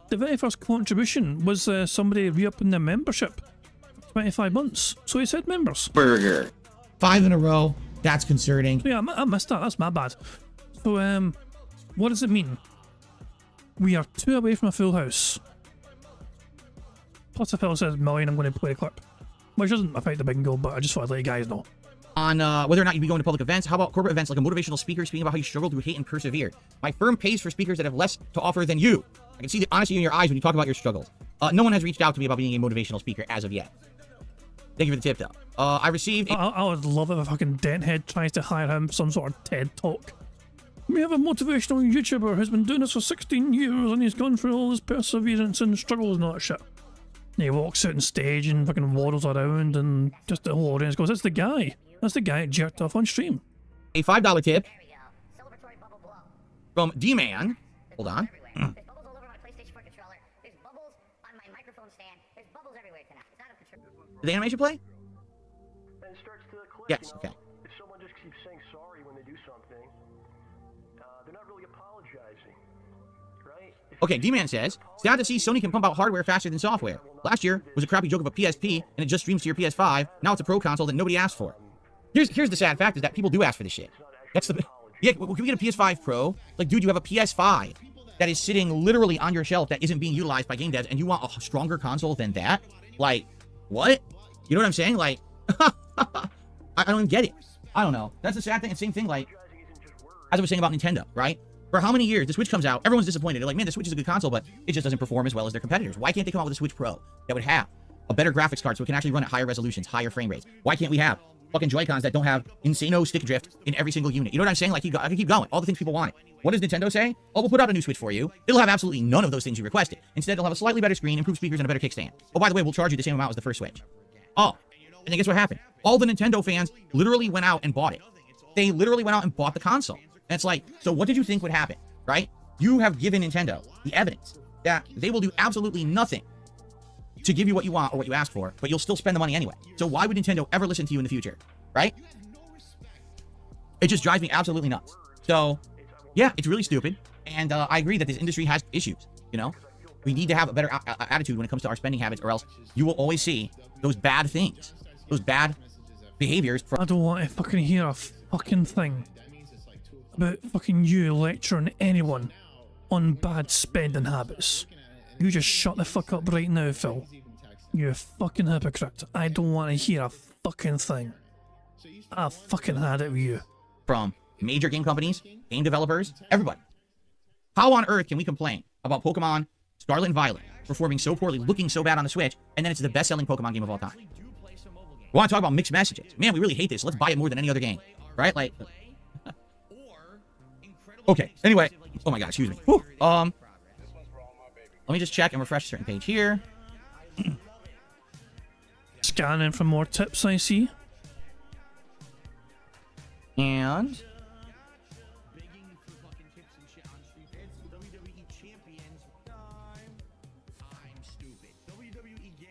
The very first contribution was somebody re-upping their membership. 25 months. So he said members. Burger. 5 in a row. That's concerning. Yeah, I missed that. That's my bad. So, what does it mean? We are 2 away from a full house. Plus, if Phil says million, I'm going to play a clip. Which doesn't affect the bingo, but I just thought I'd let you guys know. On whether or not you'd be going to public events, how about corporate events like a motivational speaker speaking about how you struggle through hate and persevere? My firm pays for speakers that have less to offer than you. I can see the honesty in your eyes when you talk about your struggles. No one has reached out to me about being a motivational speaker as of yet. Thank you for the tip, though. I received... I would love it if a fucking denthead tries to hire him for some sort of TED Talk. We have a motivational YouTuber who's been doing this for 16 years and he's gone through all his perseverance and struggles and all that shit. And he walks out on stage and fucking waddles around and just the whole audience goes, that's the guy. That's the guy that jerked off on stream. A $5 tip from D-Man. Hold on. Did the animation play? Yes, okay. If someone just keeps saying sorry when they do something, they're not really apologizing, right? Okay, D-Man says, sad to see Sony can pump out hardware faster than software. Last year was a crappy joke of a PSP, and it just streams to your PS5. Now it's a pro console that nobody asked for. Here's the sad fact is that people do ask for this shit. That's the... Yeah, well, can we get a PS5 Pro? Like, dude, you have a PS5 that is sitting literally on your shelf that isn't being utilized by game devs, and you want a stronger console than that? Like, what? You know what I'm saying? Like, I don't even get it. I don't know. That's the sad thing. And same thing, like, as I was saying about Nintendo, right? For how many years the Switch comes out, everyone's disappointed. They're like, man, the Switch is a good console, but it just doesn't perform as well as their competitors. Why can't they come out with a Switch Pro that would have a better graphics card so it can actually run at higher resolutions, higher frame rates? Why can't we have fucking Joy-Cons that don't have insano stick drift in every single unit? You know what I'm saying? Like, I can keep going. All the things people wanted. What does Nintendo say? Oh, we'll put out a new Switch for you. It'll have absolutely none of those things you requested. Instead, it'll have a slightly better screen, improved speakers, and a better kickstand. Oh, by the way, we'll charge you the same amount as the first Switch. Oh, and then guess what happened? All the Nintendo fans literally went out and bought it. They literally went out and bought the console. And it's like, so what did you think would happen, right? You have given Nintendo the evidence that they will do absolutely nothing to give you what you want or what you ask for, but you'll still spend the money anyway. So why would Nintendo ever listen to you in the future, right? It just drives me absolutely nuts. So, yeah, it's really stupid. And I agree that this industry has issues, you know? We need to have a better attitude when it comes to our spending habits, or else you will always see those bad things, those bad behaviors. I don't want to fucking hear a fucking thing about fucking you lecturing anyone on bad spending habits. You just shut the fuck up right now, Phil. You fucking hypocrite. I don't want to hear a fucking thing. I've fucking had it with you. From major game companies, game developers, everybody. How on earth can we complain about Pokemon Scarlet and Violet performing so poorly, looking so bad on the Switch, and then it's the best-selling Pokemon game of all time? We want to talk about mixed messages. Man, we really hate this. Let's buy it more than any other game. Right? Like... Okay, anyway. Oh my god, excuse me. Whew. Let me just check and refresh a certain page here. Scanning for more tips, I see. And...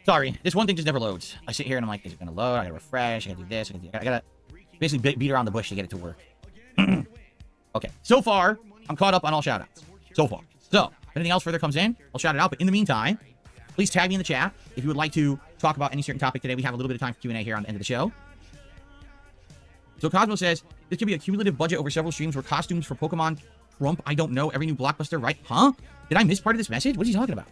Sorry, this one thing just never loads. I sit here and I'm like, is it gonna load? I gotta refresh, I gotta do this, I gotta basically beat around the bush to get it to work. Okay, so far, I'm caught up on all shoutouts. So far. So, if anything else further comes in, I'll shout it out. But in the meantime, please tag me in the chat if you would like to talk about any certain topic today. We have a little bit of time for Q&A here on the end of the show. So Cosmo says, this could be a cumulative budget over several streams where costumes for Pokemon trump, I don't know, every new blockbuster, right? Huh? Did I miss part of this message? What is he talking about?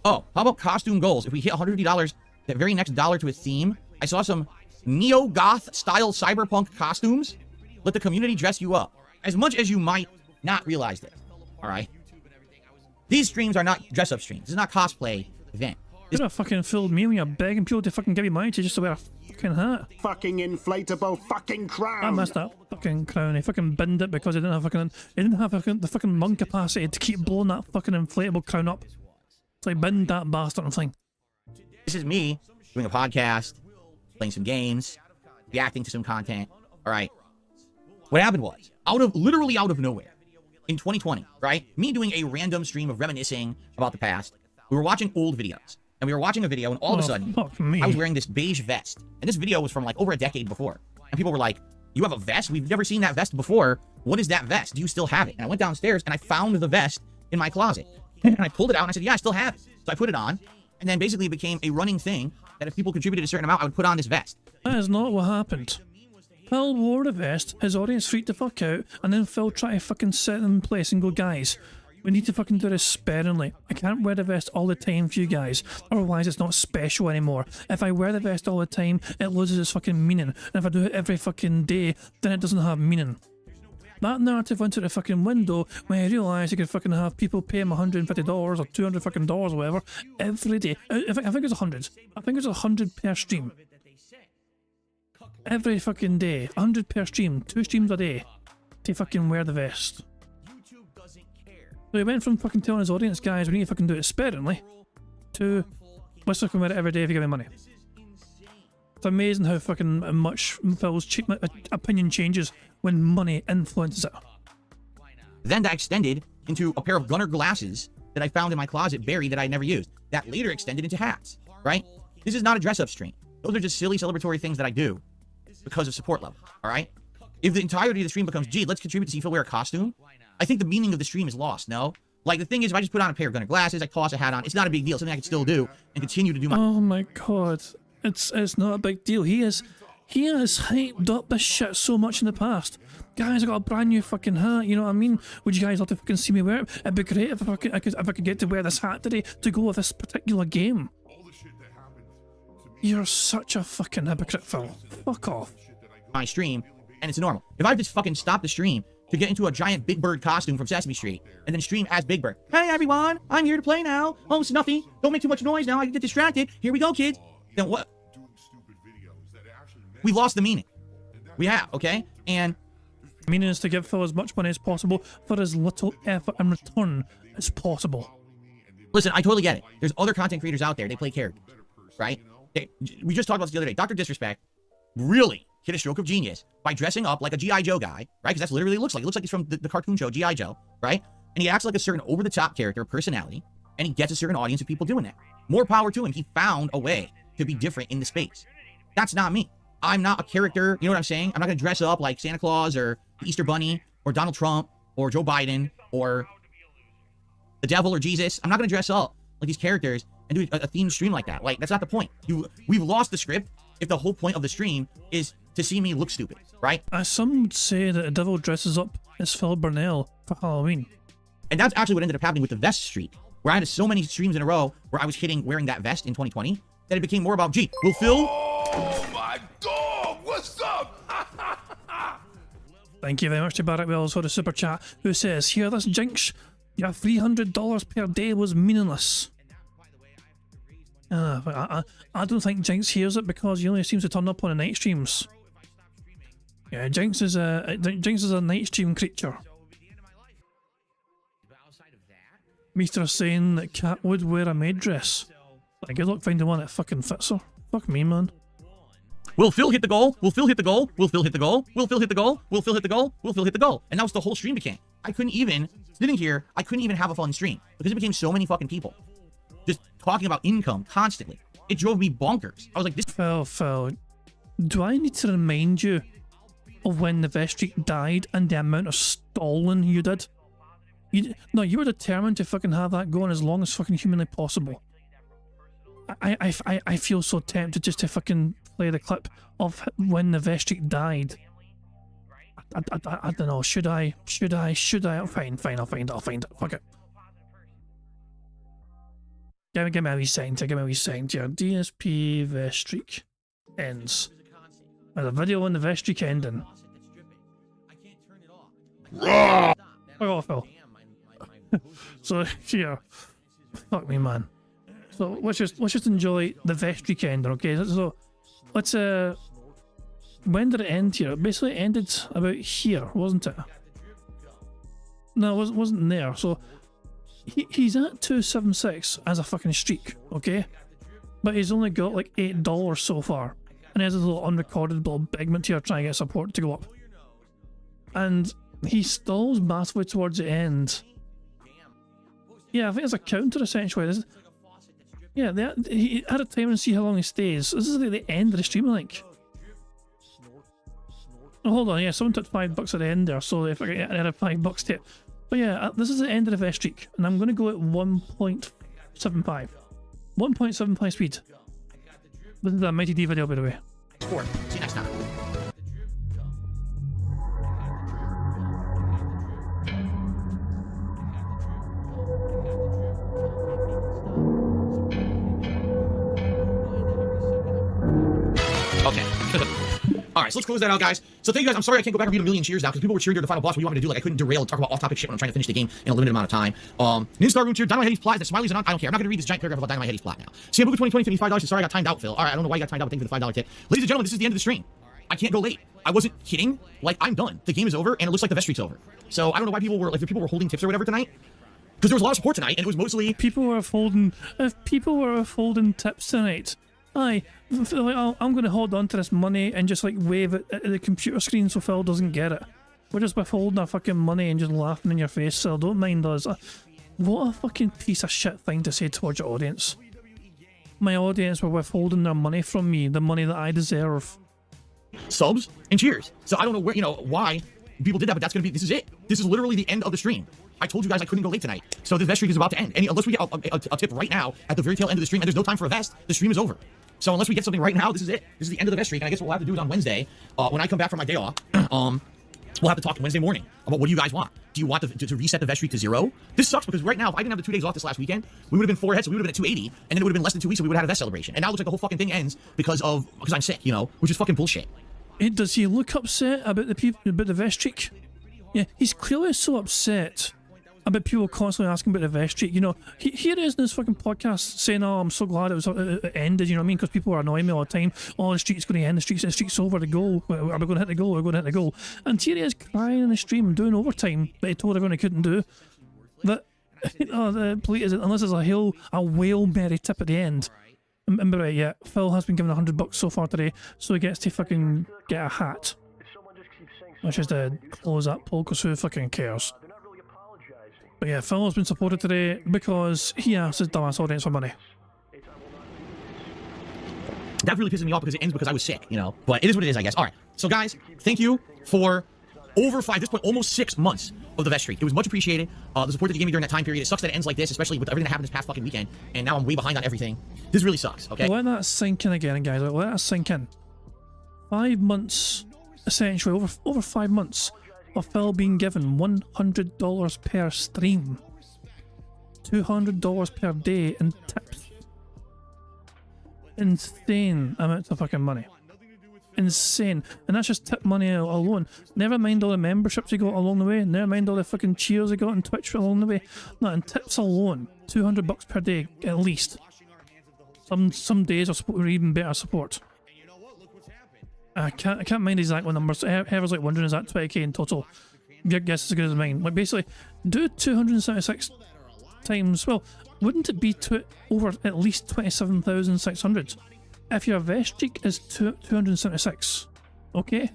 Oh, how about costume goals? If we hit $150, that very next dollar to a theme, I saw some neo-goth style cyberpunk costumes. Let the community dress you up. As much as you might not realize this. Alright? These streams are not dress-up streams. This is not cosplay event. You're not fucking filled me when you're begging people to fucking give you money to just to wear a fucking hat. Fucking inflatable fucking crown. I missed that fucking crown. He fucking binned it because he didn't have the fucking lung capacity to keep blowing that fucking inflatable crown up. So he binned that bastard and thing. This is me doing a podcast, playing some games, reacting to some content. Alright. What happened was, literally out of nowhere, in 2020, right? Me doing a random stream of reminiscing about the past. We were watching old videos. And we were watching a video, and all of a sudden, I was wearing this beige vest. And this video was from like over a decade before. And people were like, you have a vest? We've never seen that vest before. What is that vest? Do you still have it? And I went downstairs, and I found the vest in my closet. And I pulled it out, and I said, yeah, I still have it. So I put it on. And then basically it became a running thing that if people contributed a certain amount, I would put on this vest. That is not what happened. Phil wore the vest, his audience freaked the fuck out, and then Phil tried to fucking set them in place and go, guys, we need to fucking do this sparingly. I can't wear the vest all the time for you guys, otherwise it's not special anymore. If I wear the vest all the time, it loses its fucking meaning, and if I do it every fucking day, then it doesn't have meaning. That narrative went to the fucking window when I realised you could fucking have people pay him $150 or $200 fucking or whatever every day. I think it was 100. I think it was 100 per stream. Every fucking day. 100 per stream. 2 streams a day. To fucking wear the vest. So he went from fucking telling his audience, guys, we need to fucking do it sparingly, to let's fucking wear it every day if you give me money. It's amazing how fucking much Phil's opinion changes when money influences it. Then that extended into a pair of Gunner glasses that I found in my closet buried that I never used. That later extended into hats, right? This is not a dress-up stream. Those are just silly celebratory things that I do because of support level, all right? If the entirety of the stream becomes, gee, let's contribute to see Phil wear a costume, I think the meaning of the stream is lost, no? Like, the thing is, if I just put on a pair of Gunner glasses, I toss a hat on, it's not a big deal. Something I can still do and continue to do my... Oh my god. It's not a big deal. He has hyped up this shit so much in the past. Guys, I got a brand new fucking hat, you know what I mean? Would you guys love to fucking see me wear it? It'd be great if I could get to wear this hat today to go with this particular game. You're such a fucking hypocrite, Phil. Fuck off. My stream, and it's normal. If I just fucking stop the stream to get into a giant Big Bird costume from Sesame Street, and then stream as Big Bird. Hey everyone, I'm here to play now. Oh, Snuffy, don't make too much noise now, I can get distracted. Here we go, kids. Then what? We lost the meaning. We have, okay? And the meaning is to give Phil as much money as possible for as little effort and return as possible. Listen, I totally get it. There's other content creators out there, they play characters, right? We just talked about this the other day. Dr. Disrespect really hit a stroke of genius by dressing up like a G.I. Joe guy, right? Because that's literally what it looks like. It looks like he's from the cartoon show G.I. Joe, right? And he acts like a certain over-the-top character, personality, and he gets a certain audience of people doing that. More power to him. He found a way to be different in the space. That's not me. I'm not a character, you know what I'm saying? I'm not going to dress up like Santa Claus or the Easter Bunny or Donald Trump or Joe Biden or the devil or Jesus. I'm not going to dress up like these characters and do a themed stream like that. Like, that's not the point. We've lost the script if the whole point of the stream is to see me look stupid, right? Some would say that the devil dresses up as Phil Burnell for Halloween. And that's actually what ended up happening with the vest streak, where I had so many streams in a row where I was hitting wearing that vest in 2020 that it became more about, gee, will Phil... Oh my dog, what's up? Thank you very much to Barrett Wells for the super chat, who says, hear this, Jinx? Your $300 per day was meaningless. I don't think Jinx hears it because he only seems to turn up on the night streams. Yeah, Jinx is a night stream creature. Meester's saying that Cat would wear a maid dress. Like, good luck finding one that fucking fits her. Fuck me, man. Will Phil hit the goal? Will Phil hit the goal? Will Phil hit the goal? Will Phil hit the goal? Will Phil hit the goal? Will Phil hit the goal? And that was the whole stream became. I couldn't even, sitting here, I couldn't even have a fun stream because it became so many fucking people just talking about income constantly. It drove me bonkers. I was like, this... Phil, do I need to remind you of when the vest streak died and the amount of stalling you did? No, you were determined to fucking have that going as long as fucking humanly possible. I feel so tempted just to fucking play the clip of when the vest streak died. I don't know, should I? Fine, I'll find it, fuck it. Give me a wee second here. DSP vest streak ends. There's a video on the vest streak ending. Fuck off, Phil. So, here. Fuck me, man. So, let's just enjoy the vest streak ending, okay? So, let's, when did it end here? It basically ended about here, wasn't it? No, it wasn't there. So, he's at 276 as a fucking streak, okay? But he's only got like $8 so far. And he has a little unrecorded little segment here trying to get support to go up. And He stalls massively towards the end. Yeah, I think it's a counter essentially. Yeah, he had a time and see how long he stays. This is like the end of the stream, I think. Oh, hold on, yeah, someone took $5 at the end there, so if I had a $5 tip. But yeah, this is the end of the vest streak, and I'm going to go at 1.75. 1.75 speed. This is a Mighty D video, by the way. Sport. See you next time. Okay. Alright, so let's close that out, guys. So thank you guys. I'm sorry I can't go back and read a million cheers now because people were cheering during the final boss. What do you want me to do? Like, I couldn't derail and talk about off-topic shit when I'm trying to finish the game in a limited amount of time. New Star Room cheer. Dynamite Heady's plot. The Smiley's and I don't care. I'm not going to read this giant paragraph about Dynamite Heady's plot now. CM Booker 2020, $55. Sorry I got timed out, Phil. Alright, I don't know why you got timed out, but thank you for the $5 tip. Ladies and gentlemen, this is the end of the stream. I can't go late. I wasn't kidding. Like, I'm done. The game is over, and it looks like the vest streak's over. So I don't know why people were, like, if people were holding tips or whatever tonight. Because there was a lot of support tonight, and it was mostly... If people were folding tips tonight, aye, I'm going to hold on to this money and just like wave it at the computer screen so Phil doesn't get it. We're just withholding our fucking money and just laughing in your face, so don't mind us. What a fucking piece of shit thing to say towards your audience. My audience were withholding their money from me, the money that I deserve. Subs and cheers. So I don't know where, you know, why people did that, but that's going to be, this is it. This is literally the end of the stream. I told you guys I couldn't go late tonight. So the vest streak is about to end. Unless we get a tip right now at the very tail end of the stream, and there's no time for a vest, the stream is over. So unless we get something right now, this is it. This is the end of the vest streak, and I guess what we'll have to do is on Wednesday, when I come back from my day off, we'll have to talk Wednesday morning about what do you guys want. Do you want to reset the vest streak to 0? This sucks because right now, if I didn't have the 2 days off this last weekend, we would have been 4 ahead, so we would have been at 280, and then it would have been less than 2 weeks, so we would have had a vest celebration. And now it looks like the whole fucking thing ends because I'm sick, you know, which is fucking bullshit. Does he look upset about the vest streak? Yeah, he's clearly so upset about people constantly asking about the vest streak. You know, here he is in this fucking podcast saying, "Oh, I'm so glad it ended." You know what I mean? Because people are annoying me all the time. Oh, the streak's going to end. The streak's over. The goal. Are we going to hit the goal? We're going to hit the goal. And here he is crying in the stream, doing overtime, but he told everyone he couldn't do. That please, unless there's a whale berry tip at the end. Remember, yeah, Phil has been given $100 so far today, so he gets to fucking get a hat. Which is to close that poll, because who fucking cares? But yeah, Phil has been supported today because he asked his dumbass audience for money. That really pisses me off because it ends because I was sick, you know? But it is what it is, I guess. Alright, so guys, thank you for over 5, at this point, almost 6 months of the vest streak. It was much appreciated. The support that you gave me during that time period. It sucks that it ends like this, especially with everything that happened this past fucking weekend. And now I'm way behind on everything. This really sucks, okay? Let that sink in again, guys. Let that sink in. 5 months, essentially, over 5 months of Phil being given $100 per stream. $200 per day in tips. Insane amounts of fucking money. Insane. And that's just tip money alone. Never mind all the memberships he got along the way. Never mind all the fucking cheers he got on Twitch along the way. No, in tips alone, $200 per day at least. Some days are even better support. I can't mind the exact numbers. Whoever's like wondering, is that 20k in total? Your guess is as good as mine. Like basically, do 276 times. Well, wouldn't it be over at least 27,600? If your vest streak is 276, okay,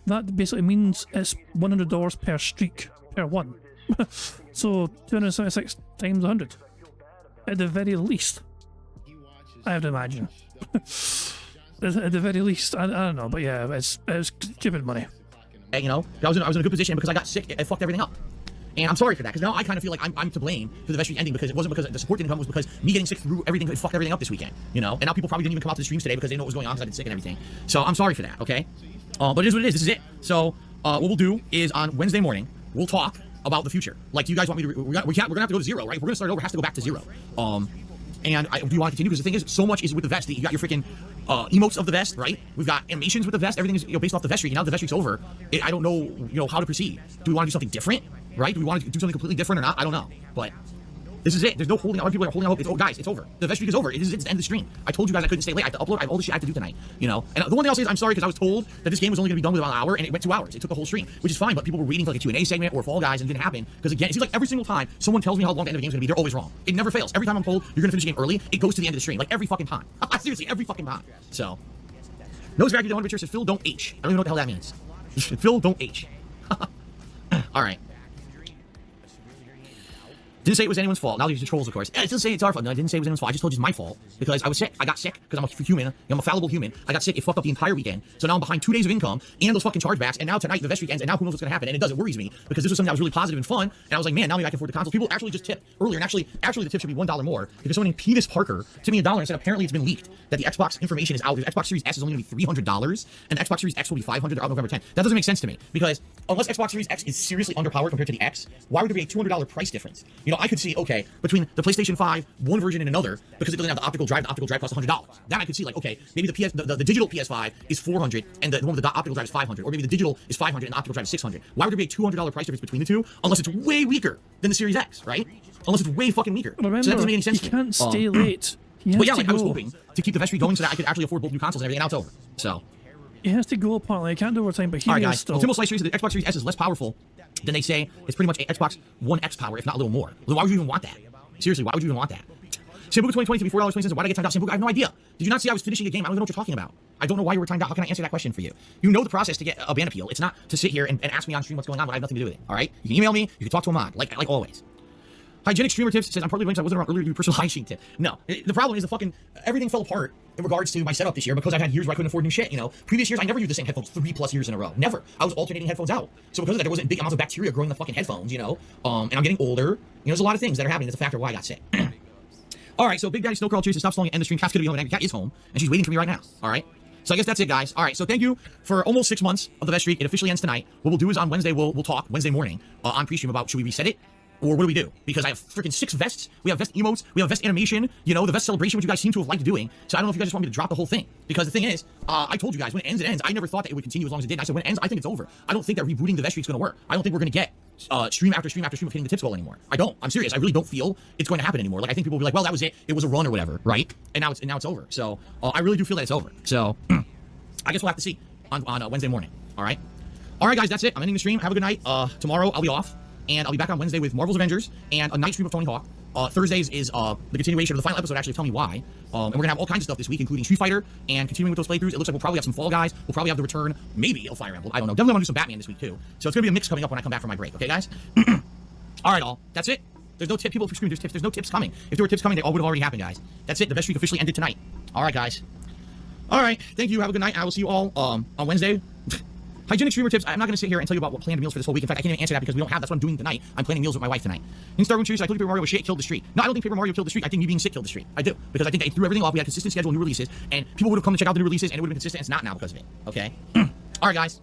that basically means it's $100 per streak per one. So 276 times 100, at the very least, I have to imagine. At the very least, I don't know, but yeah, it's stupid money. You know, I was in a good position because I got sick. It fucked everything up. And I'm sorry for that, because now I kind of feel like I'm to blame for the vest streak ending, because it wasn't because the support didn't come, it was because me getting sick through everything, it fucked everything up this weekend, you know? And now people probably didn't even come out to the streams today because they know what was going on because I've been sick and everything. So I'm sorry for that, okay? But it is what it is. This is it. So what we'll do is on Wednesday morning, we'll talk about the future. Like, do you guys want me to, we're gonna have to go to 0, right? If we're gonna start over, it has to go back to 0. And do you want to continue? Because the thing is, so much is with the vest. You got your freaking emotes of the vest, right? We've got animations with the vest. Everything is, you know, based off the vest streak. And now the vest streak's over, I don't know, you know, how to proceed. Do we want to do something different, right? Do we want to do something completely different or not? I don't know. But this is it. There's no holding out. Other people are holding out. It's, oh, guys, it's over. The vest streak is over. It's the end of the stream. I told you guys I couldn't stay late. I have to upload. I have all this shit I have to do tonight, you know? And the one thing I'll say is I'm sorry because I was told that this game was only going to be done with about an hour, and it went 2 hours. It took the whole stream, which is fine, but people were waiting for like a Q&A segment or Fall Guys, and it didn't happen. Because again, it seems like every single time someone tells me how long the end of the game's going to be, they're always wrong. It never fails. Every time I'm told you're going to finish the game early, it goes to the end of the stream. Like every fucking time. Seriously, every fucking time. So, Nose Vacuum 100 says, Phil, don't H. I don't even know what the hell that means. Phil, don't H. All right. Didn't say it was anyone's fault. Now these are trolls, of course. I didn't say it's our fault. No, I didn't say it was anyone's fault. I just told you it's my fault because I was sick. I got sick because I'm a human. I'm a fallible human. I got sick. It fucked up the entire weekend. So now I'm behind 2 days of income and those fucking chargebacks. And now tonight the vest weekends. And now who knows what's gonna happen? And it does. It worries me because this was something that was really positive and fun. And I was like, man, now maybe I can afford the console. People actually just tipped earlier, and actually the tip should be $1 more because someone named Pevis Parker tipped me $1 and said apparently it's been leaked that the Xbox information is out. The Xbox Series S is only gonna be $300 and the Xbox Series X will be $500 out November 10th. That doesn't make sense to me because unless Xbox Series X is seriously underpowered compared to the X, why would there be a $200 price difference? You know, I could see okay between the PlayStation 5 one version and another because it doesn't have the optical drive. The optical drive costs $100. Then I could see like okay maybe the digital PS5 is $400 and the one with the optical drive is $500, or maybe the digital is $500 and the optical drive is $600. Why would there be a $200 price difference between the two unless it's way weaker than the Series X, right? Unless it's way fucking weaker. Remember, so that doesn't make any sense. You can't stay late. But yeah, like I was hoping to keep the vest going so that I could actually afford both new consoles and everything. Now it's over. So he has to go apparently. I can't do overtime, but he all right, guys. still. Ultimo Slice Series, the Xbox Series S is less powerful than they say. It's pretty much Xbox One X power, if not a little more. Why would you even want that? Seriously, why would you even want that? Sambuca 2020 to be $4.20. Why did I get timed out? Sambuca, I have no idea. Did you not see I was finishing a game? I don't even know what you're talking about. I don't know why you were timed out. How can I answer that question for you? You know the process to get a ban appeal. It's not to sit here and ask me on stream what's going on when I have nothing to do with it. All right? You can email me. You can talk to a mod, like always. Hygienic Streamer Tips says, I'm partly blank, I wasn't around earlier to do personal hygiene tip. No, the problem is the fucking, everything fell apart in regards to my setup this year because I've had years where I couldn't afford new shit, you know. Previous years, I never used the same headphones 3+ years in a row. Never. I was alternating headphones out. So because of that, there wasn't big amounts of bacteria growing in the fucking headphones, you know. And I'm getting older. You know, there's a lot of things that are happening. That's a factor why I got sick. All right, so Big Daddy Snowcrawl Cheers to stop stalling and end the stream. Cat's gonna be home, and Cat is home, and she's waiting for me right now. All right. So I guess that's it, guys. All right, so thank you for almost 6 months of the vest streak. It officially ends tonight. What we'll do is on Wednesday, we'll talk Wednesday morning on pre-stream about should we reset it or what do we do? Because I have freaking 6 vests. We have vest emotes. We have vest animation. You know, the vest celebration, which you guys seem to have liked doing. So I don't know if you guys just want me to drop the whole thing. Because the thing is, I told you guys when it ends, it ends. I never thought that it would continue as long as it did. And I said when it ends, I think it's over. I don't think that rebooting the vest streak's going to work. I don't think we're going to get stream after stream after stream of hitting the tips goal anymore. I don't. I'm serious. I really don't feel it's going to happen anymore. Like I think people will be like, well, that was it. It was a run or whatever, right? And now it's over. So I really do feel that it's over. So I guess we'll have to see on Wednesday morning. All right. All right, guys. That's it. I'm ending the stream. Have a good night. Tomorrow I'll be off. And I'll be back on Wednesday with Marvel's Avengers and a night stream of Tony Hawk. Thursdays is the continuation of the final episode, actually, of Tell Me Why. And we're going to have all kinds of stuff this week, including Street Fighter and continuing with those playthroughs. It looks like we'll probably have some Fall Guys. We'll probably have the return, maybe, of Fire Emblem. I don't know. Definitely want to do some Batman this week, too. So it's going to be a mix coming up when I come back from my break. Okay, guys? All right, all. That's it. There's no tip. People scream, there's tips. There's no tips coming. If there were tips coming, they all would have already happened, guys. That's it. The best streak officially ended tonight. All right, guys. All right. Thank you. Have a good night. I will see you all on Wednesday. Hygienic Streamer Tips. I'm not going to sit here and tell you about what planned meals for this whole week. In fact, I can't even answer that because we don't have. That's what I'm doing tonight. I'm planning meals with my wife tonight. In Star Wars Series, I told you Paper Mario was shit, killed the streak. No, I don't think Paper Mario killed the streak. I think you being sick killed the streak. I do. Because I think they threw everything off. We had a consistent schedule, new releases, and people would have come to check out the new releases, and it would have been consistent. It's not now because of it. Okay? All right, guys.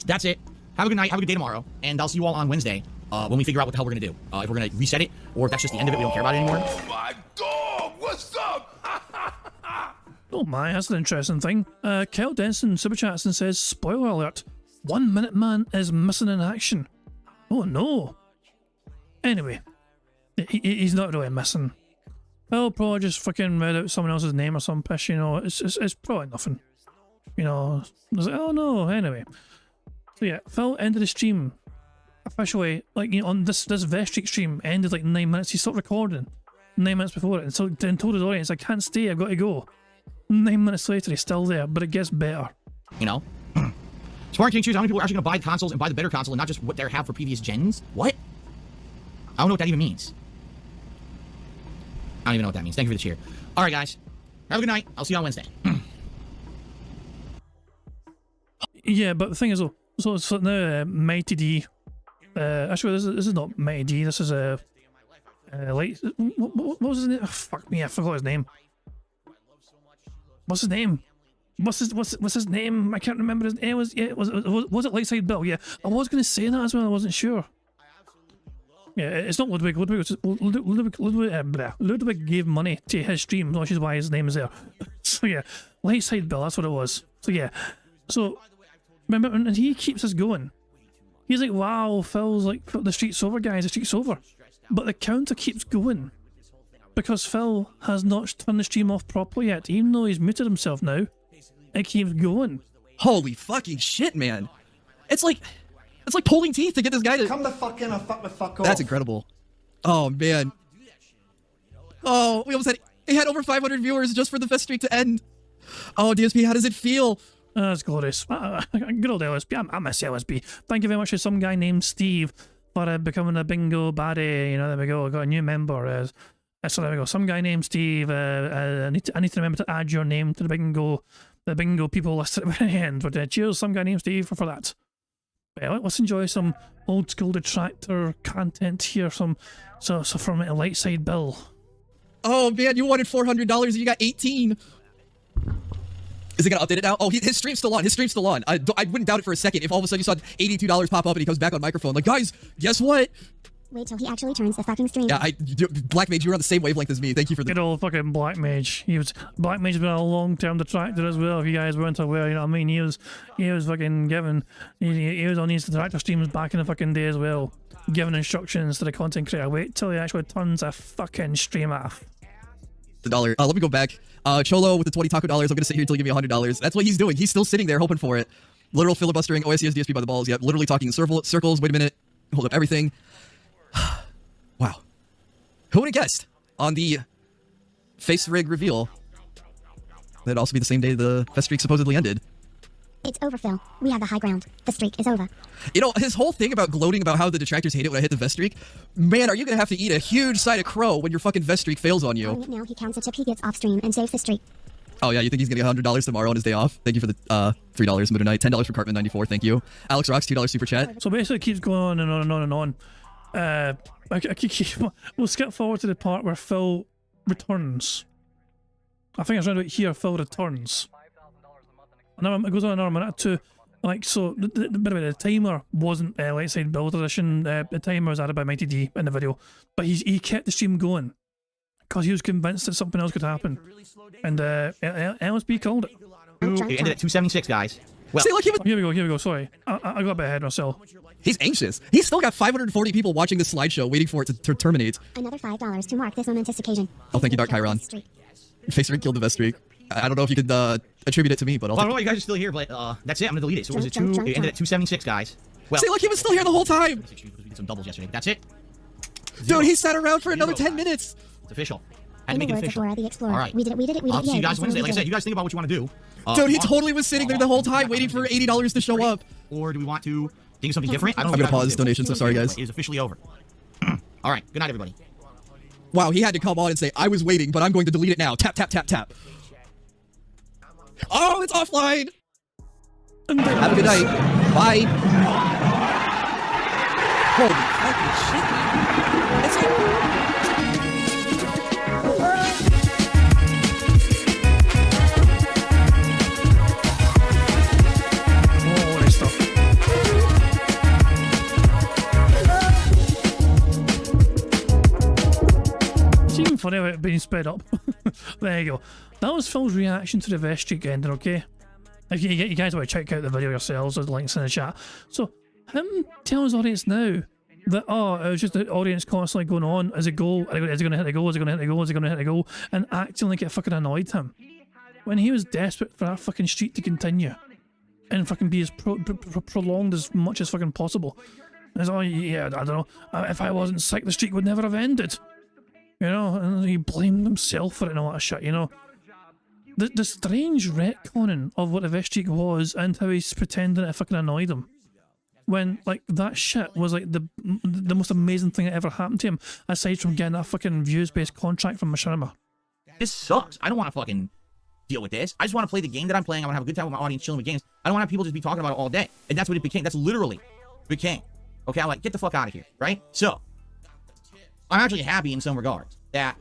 That's it. Have a good night. Have a good day tomorrow. And I'll see you all on Wednesday when we figure out what the hell we're going to do. If we're going to reset it, or if that's just the end of it, we don't care about it anymore. Oh, my dog! What's up? Oh my, that's an interesting thing. Kel Denson super chats and says, spoiler alert, 1 Minute Man is missing in action. Oh no. Anyway, he's not really missing. Phil probably just fucking read out someone else's name or some piss, you know. It's probably nothing. You know, it's like, oh no, anyway. So yeah, Phil ended the stream officially, like, you know, on this Vestreak stream ended like 9 minutes. He stopped recording 9 minutes before it, and so then told his audience, I can't stay, I've got to go. 9 minutes later, he's still there, but it gets better. You know? Smart King choose how many people are actually going to buy the consoles and buy the better console and not just what they have for previous gens? What? I don't know what that even means. I don't even know what that means. Thank you for the cheer. All right, guys. Have a good night. I'll see you on Wednesday. Yeah, but the thing is, though, so now Mighty D. Actually, this is not Mighty D. This is a like what was his name? Oh, fuck me, I forgot his name. What's his name? What's his name? I can't remember his name. Was it Lightside Bill? Yeah, I was going to say that as well. I wasn't sure. Yeah, it's not Ludwig. Ludwig gave money to his stream, which is why his name is there. So yeah, Lightside Bill. That's what it was. So yeah, so remember, and he keeps us going. He's like, wow, Phil's like, the streak's over, guys. The streak's over. But the counter keeps going because Phil has not turned the stream off properly yet, even though he's muted himself now. It keeps going. Holy fucking shit, man. It's like pulling teeth to get this guy to come the fuck in or fuck the fuck off. That's incredible. Oh man. Oh, we almost had over 500 viewers just for the fest streak to end. Oh, DSP, how does it feel? That's glorious. Good old LSP. I miss LSP. Thank you very much to some guy named Steve for becoming a bingo baddie. You know, there we go. I got a new member. So there we go. Some guy named Steve. I need to remember to add your name to the bingo people list at the very end. But cheers, some guy named Steve for that. Well, let's enjoy some old school detractor content here. So from Lightside Bill. Oh man, you wanted $400 and you got 18. Is it gonna update it now? Oh, his stream's still on. His stream's still on. I wouldn't doubt it for a second if all of a sudden you saw $82 pop up and he comes back on microphone. Like, guys, guess what? Wait till he actually turns the fucking stream. Yeah, Black Mage, you were on the same wavelength as me. Thank you for the... Good old fucking Black Mage. Black Mage's been a long-term detractor as well, if you guys weren't aware, you know what I mean? He was fucking giving... He was on his detractor streams back in the fucking day as well. Giving instructions to the content creator. Wait till he actually turns a fucking stream off. The dollar. Let me go back. Cholo with the 20 taco dollars. I'm gonna sit here until you give me $100. That's what he's doing. He's still sitting there hoping for it. Literal filibustering. OSCS DSP by the balls. Yep. Literally talking in circles. Wait a minute. Hold up everything. Wow. Who would have guessed on the face rig reveal that'd also be the same day the fest streak supposedly ended? It's over, Phil. We have the high ground. The streak is over. You know, his whole thing about gloating about how the detractors hate it when I hit the vest streak, man, are you gonna have to eat a huge side of crow when your fucking vest streak fails on you? Now he counts a tip he gets off stream and saves the streak. Oh yeah, you think he's gonna get $100 tomorrow on his day off? Thank you for the $3 Moon Night, $10 for Cartman94, thank you. Alex Rocks, $2 super chat. So basically it keeps going on and on and on and on. We'll skip forward to the part where Phil returns. I think it's around about here, Phil returns. And it goes on another minute to, like, so the timer wasn't Lightside Build Edition. The timer was added by Mighty D in the video, but he kept the stream going because he was convinced that something else could happen, and LSB called it. It ended at 276, guys. Well, see, look, here we go. Sorry, I got a bit ahead of myself. He's anxious. He's still got 540 people watching this slideshow, waiting for it to terminate. Another $5 to mark this momentous occasion. Oh, thank you, Dark Chiron. Face rig killed the vest streak. I don't know if you could attribute it to me, but I don't know why you guys are still here, but that's it. I'm gonna delete it. So it ended at 276, guys. Well, see, look, he was still here the whole time. We did some doubles yesterday. That's it. Dude, he sat around for another 10 minutes. It's official. Had to make it official. All right. We did it. I'll see you guys Wednesday. Like I said, you guys think about what you want to do. Dude, he totally was sitting there the whole time waiting for $80 to show up. Or do we want to think of something different? I'm gonna pause donations. So sorry, guys. It is officially over. All right. Good night, everybody. Wow, he had to come on and say, I was waiting, but I'm going to delete it now. Tap, tap, tap, tap. Oh, it's offline. Have a good night. Bye. Holy fucking shit. It's like... Even funny about it being sped up. There you go. That was Phil's reaction to the vest streak ending, okay? If you guys want to check out the video yourselves, there's links in the chat. So, him telling his audience now that, oh, it was just the audience constantly going on, is it goal? Is it going to hit the goal? Is it going to hit the goal? Is it going to hit the goal? And acting like it fucking annoyed him. When he was desperate for that fucking streak to continue. And fucking be as prolonged as much as fucking possible. And it's, oh, yeah, I don't know. If I wasn't sick, the streak would never have ended. You know, and he blamed himself for it and all that shit, you know. The strange retconning of what the vest streak was and how he's pretending it fucking annoyed him. When, like, that shit was, like, the most amazing thing that ever happened to him, aside from getting that fucking views-based contract from Machinima. This sucks. I don't want to fucking deal with this. I just want to play the game that I'm playing. I want to have a good time with my audience, chilling with games. I don't want to have people just be talking about it all day. And that's what it became. That's literally what it became. Okay, I'm like, get the fuck out of here, right? So, I'm actually happy in some regards that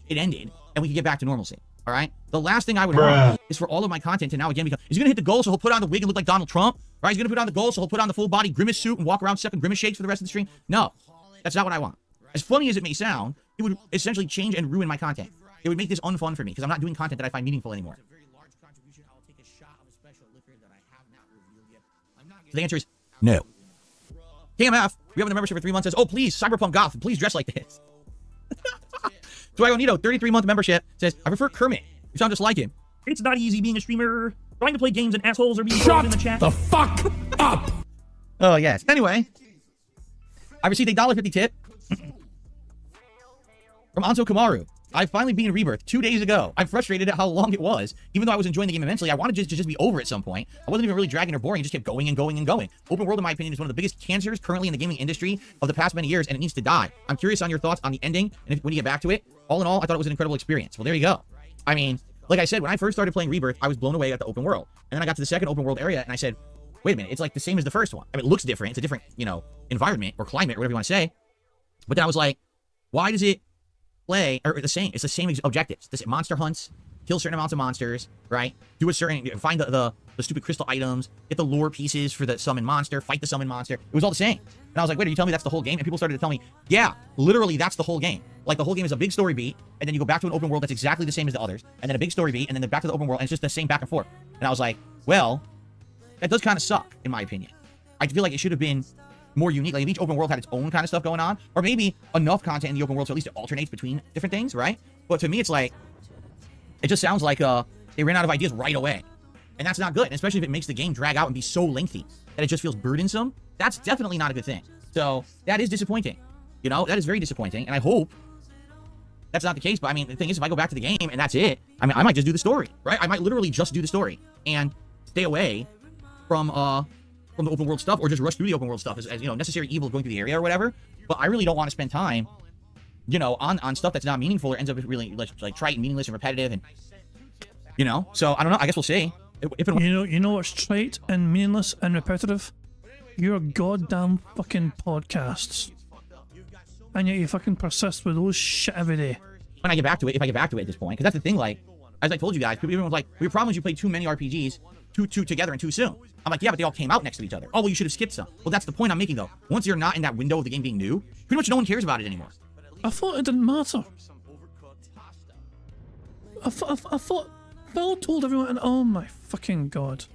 it ended and we can get back to normalcy. All right. The last thing I would want is for all of my content to now again become, is he going to hit the goal so he'll put on the wig and look like Donald Trump? Right? He's going to put on the goal so he'll put on the full body Grimace suit and walk around sucking Grimace shakes for the rest of the stream? No, that's not what I want. As funny as it may sound, it would essentially change and ruin my content. It would make this unfun for me because I'm not doing content that I find meaningful anymore. So the answer is no. KMF, we have a membership for 3 months, says, oh, please, Cyberpunk Goth, please dress like this. Dwagonito, 33-month membership, says, I prefer Kermit. You sound just like him. It's not easy being a streamer. Trying to play games and assholes are being trolled in the chat. The fuck up! Oh, yes. Anyway, I received a $1.50 tip from Anso Kamaru. I finally beat Rebirth 2 days ago. I'm frustrated at how long it was. Even though I was enjoying the game immensely, I wanted it to just be over at some point. I wasn't even really dragging or boring. It just kept going and going and going. Open world, in my opinion, is one of the biggest cancers currently in the gaming industry of the past many years, and it needs to die. I'm curious on your thoughts on the ending, and when you get back to it. All in all, I thought it was an incredible experience. Well, there you go. I mean, like I said, when I first started playing Rebirth, I was blown away at the open world. And then I got to the second open world area, and I said, wait a minute, it's like the same as the first one. I mean, it looks different. It's a different, environment or climate or whatever you want to say. But then I was like, why does it play or the same? It's the same objectives. This monster hunts, kill certain amounts of monsters, right? Do a certain, find the stupid crystal items, get the lore pieces for the summon monster, fight the summon monster. It was all the same. And I was like, wait, are you telling me that's the whole game? And people started to tell me, yeah, literally that's the whole game. Like the whole game is a big story beat, and then you go back to an open world that's exactly the same as the others, and then a big story beat, and then back to the open world, and it's just the same back and forth. And I was like, well, that does kind of suck, in my opinion. I feel like it should have been more unique. Like if each open world had its own kind of stuff going on, or maybe enough content in the open world so at least it alternates between different things, right? But to me, it's like, it just sounds like they ran out of ideas right away. And that's not good, and especially if it makes the game drag out and be so lengthy that it just feels burdensome. That's definitely not a good thing. So that is disappointing. That is very disappointing, and I hope that's not the case. But I mean, the thing is, if I go back to the game and that's it, I mean, I might just do the story, right? I might literally just do the story and stay away from the open world stuff, or just rush through the open world stuff as necessary evil going through the area or whatever. But I really don't want to spend time, on stuff that's not meaningful or ends up really like trite and meaningless and repetitive, and So I don't know. I guess we'll see. If it you know what's trite and meaningless and repetitive? Your goddamn fucking podcasts. And yet you fucking persist with those shit every day. When I get back to it, if I get back to it at this point, because that's the thing, like, as I told you guys, everyone was like, well, your problem is you played too many RPGs too together and too soon. I'm like, yeah, but they all came out next to each other. Oh, well, you should have skipped some. Well, that's the point I'm making, though. Once you're not in that window of the game being new, pretty much no one cares about it anymore. I thought it didn't matter. I thought Phil told everyone, and oh my fucking god.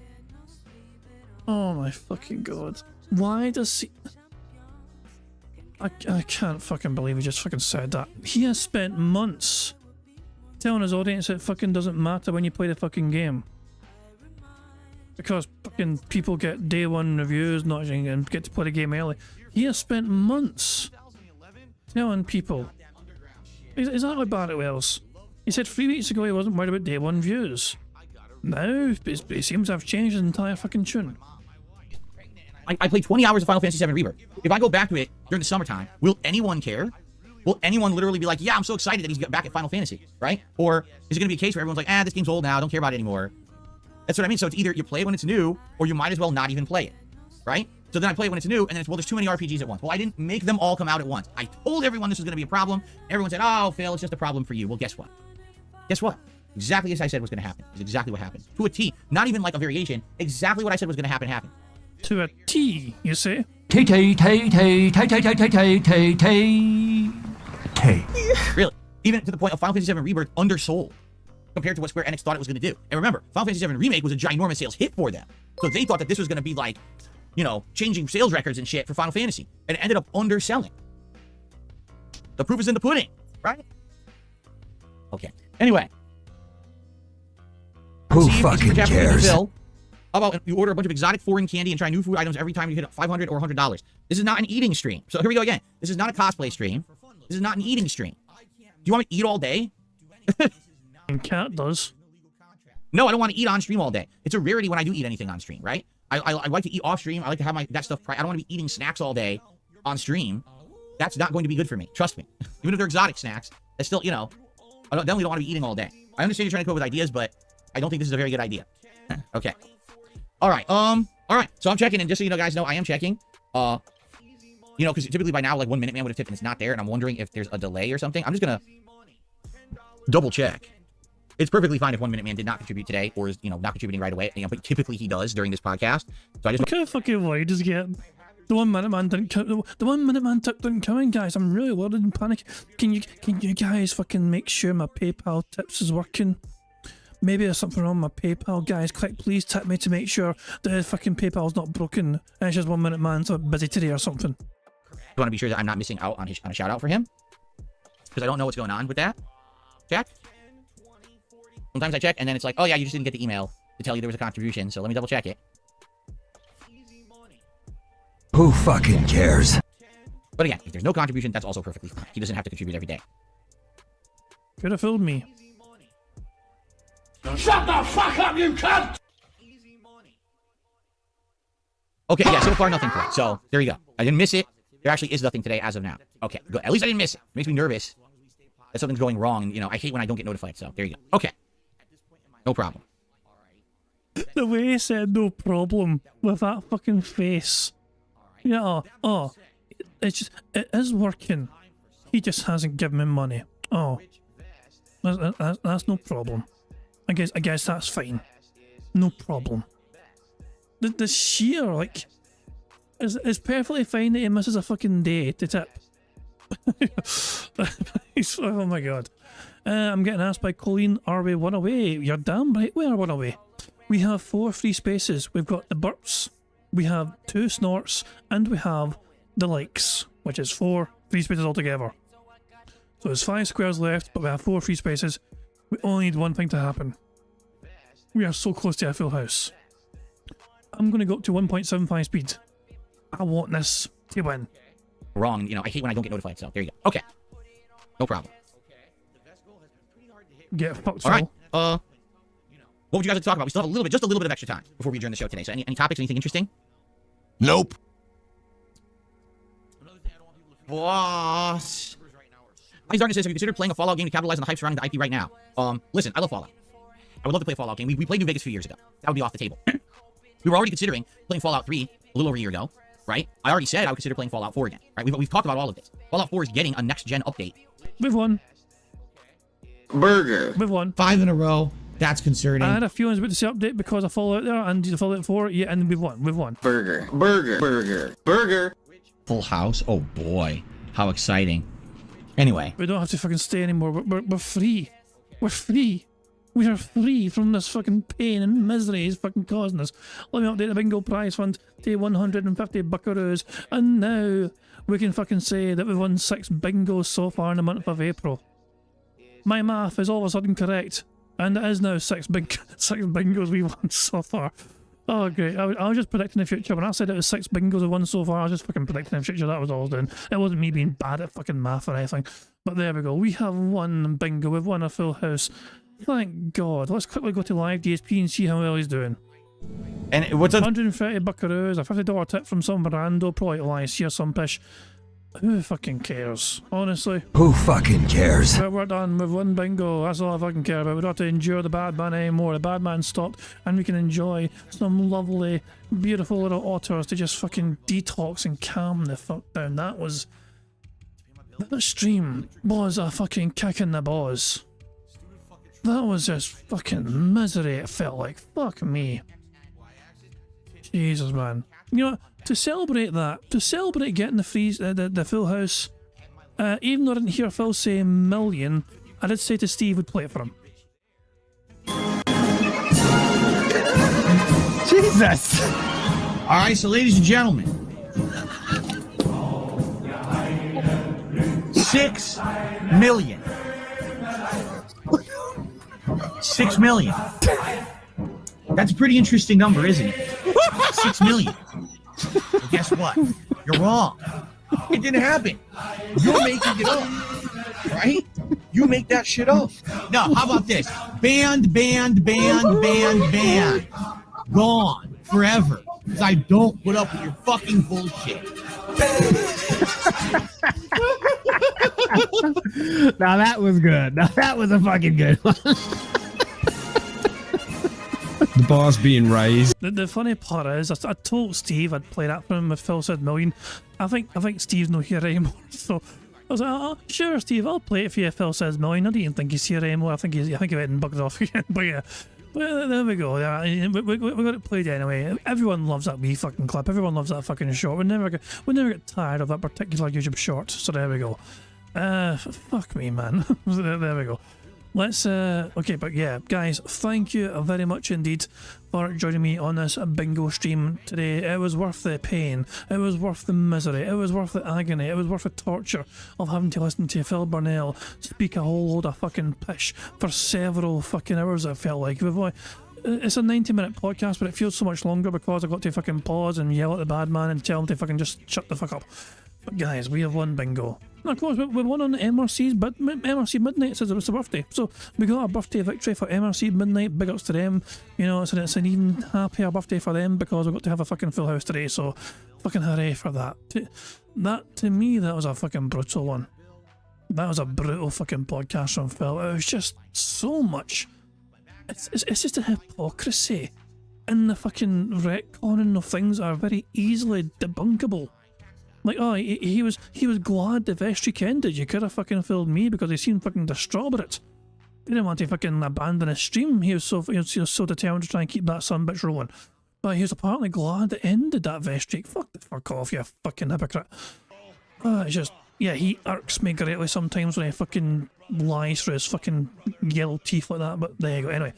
Oh my fucking god. Why does he... I can't fucking believe he just fucking said that. He has spent months telling his audience it fucking doesn't matter when you play the fucking game. Because fucking people get day one reviews and get to play the game early. He has spent months telling people exactly bad it was. He said 3 weeks ago he wasn't worried about day one views. Now, it seems to have changed his entire fucking tune. I played 20 hours of Final Fantasy VII Rebirth. If I go back to it during the summertime, will anyone care? Will anyone literally be like, yeah, I'm so excited that he's back at Final Fantasy, right? Or is it going to be a case where everyone's like, this game's old now, don't care about it anymore? That's what I mean. So it's either you play it when it's new, or you might as well not even play it, right? So then I play it when it's new, and then it's, well, there's too many RPGs at once. Well, I didn't make them all come out at once. I told everyone this was going to be a problem. Everyone said, oh, Phil, it's just a problem for you. Well, guess what? Guess what? Exactly as I said was going to happen. It's exactly what happened. To a T. Not even like a variation. Exactly what I said was going to happen happened. To a T, you say? T. Really? Even to the point of Final Fantasy VII Rebirth undersold compared to what Square Enix thought it was going to do. And remember, Final Fantasy VII Remake was a ginormous sales hit for them. So they thought that this was going to be like, changing sales records and shit for Final Fantasy. And it ended up underselling. The proof is in the pudding, right? Okay. Anyway. Who fucking cares? How about you order a bunch of exotic foreign candy and try new food items every time you hit $500 or $100? This is not an eating stream. So here we go again. This is not a cosplay stream. This is not an eating stream. Do you want me to eat all day? And Cat does. No, I don't want to eat on stream all day. It's a rarity when I do eat anything on stream, right? I like to eat off stream. I like to have that stuff. I don't want to be eating snacks all day on stream. That's not going to be good for me. Trust me. Even if they're exotic snacks, that's still, I definitely don't want to be eating all day. I understand you're trying to come up with ideas, but I don't think this is a very good idea. Okay. All right. All right. So I'm checking, and just so you know, guys know, I am checking. Because typically by now, like 1 Minute Man would have tipped and it's not there, and I'm wondering if there's a delay or something. I'm just gonna double check. It's perfectly fine if 1 Minute Man did not contribute today, or is not contributing right away. But typically he does during this podcast. So I just what kind of fucking way does get the 1 Minute Man didn't come? The 1 Minute Man tip didn't come in, guys. I'm really worried and panic. Can you guys fucking make sure my PayPal tips is working? Maybe there's something wrong with my PayPal, guys. Please tip me to make sure the fucking PayPal's not broken. And it's just 1 Minute Man's busy today or something. I want to be sure that I'm not missing out on a shout out for him, because I don't know what's going on with that. Check. Sometimes I check and then it's like, oh yeah, you just didn't get the email to tell you there was a contribution. So let me double check it. Who fucking cares? But again, if there's no contribution, that's also perfectly fine. He doesn't have to contribute every day. Could have fooled me. Shut the fuck up, you cunt! Okay, yeah, so far nothing correct. So, there you go. I didn't miss it. There actually is nothing today as of now. Okay, good. At least I didn't miss it. It makes me nervous that something's going wrong. And, you know, I hate when I don't get notified. So, there you go. Okay. No problem. The way he said no problem with that fucking face. Yeah, oh, it's just, it is working. He just hasn't given me money. Oh, that's no problem. I guess that's fine. No problem. The sheer, like, it's perfectly fine that he misses a fucking day to tip. Oh my god. I'm getting asked by Colleen, are we one away? You're damn right we are one away. We have 4 free spaces. We've got the burps, we have 2 snorts, and we have the likes, which is 4 free spaces altogether. So there's 5 squares left, but we have 4 free spaces. We only need one thing to happen. We are so close to a full house. I'm going to go up to 1.75 speed. I want this to win. Wrong, you know, I hate when I don't get notified. So, there you go. Okay. No problem. Get fucked, Phil. Alright, what would you guys like to talk about? We still have a little bit, just a little bit of extra time before we adjourn the show today. So any topics, anything interesting? Nope. Boss. He's starting to say, so you consider playing a Fallout game to capitalize on the hype surrounding the IP right now? Listen, I love Fallout. I would love to play a Fallout game. We played New Vegas a few years ago. That would be off the table. We were already considering playing Fallout 3 a little over a year ago, right? I already said I would consider playing Fallout 4 again, right? We've talked about all of this. Fallout 4 is getting a next-gen update. We've won. Burger. We've won. 5 in a row. That's concerning. I had a few about this update because I followed there and the Fallout 4, yeah, and we've won. We've won. Burger. Burger. Burger. Burger. Full house? Oh boy. How exciting. Anyway. We don't have to fucking stay anymore. We're free. We're free. We are free from this fucking pain and misery he's fucking causing us. Let me update the bingo prize fund to 150 buckaroos. And now we can fucking say that we've won 6 bingos so far in the month of April. My math is all of a sudden correct. And it is now 6 bingos we won so far. Oh, great. I was just predicting the future. When I said it was 6 bingos we won so far, I was just fucking predicting the future. That was all I was doing. It wasn't me being bad at fucking math or anything. But there we go. We have won bingo. We've won a full house. Thank God. Let's quickly go to live DSP and see how well he's doing. And what's 130 buckaroos, a $50 tip from some rando, probably IC or some pish. Who fucking cares? Honestly. Who fucking cares? But we're done. We've won bingo. That's all I fucking care about. We don't have to endure the bad man anymore. The bad man stopped, and we can enjoy some lovely, beautiful little otters to just fucking detox and calm the fuck down. That stream was a fucking kick in the balls. That was just fucking misery, it felt like. Fuck me. Jesus, man. You know, to celebrate that, to celebrate getting the full house, even though I didn't hear Phil say million, I did say to Steve would play it for him. Jesus! Alright, so ladies and gentlemen, 6 million. 6 million. That's a pretty interesting number, isn't it? 6 million. Well, guess what? You're wrong. It didn't happen. You're making it up, right? You make that shit up. No, how about this? Banned. Gone forever. Because I don't put up with your fucking bullshit. Now that was good. Now that was a fucking good one. The bar's being raised. The funny part is, I told Steve I'd play that for him if Phil said million. I think Steve's not here anymore, so I was like, oh, sure, Steve, I'll play it for you if Phil says million. I didn't think he's here anymore. I think he went and bugged off again. But yeah, well, there we go. Yeah, we got it played anyway. Everyone loves that wee fucking clip. Everyone loves that fucking short. We never get tired of that particular YouTube short. So there we go. Fuck me, man. There we go. Let's, okay, but yeah, guys, thank you very much indeed for joining me on this bingo stream today. It was worth the pain, it was worth the misery, it was worth the agony, it was worth the torture of having to listen to Phil Burnell speak a whole load of fucking pish for several fucking hours, it felt like. It's a 90-minute podcast, but it feels so much longer because I got to fucking pause and yell at the bad man and tell him to fucking just shut the fuck up. But guys, we have won bingo. And of course, we won on MRC's, but MRC Midnight says it was a birthday. So we got a birthday victory for MRC Midnight. Big ups to them. You know, so it's an even happier birthday for them because we got to have a fucking full house today. So fucking hooray for that. To me, that was a fucking brutal one. That was a brutal fucking podcast from Phil. It was just so much. It's just a hypocrisy in the fucking retconning of things that are very easily debunkable. Like, oh, he was glad the vestry ended. You could have fucking filled me because he seemed fucking distraught about it. He didn't want to fucking abandon his stream. He was so determined to try and keep that son bitch rolling. But he was apparently glad it ended that vestry. Fuck off, you fucking hypocrite. It's just, yeah, he irks me greatly sometimes when he fucking lies through his fucking yellow teeth like that. But there you go. Anyway.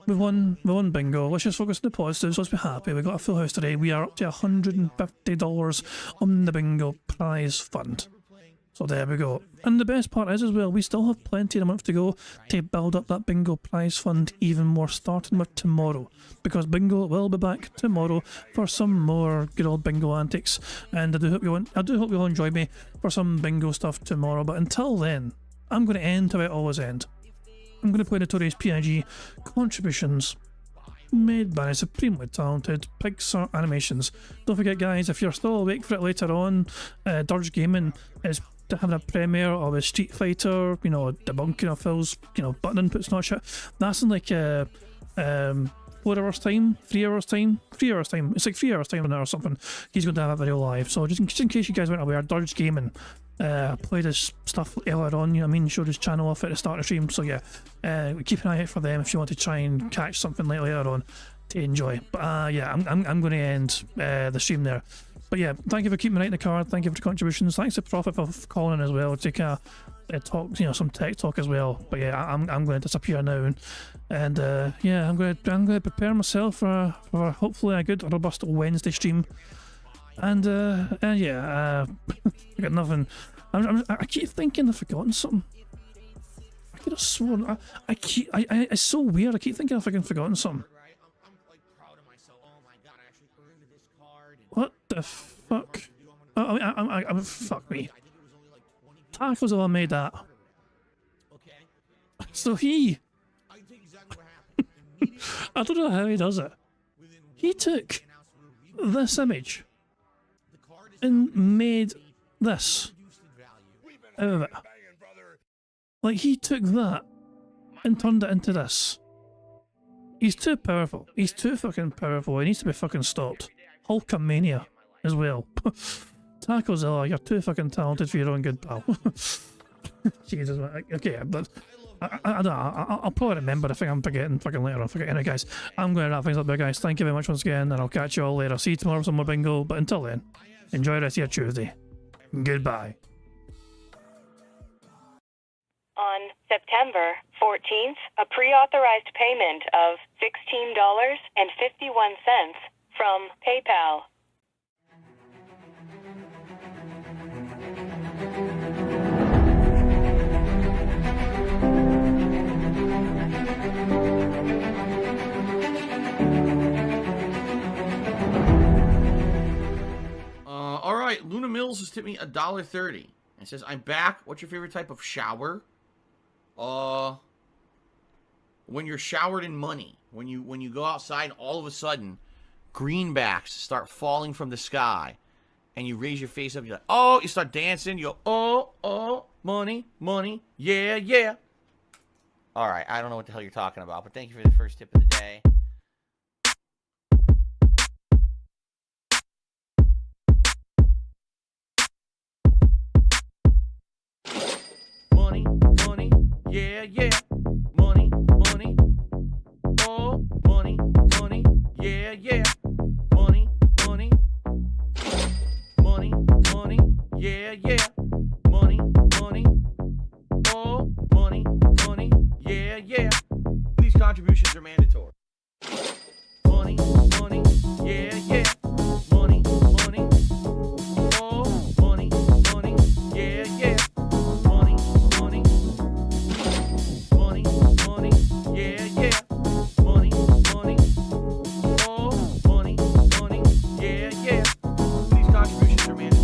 We won bingo. Let's just focus on the positives. Let's be happy. We got a full house today. We are up to $150 on the bingo prize fund. So there we go. And the best part is as well, we still have plenty of a month to go to build up that bingo prize fund even more, starting with tomorrow. Because bingo will be back tomorrow for some more good old bingo antics. And I do hope you'll enjoy me for some bingo stuff tomorrow. But until then, I'm going to end how I always end. I'm going to play Notorious P.I.G. contributions made by supremely talented Pixar Animations. Don't forget, guys, if you're still awake for it later on, Dirge Gaming is having a premiere of a Street Fighter, you know, debunking of Phil's, you know, button inputs and all that shit. That's in like 4 hours time, 3 hours time, 3 hours time. It's like 3 hours time or something. He's going to have a video live. So just in case you guys weren't aware, Dirge Gaming played his stuff earlier on, you know what I mean, showed his channel off at the start of the stream. So yeah, keep an eye out for them if you want to try and catch something later on to enjoy. But yeah, I'm going to end the stream there. But yeah, thank you for keeping me right in the card. Thank you for the contributions. Thanks to Prophet for calling as well. Take a talk, you know, some tech talk as well. But yeah, I'm going to disappear now, and yeah, I'm going to prepare myself for hopefully a good robust Wednesday stream. And yeah, I got nothing. I keep thinking I've forgotten something. I could have sworn it's so weird. I keep thinking I've fucking forgotten something. What the fuck? Oh, fuck me. Tacos all made that. So he... I don't know how he does it. He took this image and made this out of it. Like, he took that and turned it into this. He's too powerful. He's too fucking powerful. He needs to be fucking stopped. Hulkamania as well. Tacozilla, you're too fucking talented for your own good, pal. Jesus, okay, but I don't know, I'll probably remember if I'm forgetting fucking later on. Anyway, guys, I'm going to wrap things up there, guys. Thank you very much once again, and I'll catch you all later. See you tomorrow for some more bingo, but until then, enjoy the rest of your Tuesday. Goodbye. On September 14th, a pre-authorized payment of $16.51 from PayPal. All right, Luna Mills has tipped me $1.30 and says, "I'm back. What's your favorite type of shower?" When you're showered in money. When you go outside, and all of a sudden, greenbacks start falling from the sky, and you raise your face up. You're like, oh, you start dancing. You go, oh, money, money, yeah, yeah. All right, I don't know what the hell you're talking about, but thank you for the first tip of the day. Money, money, yeah, yeah. Money, money, oh, money, money, yeah, yeah. Money, money, money, money, yeah, yeah. Money, money, oh, money, money, yeah, yeah. These contributions are mandatory. Money, money, yeah, yeah. Money, money, oh, money, money, yeah, yeah. Money, money, money, money, yeah, yeah. Money, money, oh, money, money, yeah, yeah. These contributions are mandatory.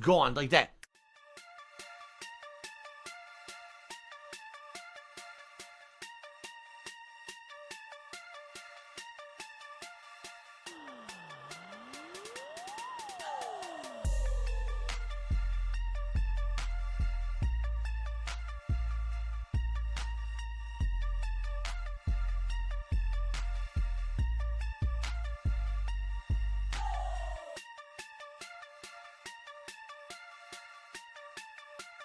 gone like that.